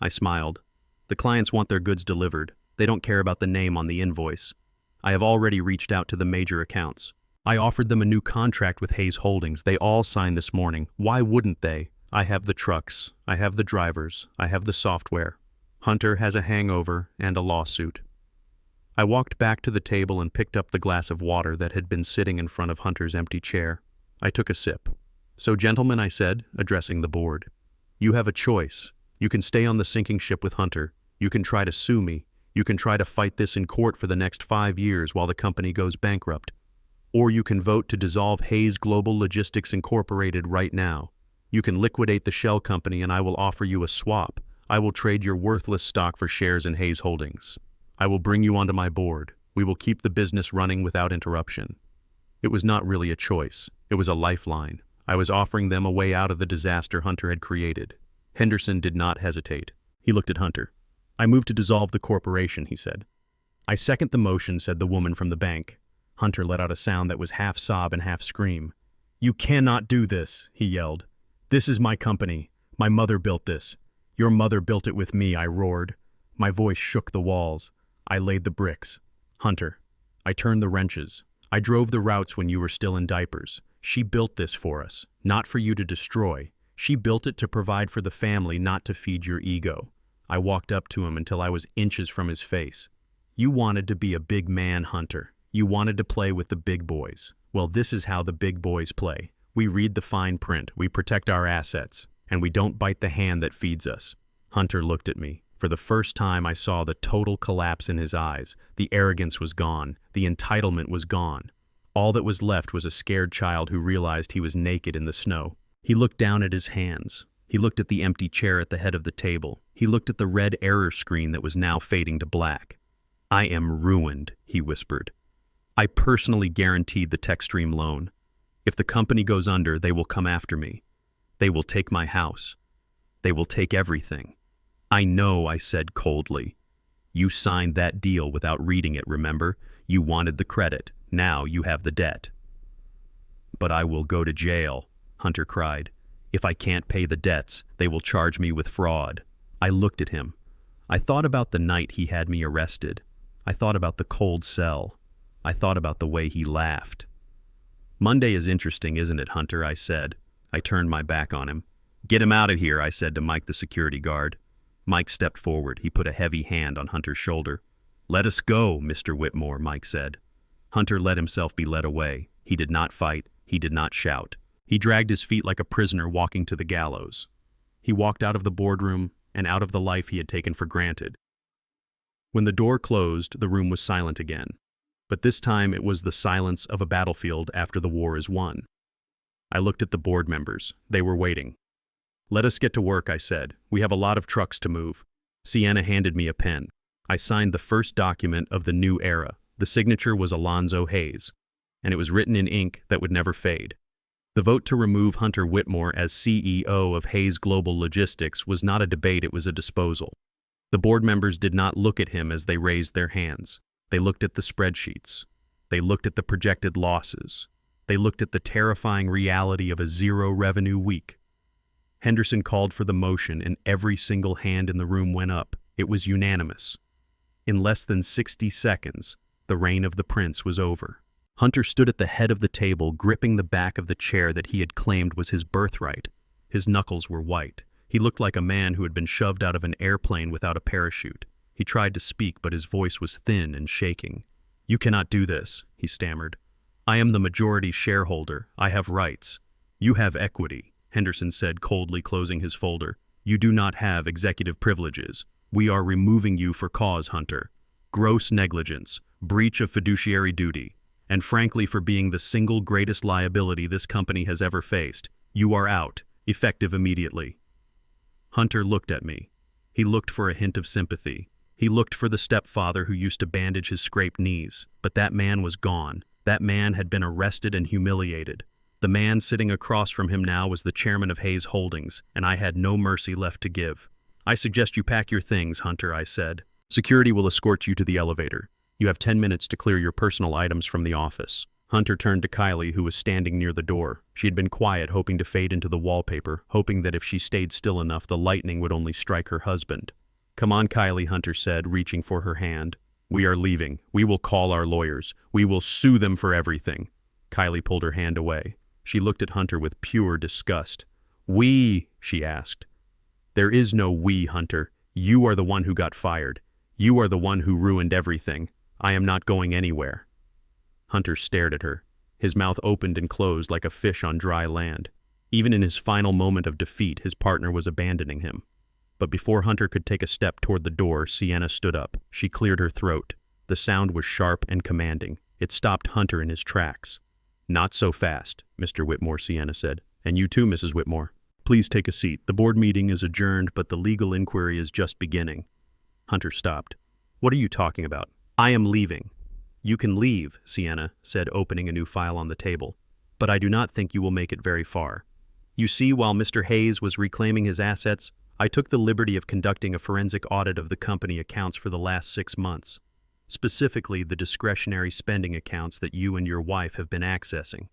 I smiled. The clients want their goods delivered. They don't care about the name on the invoice. I have already reached out to the major accounts. I offered them a new contract with Hayes Holdings. They all signed this morning. Why wouldn't they? I have the trucks. I have the drivers. I have the software. Hunter has a hangover and a lawsuit. I walked back to the table and picked up the glass of water that had been sitting in front of Hunter's empty chair. I took a sip. So, gentlemen, I said, addressing the board, you have a choice. You can stay on the sinking ship with Hunter. You can try to sue me. You can try to fight this in court for the next 5 years while the company goes bankrupt. Or you can vote to dissolve Hayes Global Logistics Incorporated right now. You can liquidate the shell company and I will offer you a swap. I will trade your worthless stock for shares in Hayes Holdings. I will bring you onto my board. We will keep the business running without interruption. It was not really a choice. It was a lifeline. I was offering them a way out of the disaster Hunter had created. Henderson did not hesitate. He looked at Hunter. I move to dissolve the corporation, he said. I second the motion, said the woman from the bank. Hunter let out a sound that was half sob and half scream. You cannot do this, he yelled. This is my company. My mother built this. Your mother built it with me, I roared. My voice shook the walls. I laid the bricks. Hunter, I turned the wrenches. I drove the routes when you were still in diapers. She built this for us, not for you to destroy. She built it to provide for the family, not to feed your ego. I walked up to him until I was inches from his face. You wanted to be a big man, Hunter. You wanted to play with the big boys. Well, this is how the big boys play. We read the fine print, we protect our assets, and we don't bite the hand that feeds us. Hunter looked at me. For the first time, I saw the total collapse in his eyes. The arrogance was gone. The entitlement was gone. All that was left was a scared child who realized he was naked in the snow. He looked down at his hands. He looked at the empty chair at the head of the table. He looked at the red error screen that was now fading to black. I am ruined, he whispered. I personally guaranteed the TechStream loan. If the company goes under, they will come after me. They will take my house. They will take everything. I know, I said coldly. You signed that deal without reading it, remember? You wanted the credit. Now you have the debt. But I will go to jail, Hunter cried. If I can't pay the debts, they will charge me with fraud. I looked at him. I thought about the night he had me arrested. I thought about the cold cell. I thought about the way he laughed. Monday is interesting, isn't it, Hunter? I said. I turned my back on him. Get him out of here, I said to Mike, the security guard. Mike stepped forward. He put a heavy hand on Hunter's shoulder. Let us go, Mr. Whitmore, Mike said. Hunter let himself be led away. He did not fight. He did not shout. He dragged his feet like a prisoner walking to the gallows. He walked out of the boardroom and out of the life he had taken for granted. When the door closed, the room was silent again. But this time it was the silence of a battlefield after the war is won. I looked at the board members. They were waiting. Let us get to work, I said. We have a lot of trucks to move. Sienna handed me a pen. I signed the first document of the new era. The signature was Alonzo Hayes. and it was written in ink that would never fade. The vote to remove Hunter Whitmore as CEO of Hayes Global Logistics was not a debate, it was a disposal. The board members did not look at him as they raised their hands. They looked at the spreadsheets. They looked at the projected losses. They looked at the terrifying reality of a zero-revenue week. Henderson called for the motion, and every single hand in the room went up. It was unanimous. In less than 60 seconds, the reign of the prince was over. Hunter stood at the head of the table, gripping the back of the chair that he had claimed was his birthright. His knuckles were white. He looked like a man who had been shoved out of an airplane without a parachute. He tried to speak, but his voice was thin and shaking. "You cannot do this," he stammered. "I am the majority shareholder. I have rights. You have equity," Henderson said, coldly closing his folder. "You do not have executive privileges. We are removing you for cause, Hunter. Gross negligence, breach of fiduciary duty, and frankly for being the single greatest liability this company has ever faced. You are out, effective immediately." Hunter looked at me. He looked for a hint of sympathy. He looked for the stepfather who used to bandage his scraped knees. But that man was gone. That man had been arrested and humiliated. The man sitting across from him now was the chairman of Hayes Holdings, and I had no mercy left to give. "I suggest you pack your things, Hunter," I said. "Security will escort you to the elevator. You have 10 minutes to clear your personal items from the office." Hunter turned to Kylie, who was standing near the door. She had been quiet, hoping to fade into the wallpaper, hoping that if she stayed still enough, the lightning would only strike her husband. "Come on, Kylie," Hunter said, reaching for her hand. "We are leaving. We will call our lawyers. We will sue them for everything." Kylie pulled her hand away. She looked at Hunter with pure disgust. "We?" she asked. "There is no we, Hunter. You are the one who got fired. You are the one who ruined everything. I am not going anywhere." Hunter stared at her. His mouth opened and closed like a fish on dry land. Even in his final moment of defeat, his partner was abandoning him. But before Hunter could take a step toward the door, Sienna stood up. She cleared her throat. The sound was sharp and commanding. It stopped Hunter in his tracks. "Not so fast, Mr. Whitmore," Sienna said. "And you too, Mrs. Whitmore. Please take a seat. The board meeting is adjourned, but the legal inquiry is just beginning." Hunter stopped. "What are you talking about? I am leaving." "You can leave," Sienna said, opening a new file on the table. "But I do not think you will make it very far. You see, while Mr. Hayes was reclaiming his assets, I took the liberty of conducting a forensic audit of the company accounts for the last 6 months, specifically the discretionary spending accounts that you and your wife have been accessing."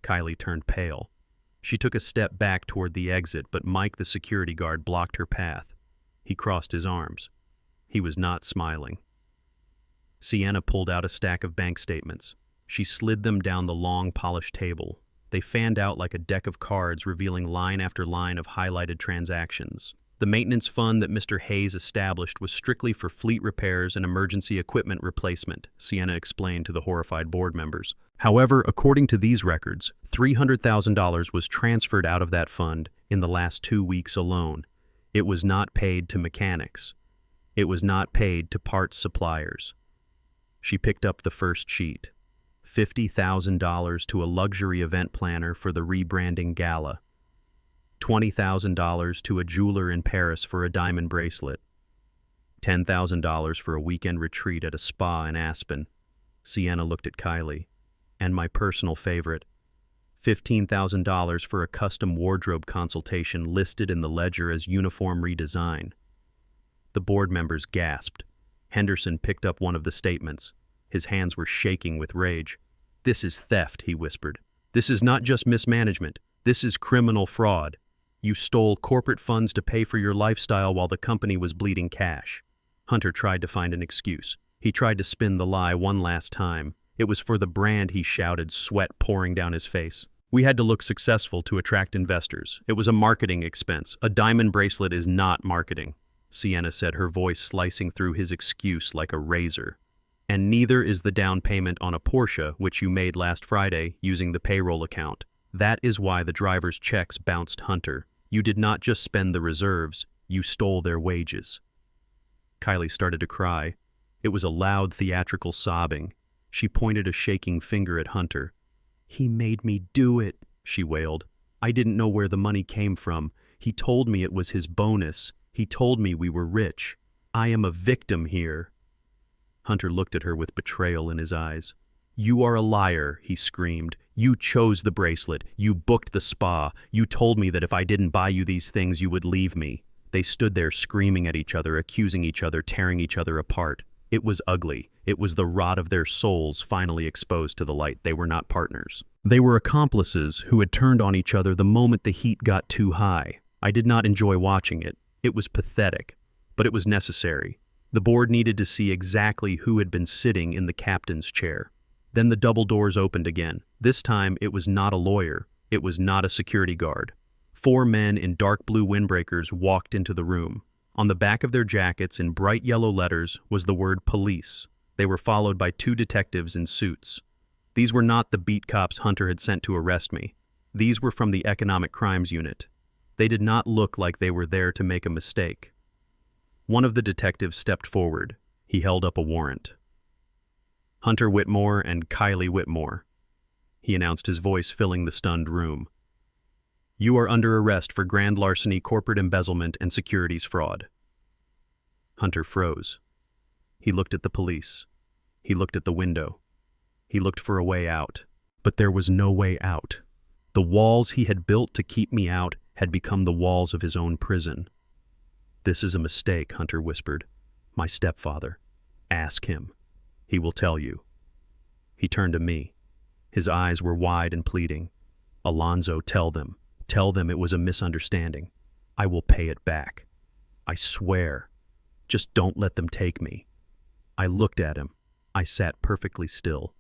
Kylie turned pale. She took a step back toward the exit, but Mike, the security guard, blocked her path. He crossed his arms. He was not smiling. Sienna pulled out a stack of bank statements. She slid them down the long, polished table. They fanned out like a deck of cards, revealing line after line of highlighted transactions. The maintenance fund that Mr. Hayes established was strictly for fleet repairs and emergency equipment replacement, Sienna explained to the horrified board members. However, according to these records, $300,000 was transferred out of that fund in the last 2 weeks alone. It was not paid to mechanics. It was not paid to parts suppliers. She picked up the first sheet. $50,000 to a luxury event planner for the rebranding gala. $20,000 to a jeweler in Paris for a diamond bracelet. $10,000 for a weekend retreat at a spa in Aspen. Sienna looked at Kylie. And my personal favorite, $15,000 for a custom wardrobe consultation listed in the ledger as uniform redesign. The board members gasped. Henderson picked up one of the statements. His hands were shaking with rage. "This is theft," he whispered. "This is not just mismanagement. This is criminal fraud. You stole corporate funds to pay for your lifestyle while the company was bleeding cash." Hunter tried to find an excuse. He tried to spin the lie one last time. It was for the brand, he shouted, sweat pouring down his face. "We had to look successful to attract investors. It was a marketing expense. A diamond bracelet is not marketing," Sienna said, her voice slicing through his excuse like a razor. "And neither is the down payment on a Porsche, which you made last Friday using the payroll account. That is why the driver's checks bounced, Hunter. You did not just spend the reserves, you stole their wages." Kylie started to cry. It was a loud, theatrical sobbing. She pointed a shaking finger at Hunter. "He made me do it," she wailed. "I didn't know where the money came from. He told me it was his bonus. He told me we were rich. I am a victim here." Hunter looked at her with betrayal in his eyes. "You are a liar," he screamed. "You chose the bracelet. You booked the spa. You told me that if I didn't buy you these things, you would leave me." They stood there screaming at each other, accusing each other, tearing each other apart. It was ugly. It was the rot of their souls finally exposed to the light. They were not partners. They were accomplices who had turned on each other the moment the heat got too high. I did not enjoy watching it. It was pathetic, but it was necessary. The board needed to see exactly who had been sitting in the captain's chair. Then the double doors opened again. This time it was not a lawyer. It was not a security guard. 4 men in dark blue windbreakers walked into the room. On the back of their jackets in bright yellow letters was the word police. They were followed by 2 detectives in suits. These were not the beat cops Hunter had sent to arrest me. These were from the Economic Crimes Unit. They did not look like they were there to make a mistake. One of the detectives stepped forward. He held up a warrant. "Hunter Whitmore and Kylie Whitmore," he announced, his voice filling the stunned room. "You are under arrest for grand larceny, corporate embezzlement, and securities fraud." Hunter froze. He looked at the police. He looked at the window. He looked for a way out. But there was no way out. The walls he had built to keep me out had become the walls of his own prison. "This is a mistake," Hunter whispered. "My stepfather. Ask him. He will tell you." He turned to me. His eyes were wide and pleading. "Alonzo, tell them. Tell them it was a misunderstanding. I will pay it back. I swear. Just don't let them take me." I looked at him. I sat perfectly still.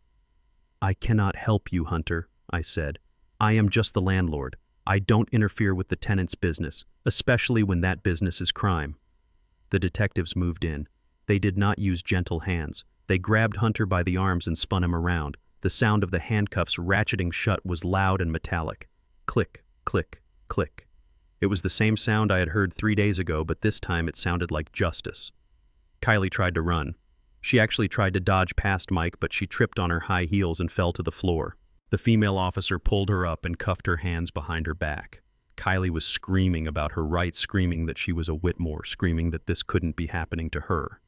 "I cannot help you, Hunter," I said. "I am just the landlord. I don't interfere with the tenant's business, especially when that business is crime." The detectives moved in. They did not use gentle hands. They grabbed Hunter by the arms and spun him around. The sound of the handcuffs ratcheting shut was loud and metallic. Click, click, click. It was the same sound I had heard 3 days ago, but this time it sounded like justice. Kylie tried to run. She actually tried to dodge past Mike, but she tripped on her high heels and fell to the floor. The female officer pulled her up and cuffed her hands behind her back. Kylie was screaming about her rights, screaming that she was a Whitmore, screaming that this couldn't be happening to her.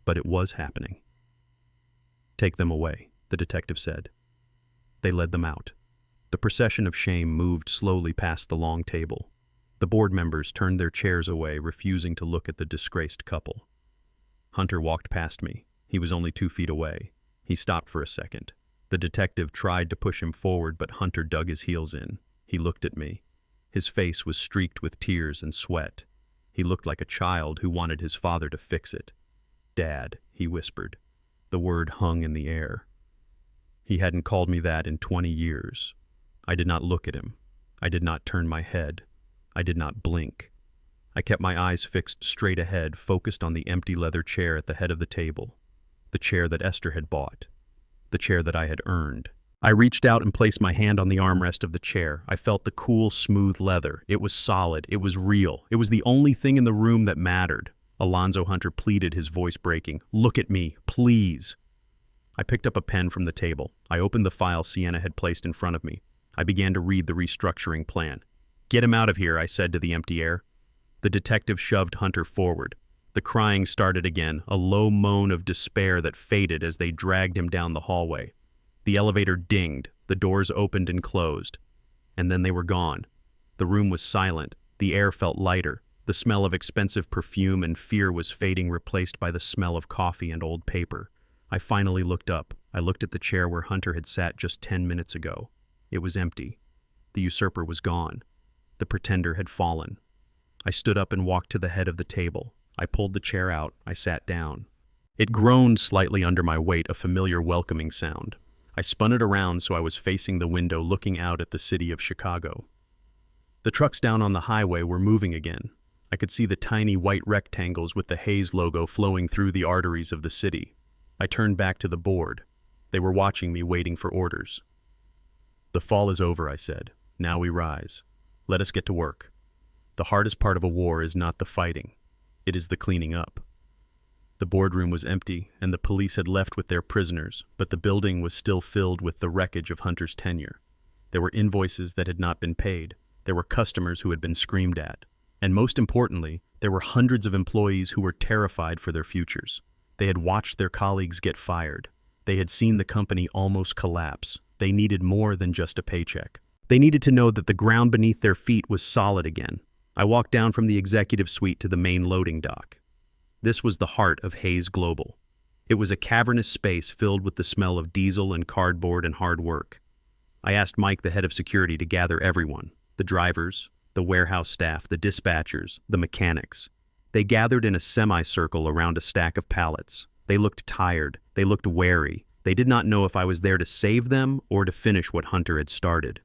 But it was happening. "Take them away," the detective said. They led them out. The procession of shame moved slowly past the long table. The board members turned their chairs away, refusing to look at the disgraced couple. Hunter walked past me. He was only 2 feet away. He stopped for a second. The detective tried to push him forward, but Hunter dug his heels in. He looked at me. His face was streaked with tears and sweat. He looked like a child who wanted his father to fix it. "Dad," he whispered. The word hung in the air. He hadn't called me that in 20 years. I did not look at him. I did not turn my head. I did not blink. I kept my eyes fixed straight ahead, focused on the empty leather chair at the head of the table. The chair that Esther had bought. The chair that I had earned. I reached out and placed my hand on the armrest of the chair. I felt the cool, smooth leather. It was solid. It was real. It was the only thing in the room that mattered. Alonzo Hunter pleaded, his voice breaking. "Look at me, please." I picked up a pen from the table. I opened the file Sienna had placed in front of me. I began to read the restructuring plan. "Get him out of here," I said to the empty air. The detective shoved Hunter forward. The crying started again, a low moan of despair that faded as they dragged him down the hallway. The elevator dinged, the doors opened and closed. And then they were gone. The room was silent. The air felt lighter. The smell of expensive perfume and fear was fading, replaced by the smell of coffee and old paper. I finally looked up. I looked at the chair where Hunter had sat just 10 minutes ago. It was empty. The usurper was gone. The pretender had fallen. I stood up and walked to the head of the table. I pulled the chair out. I sat down. It groaned slightly under my weight, a familiar welcoming sound. I spun it around so I was facing the window, looking out at the city of Chicago. The trucks down on the highway were moving again. I could see the tiny white rectangles with the Hayes logo flowing through the arteries of the city. I turned back to the board. They were watching me, waiting for orders. "The fall is over," I said. "Now we rise. Let us get to work. The hardest part of a war is not the fighting. It is the cleaning up." The boardroom was empty, and the police had left with their prisoners, but the building was still filled with the wreckage of Hunter's tenure. There were invoices that had not been paid. There were customers who had been screamed at. And most importantly, there were hundreds of employees who were terrified for their futures. They had watched their colleagues get fired. They had seen the company almost collapse. They needed more than just a paycheck. They needed to know that the ground beneath their feet was solid again. I walked down from the executive suite to the main loading dock. This was the heart of Hayes Global. It was a cavernous space filled with the smell of diesel and cardboard and hard work. I asked Mike, the head of security, to gather everyone, the drivers, the warehouse staff, the dispatchers, the mechanics. They gathered in a semicircle around a stack of pallets. They looked tired. They looked wary. They did not know if I was there to save them or to finish what Hunter had started.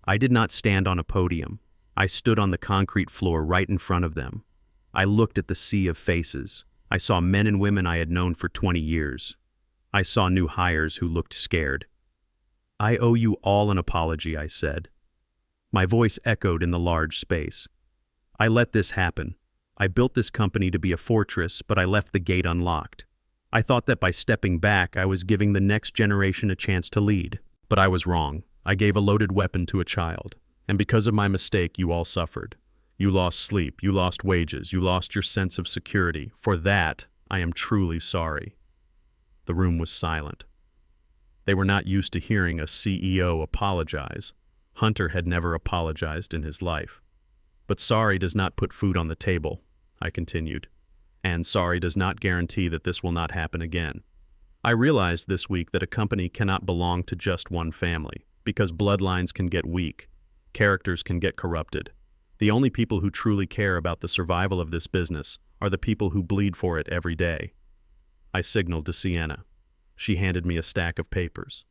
I did not stand on a podium. I stood on the concrete floor right in front of them. I looked at the sea of faces. I saw men and women I had known for 20 years. I saw new hires who looked scared. "I owe you all an apology," I said. My voice echoed in the large space. "I let this happen. I built this company to be a fortress, but I left the gate unlocked. I thought that by stepping back, I was giving the next generation a chance to lead. But I was wrong. I gave a loaded weapon to a child. And because of my mistake, you all suffered. You lost sleep, you lost wages, you lost your sense of security. For that, I am truly sorry." The room was silent. They were not used to hearing a CEO apologize. Hunter had never apologized in his life. "But sorry does not put food on the table," I continued. "And sorry does not guarantee that this will not happen again. I realized this week that a company cannot belong to just one family, because bloodlines can get weak, characters can get corrupted. The only people who truly care about the survival of this business are the people who bleed for it every day." I signaled to Sienna. She handed me a stack of papers.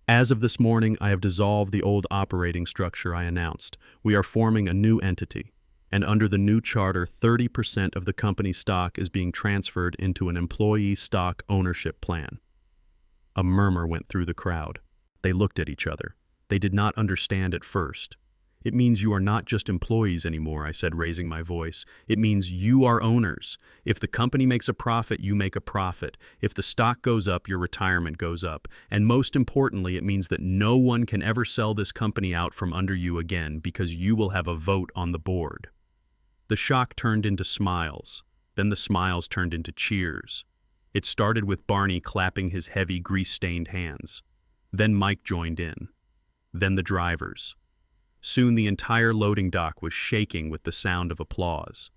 "As of this morning, I have dissolved the old operating structure," I announced. "We are forming a new entity, and under the new charter, 30% of the company's stock is being transferred into an employee stock ownership plan." A murmur went through the crowd. They looked at each other. They did not understand at first. "It means you are not just employees anymore," I said, raising my voice. "It means you are owners. If the company makes a profit, you make a profit. If the stock goes up, your retirement goes up. And most importantly, it means that no one can ever sell this company out from under you again, because you will have a vote on the board." The shock turned into smiles. Then the smiles turned into cheers. It started with Barney clapping his heavy, grease-stained hands. Then Mike joined in. Then the drivers. Soon the entire loading dock was shaking with the sound of applause.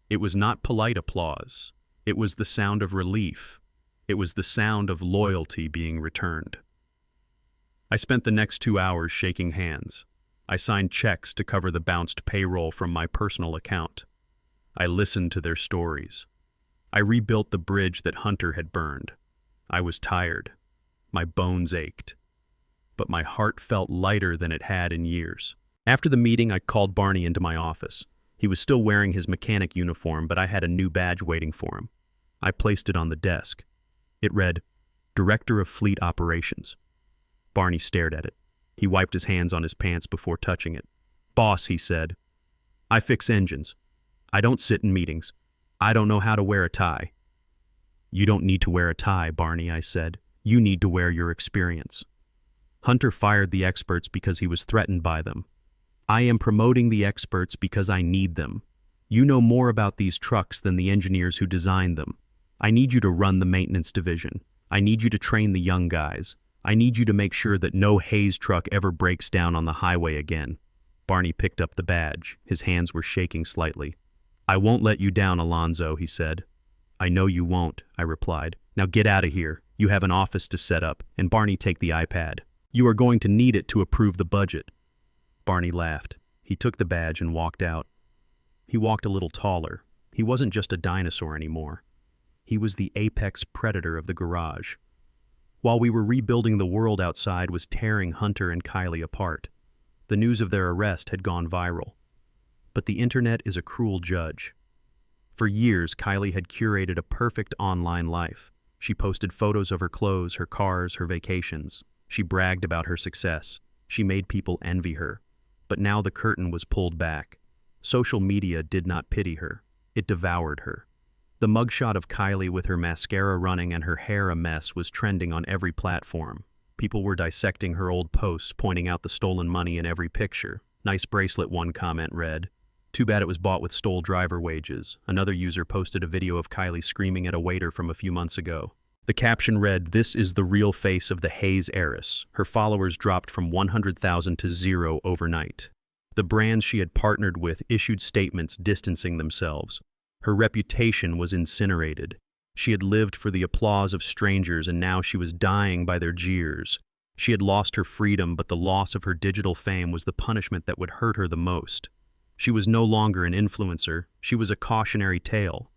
It was not polite applause. It was the sound of relief. It was the sound of loyalty being returned. I spent the next 2 hours shaking hands. I signed checks to cover the bounced payroll from my personal account. I listened to their stories. I rebuilt the bridge that Hunter had burned. I was tired. My bones ached. But my heart felt lighter than it had in years. After the meeting, I called Barney into my office. He was still wearing his mechanic uniform, but I had a new badge waiting for him. I placed it on the desk. It read, "Director of Fleet Operations." Barney stared at it. He wiped his hands on his pants before touching it. "Boss," he said, "I fix engines. I don't sit in meetings. I don't know how to wear a tie." "You don't need to wear a tie, Barney," I said. "You need to wear your experience." Hunter fired the experts because he was threatened by them. I am promoting the experts because I need them. You know more about these trucks than the engineers who designed them. I need you to run the maintenance division. I need you to train the young guys. I need you to make sure that no Hayes truck ever breaks down on the highway again. Barney picked up the badge. His hands were shaking slightly. "I won't let you down, Alonzo," he said. "I know you won't," I replied. "Now get out of here. You have an office to set up, and Barney, take the iPad. You are going to need it to approve the budget." Barney laughed. He took the badge and walked out. He walked a little taller. He wasn't just a dinosaur anymore. He was the apex predator of the garage. While we were rebuilding, the world outside was tearing Hunter and Kylie apart. The news of their arrest had gone viral. But the internet is a cruel judge. For years, Kylie had curated a perfect online life. She posted photos of her clothes, her cars, her vacations. She bragged about her success. She made people envy her. But now the curtain was pulled back. Social media did not pity her. It devoured her. The mugshot of Kylie with her mascara running and her hair a mess was trending on every platform. People were dissecting her old posts, pointing out the stolen money in every picture. "Nice bracelet," one comment read. "Too bad it was bought with stole driver wages." Another user posted a video of Kylie screaming at a waiter from a few months ago. The caption read, "This is the real face of the Hayes heiress." Her followers dropped from 100,000 to 0 overnight. The brands she had partnered with issued statements distancing themselves. Her reputation was incinerated. She had lived for the applause of strangers, and now she was dying by their jeers. She had lost her freedom, but the loss of her digital fame was the punishment that would hurt her the most. She was no longer an influencer. She was a cautionary tale.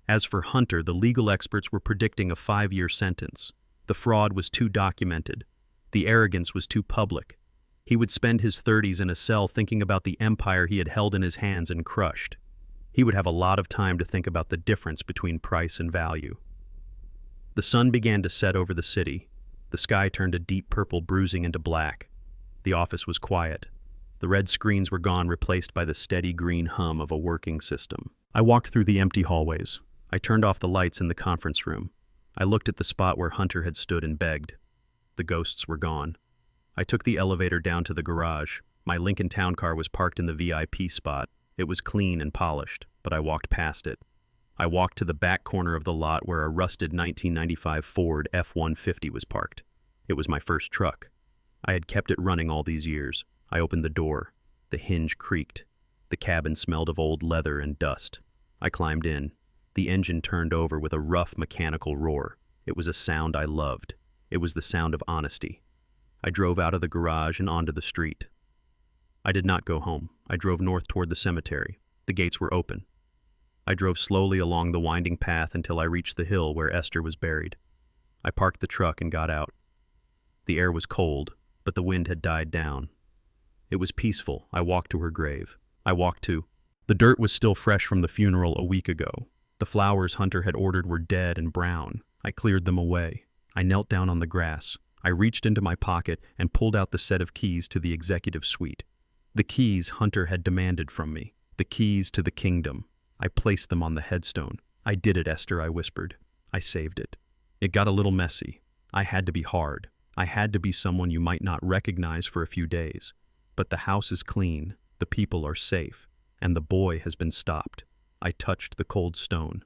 As for Hunter, the legal experts were predicting a 5-year sentence. The fraud was too documented. The arrogance was too public. He would spend his 30s in a cell thinking about the empire he had held in his hands and crushed. He would have a lot of time to think about the difference between price and value. The sun began to set over the city. The sky turned a deep purple, bruising into black. The office was quiet. The red screens were gone, replaced by the steady green hum of a working system. I walked through the empty hallways. I turned off the lights in the conference room. I looked at the spot where Hunter had stood and begged. The ghosts were gone. I took the elevator down to the garage. My Lincoln Town Car was parked in the VIP spot. It was clean and polished, but I walked past it. I walked to the back corner of the lot where a rusted 1995 Ford F-150 was parked. It was my first truck. I had kept it running all these years. I opened the door. The hinge creaked. The cabin smelled of old leather and dust. I climbed in. The engine turned over with a rough mechanical roar. It was a sound I loved. It was the sound of honesty. I drove out of the garage and onto the street. I did not go home. I drove north toward the cemetery. The gates were open. I drove slowly along the winding path until I reached the hill where Esther was buried. I parked the truck and got out. The air was cold, but the wind had died down. It was peaceful. I walked to her grave. The dirt was still fresh from the funeral a week ago. The flowers Hunter had ordered were dead and brown. I cleared them away. I knelt down on the grass. I reached into my pocket and pulled out the set of keys to the executive suite. The keys Hunter had demanded from me. The keys to the kingdom. I placed them on the headstone. "I did it, Esther," I whispered. "I saved it." It got a little messy. I had to be hard. I had to be someone you might not recognize for a few days. But the house is clean, the people are safe, and the boy has been stopped. I touched the cold stone.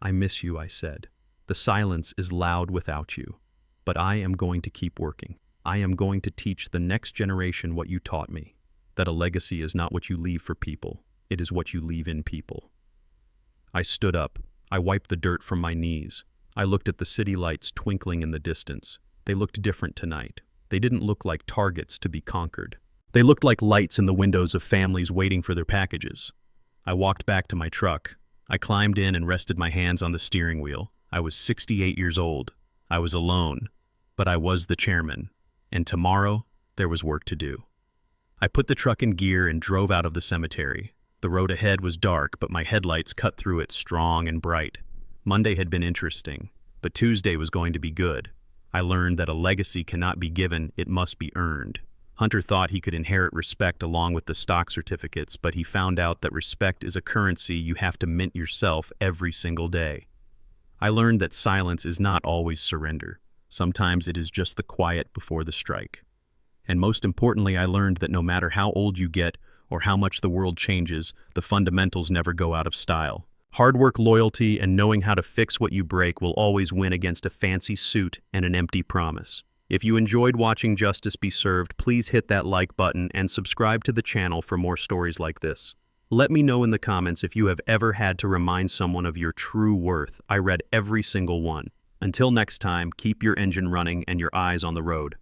"I miss you," I said. "The silence is loud without you. But I am going to keep working. I am going to teach the next generation what you taught me, that a legacy is not what you leave for people, it is what you leave in people." I stood up. I wiped the dirt from my knees. I looked at the city lights twinkling in the distance. They looked different tonight. They didn't look like targets to be conquered. They looked like lights in the windows of families waiting for their packages. I walked back to my truck. I climbed in and rested my hands on the steering wheel. I was 68 years old. I was alone, but I was the chairman, and tomorrow there was work to do. I put the truck in gear and drove out of the cemetery. The road ahead was dark, but my headlights cut through it strong and bright. Monday had been interesting, but Tuesday was going to be good. I learned that a legacy cannot be given, it must be earned. Hunter thought he could inherit respect along with the stock certificates, but he found out that respect is a currency you have to mint yourself every single day. I learned that silence is not always surrender. Sometimes it is just the quiet before the strike. And most importantly, I learned that no matter how old you get or how much the world changes, the fundamentals never go out of style. Hard work, loyalty, and knowing how to fix what you break will always win against a fancy suit and an empty promise. If you enjoyed watching Justice Be Served, please hit that like button and subscribe to the channel for more stories like this. Let me know in the comments if you have ever had to remind someone of your true worth. I read every single one. Until next time, keep your engine running and your eyes on the road.